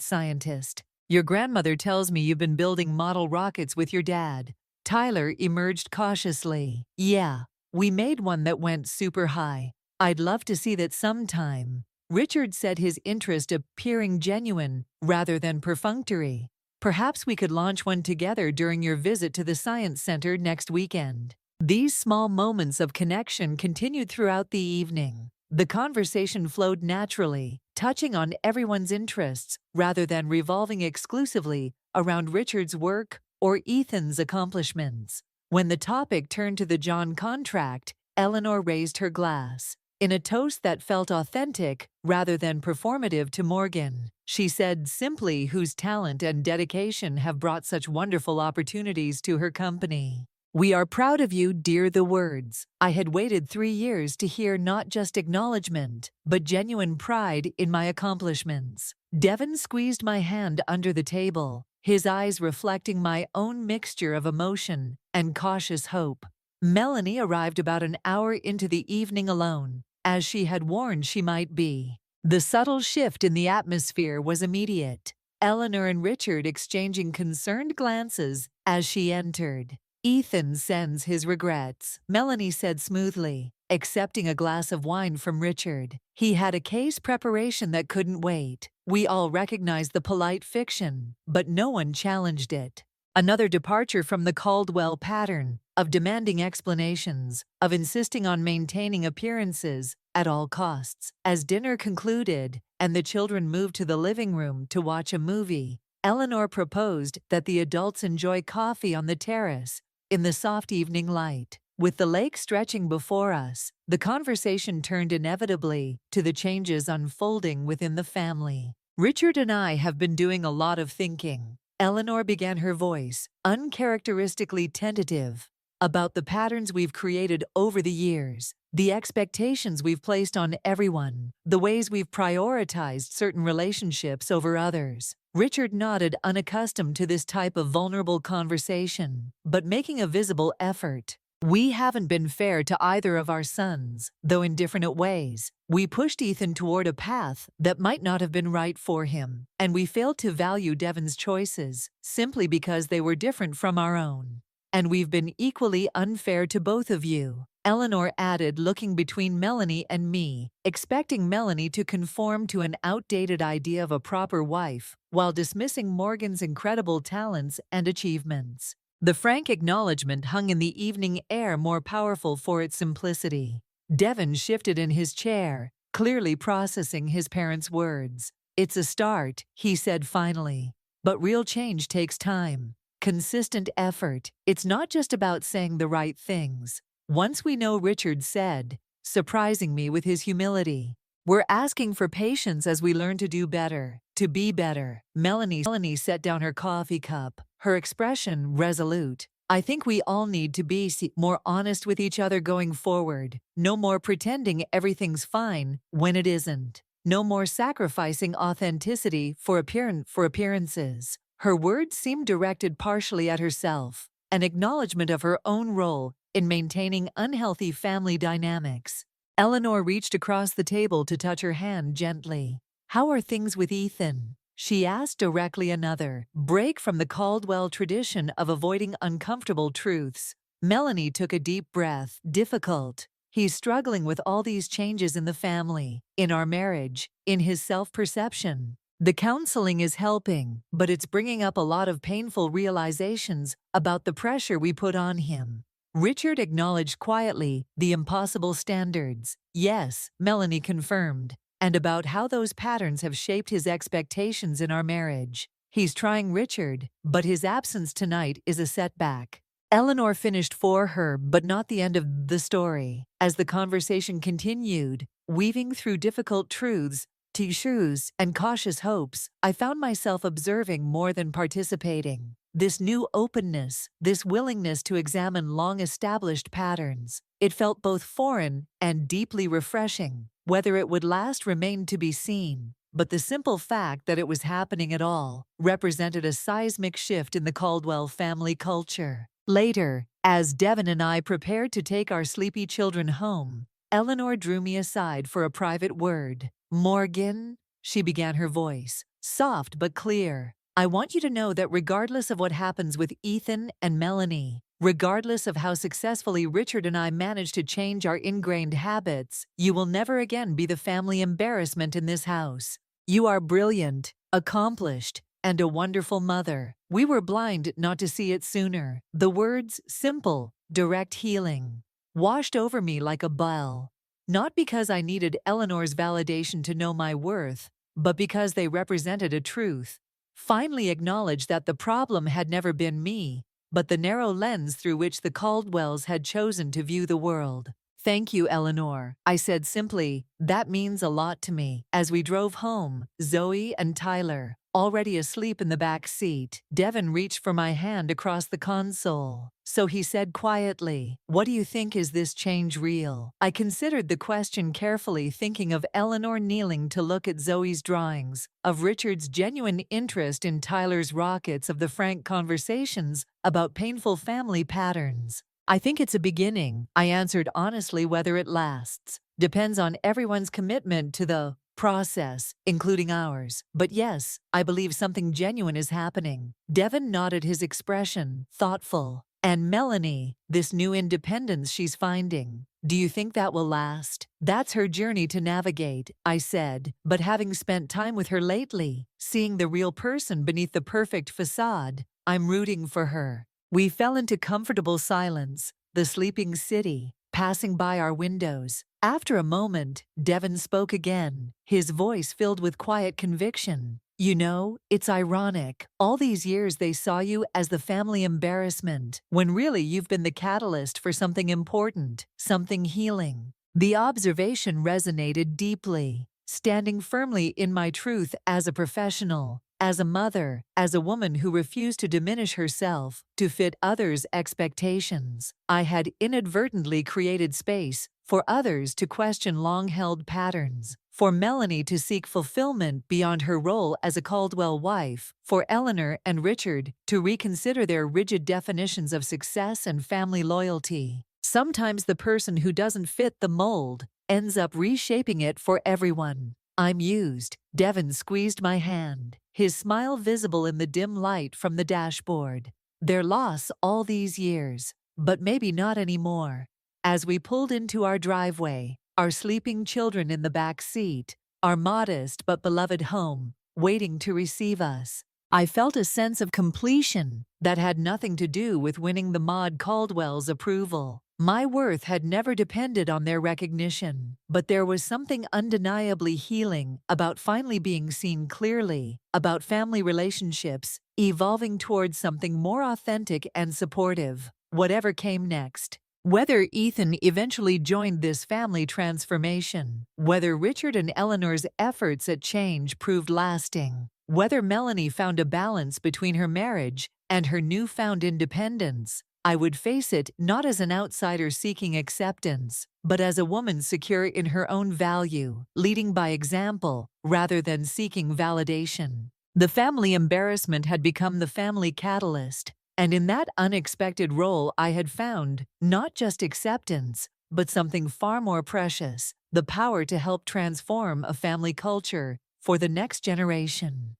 scientist. Your grandmother tells me you've been building model rockets with your dad. Tyler emerged cautiously. Yeah, we made one that went super high. I'd love to see that sometime. Richard said, his interest appearing genuine rather than perfunctory. Perhaps we could launch one together during your visit to the Science Center next weekend. These small moments of connection continued throughout the evening. The conversation flowed naturally, touching on everyone's interests rather than revolving exclusively around Richard's work or Ethan's accomplishments. When the topic turned to the John contract, Eleanor raised her glass. In a toast that felt authentic rather than performative to Morgan, she said simply, whose talent and dedication have brought such wonderful opportunities to her company. We are proud of you, dear. The words I had waited 3 years to hear, not just acknowledgement, but genuine pride in my accomplishments. Devon squeezed my hand under the table, his eyes reflecting my own mixture of emotion and cautious hope. Melanie arrived about an hour into the evening alone, as she had warned she might be. The subtle shift in the atmosphere was immediate, Eleanor and Richard exchanging concerned glances as she entered. Ethan sends his regrets, Melanie said smoothly, accepting a glass of wine from Richard. He had a case preparation that couldn't wait. We all recognized the polite fiction, but no one challenged it. Another departure from the Caldwell pattern of demanding explanations, of insisting on maintaining appearances at all costs. As dinner concluded and the children moved to the living room to watch a movie, Eleanor proposed that the adults enjoy coffee on the terrace in the soft evening light. With the lake stretching before us, the conversation turned inevitably to the changes unfolding within the family. Richard and I have been doing a lot of thinking. Eleanor began, her voice uncharacteristically tentative, about the patterns we've created over the years, the expectations we've placed on everyone, the ways we've prioritized certain relationships over others. Richard nodded, unaccustomed to this type of vulnerable conversation, but making a visible effort. We haven't been fair to either of our sons, though in different ways. We pushed Ethan toward a path that might not have been right for him, and we failed to value Devon's choices simply because they were different from our own. And we've been equally unfair to both of you, Eleanor added, looking between Melanie and me, expecting Melanie to conform to an outdated idea of a proper wife, while dismissing Morgan's incredible talents and achievements. The frank acknowledgement hung in the evening air, more powerful for its simplicity. Devon shifted in his chair, clearly processing his parents' words. It's a start, he said finally. But real change takes time. Consistent effort. It's not just about saying the right things. Once we know, Richard said, surprising me with his humility. We're asking for patience as we learn to do better, to be better. Melanie set down her coffee cup, her expression resolute. I think we all need to be more honest with each other going forward. No more pretending everything's fine when it isn't. No more sacrificing authenticity for appearances. Her words seemed directed partially at herself, an acknowledgement of her own role in maintaining unhealthy family dynamics. Eleanor reached across the table to touch her hand gently. How are things with Ethan? She asked directly, another break from the Caldwell tradition of avoiding uncomfortable truths. Melanie took a deep breath. Difficult. He's struggling with all these changes in the family, in our marriage, in his self-perception. The counseling is helping, but it's bringing up a lot of painful realizations about the pressure we put on him. Richard acknowledged quietly the impossible standards. Yes, Melanie confirmed. And about how those patterns have shaped his expectations in our marriage. He's trying, Richard, but his absence tonight is a setback. Eleanor finished for her, but not the end of the story. As the conversation continued, weaving through difficult truths, tissues, and cautious hopes, I found myself observing more than participating. This new openness, this willingness to examine long-established patterns. It felt both foreign and deeply refreshing. Whether it would last remained to be seen, but the simple fact that it was happening at all represented a seismic shift in the Caldwell family culture. Later, as Devon and I prepared to take our sleepy children home, Eleanor drew me aside for a private word. "Morgan," she began, her voice soft but clear. "I want you to know that regardless of what happens with Ethan and Melanie, regardless of how successfully Richard and I manage to change our ingrained habits, you will never again be the family embarrassment in this house. You are brilliant, accomplished, and a wonderful mother." We were blind not to see it sooner. The words, simple, direct, healing, washed over me like a bell. Not because I needed Eleanor's validation to know my worth, but because they represented a truth. Finally acknowledged that the problem had never been me, but the narrow lens through which the Caldwells had chosen to view the world. "Thank you, Eleanor," I said simply. "That means a lot to me." As we drove home, Zoe and Tyler, already asleep in the back seat, Devin reached for my hand across the console. So he said quietly, "What do you think? Is this change real?" I considered the question carefully, thinking of Eleanor kneeling to look at Zoe's drawings, of Richard's genuine interest in Tyler's rockets, of the frank conversations about painful family patterns. "I think it's a beginning," I answered honestly. "Whether it lasts depends on everyone's commitment to the process, including ours. But yes, I believe something genuine is happening." Devin nodded, his expression thoughtful. "And Melanie, this new independence she's finding, do you think that will last?" "That's her journey to navigate," I said, "but having spent time with her lately, seeing the real person beneath the perfect facade, I'm rooting for her." We fell into comfortable silence, the sleeping city passing by our windows. After a moment, Devin spoke again, his voice filled with quiet conviction. "You know, it's ironic. All these years they saw you as the family embarrassment, when really you've been the catalyst for something important, something healing." The observation resonated deeply, standing firmly in my truth as a professional, as a mother, as a woman who refused to diminish herself to fit others' expectations. I had inadvertently created space for others to question long-held patterns, for Melanie to seek fulfillment beyond her role as a Caldwell wife, for Eleanor and Richard to reconsider their rigid definitions of success and family loyalty. Sometimes the person who doesn't fit the mold ends up reshaping it for everyone. I mused. Devin squeezed my hand, his smile visible in the dim light from the dashboard. Their loss all these years, but maybe not anymore. As we pulled into our driveway, our sleeping children in the back seat, our modest but beloved home waiting to receive us, I felt a sense of completion that had nothing to do with winning the Maud Caldwell's approval. My worth had never depended on their recognition, but there was something undeniably healing about finally being seen clearly, about family relationships evolving towards something more authentic and supportive, whatever came next. Whether Ethan eventually joined this family transformation, whether Richard and Eleanor's efforts at change proved lasting, whether Melanie found a balance between her marriage and her newfound independence, I would face it not as an outsider seeking acceptance, but as a woman secure in her own value, leading by example rather than seeking validation. The family embarrassment had become the family catalyst, and in that unexpected role I had found not just acceptance, but something far more precious, the power to help transform a family culture for the next generation.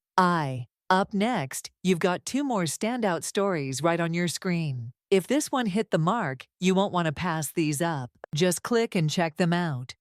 Up next, you've got 2 more standout stories right on your screen. If this one hit the mark, you won't want to pass these up. Just click and check them out.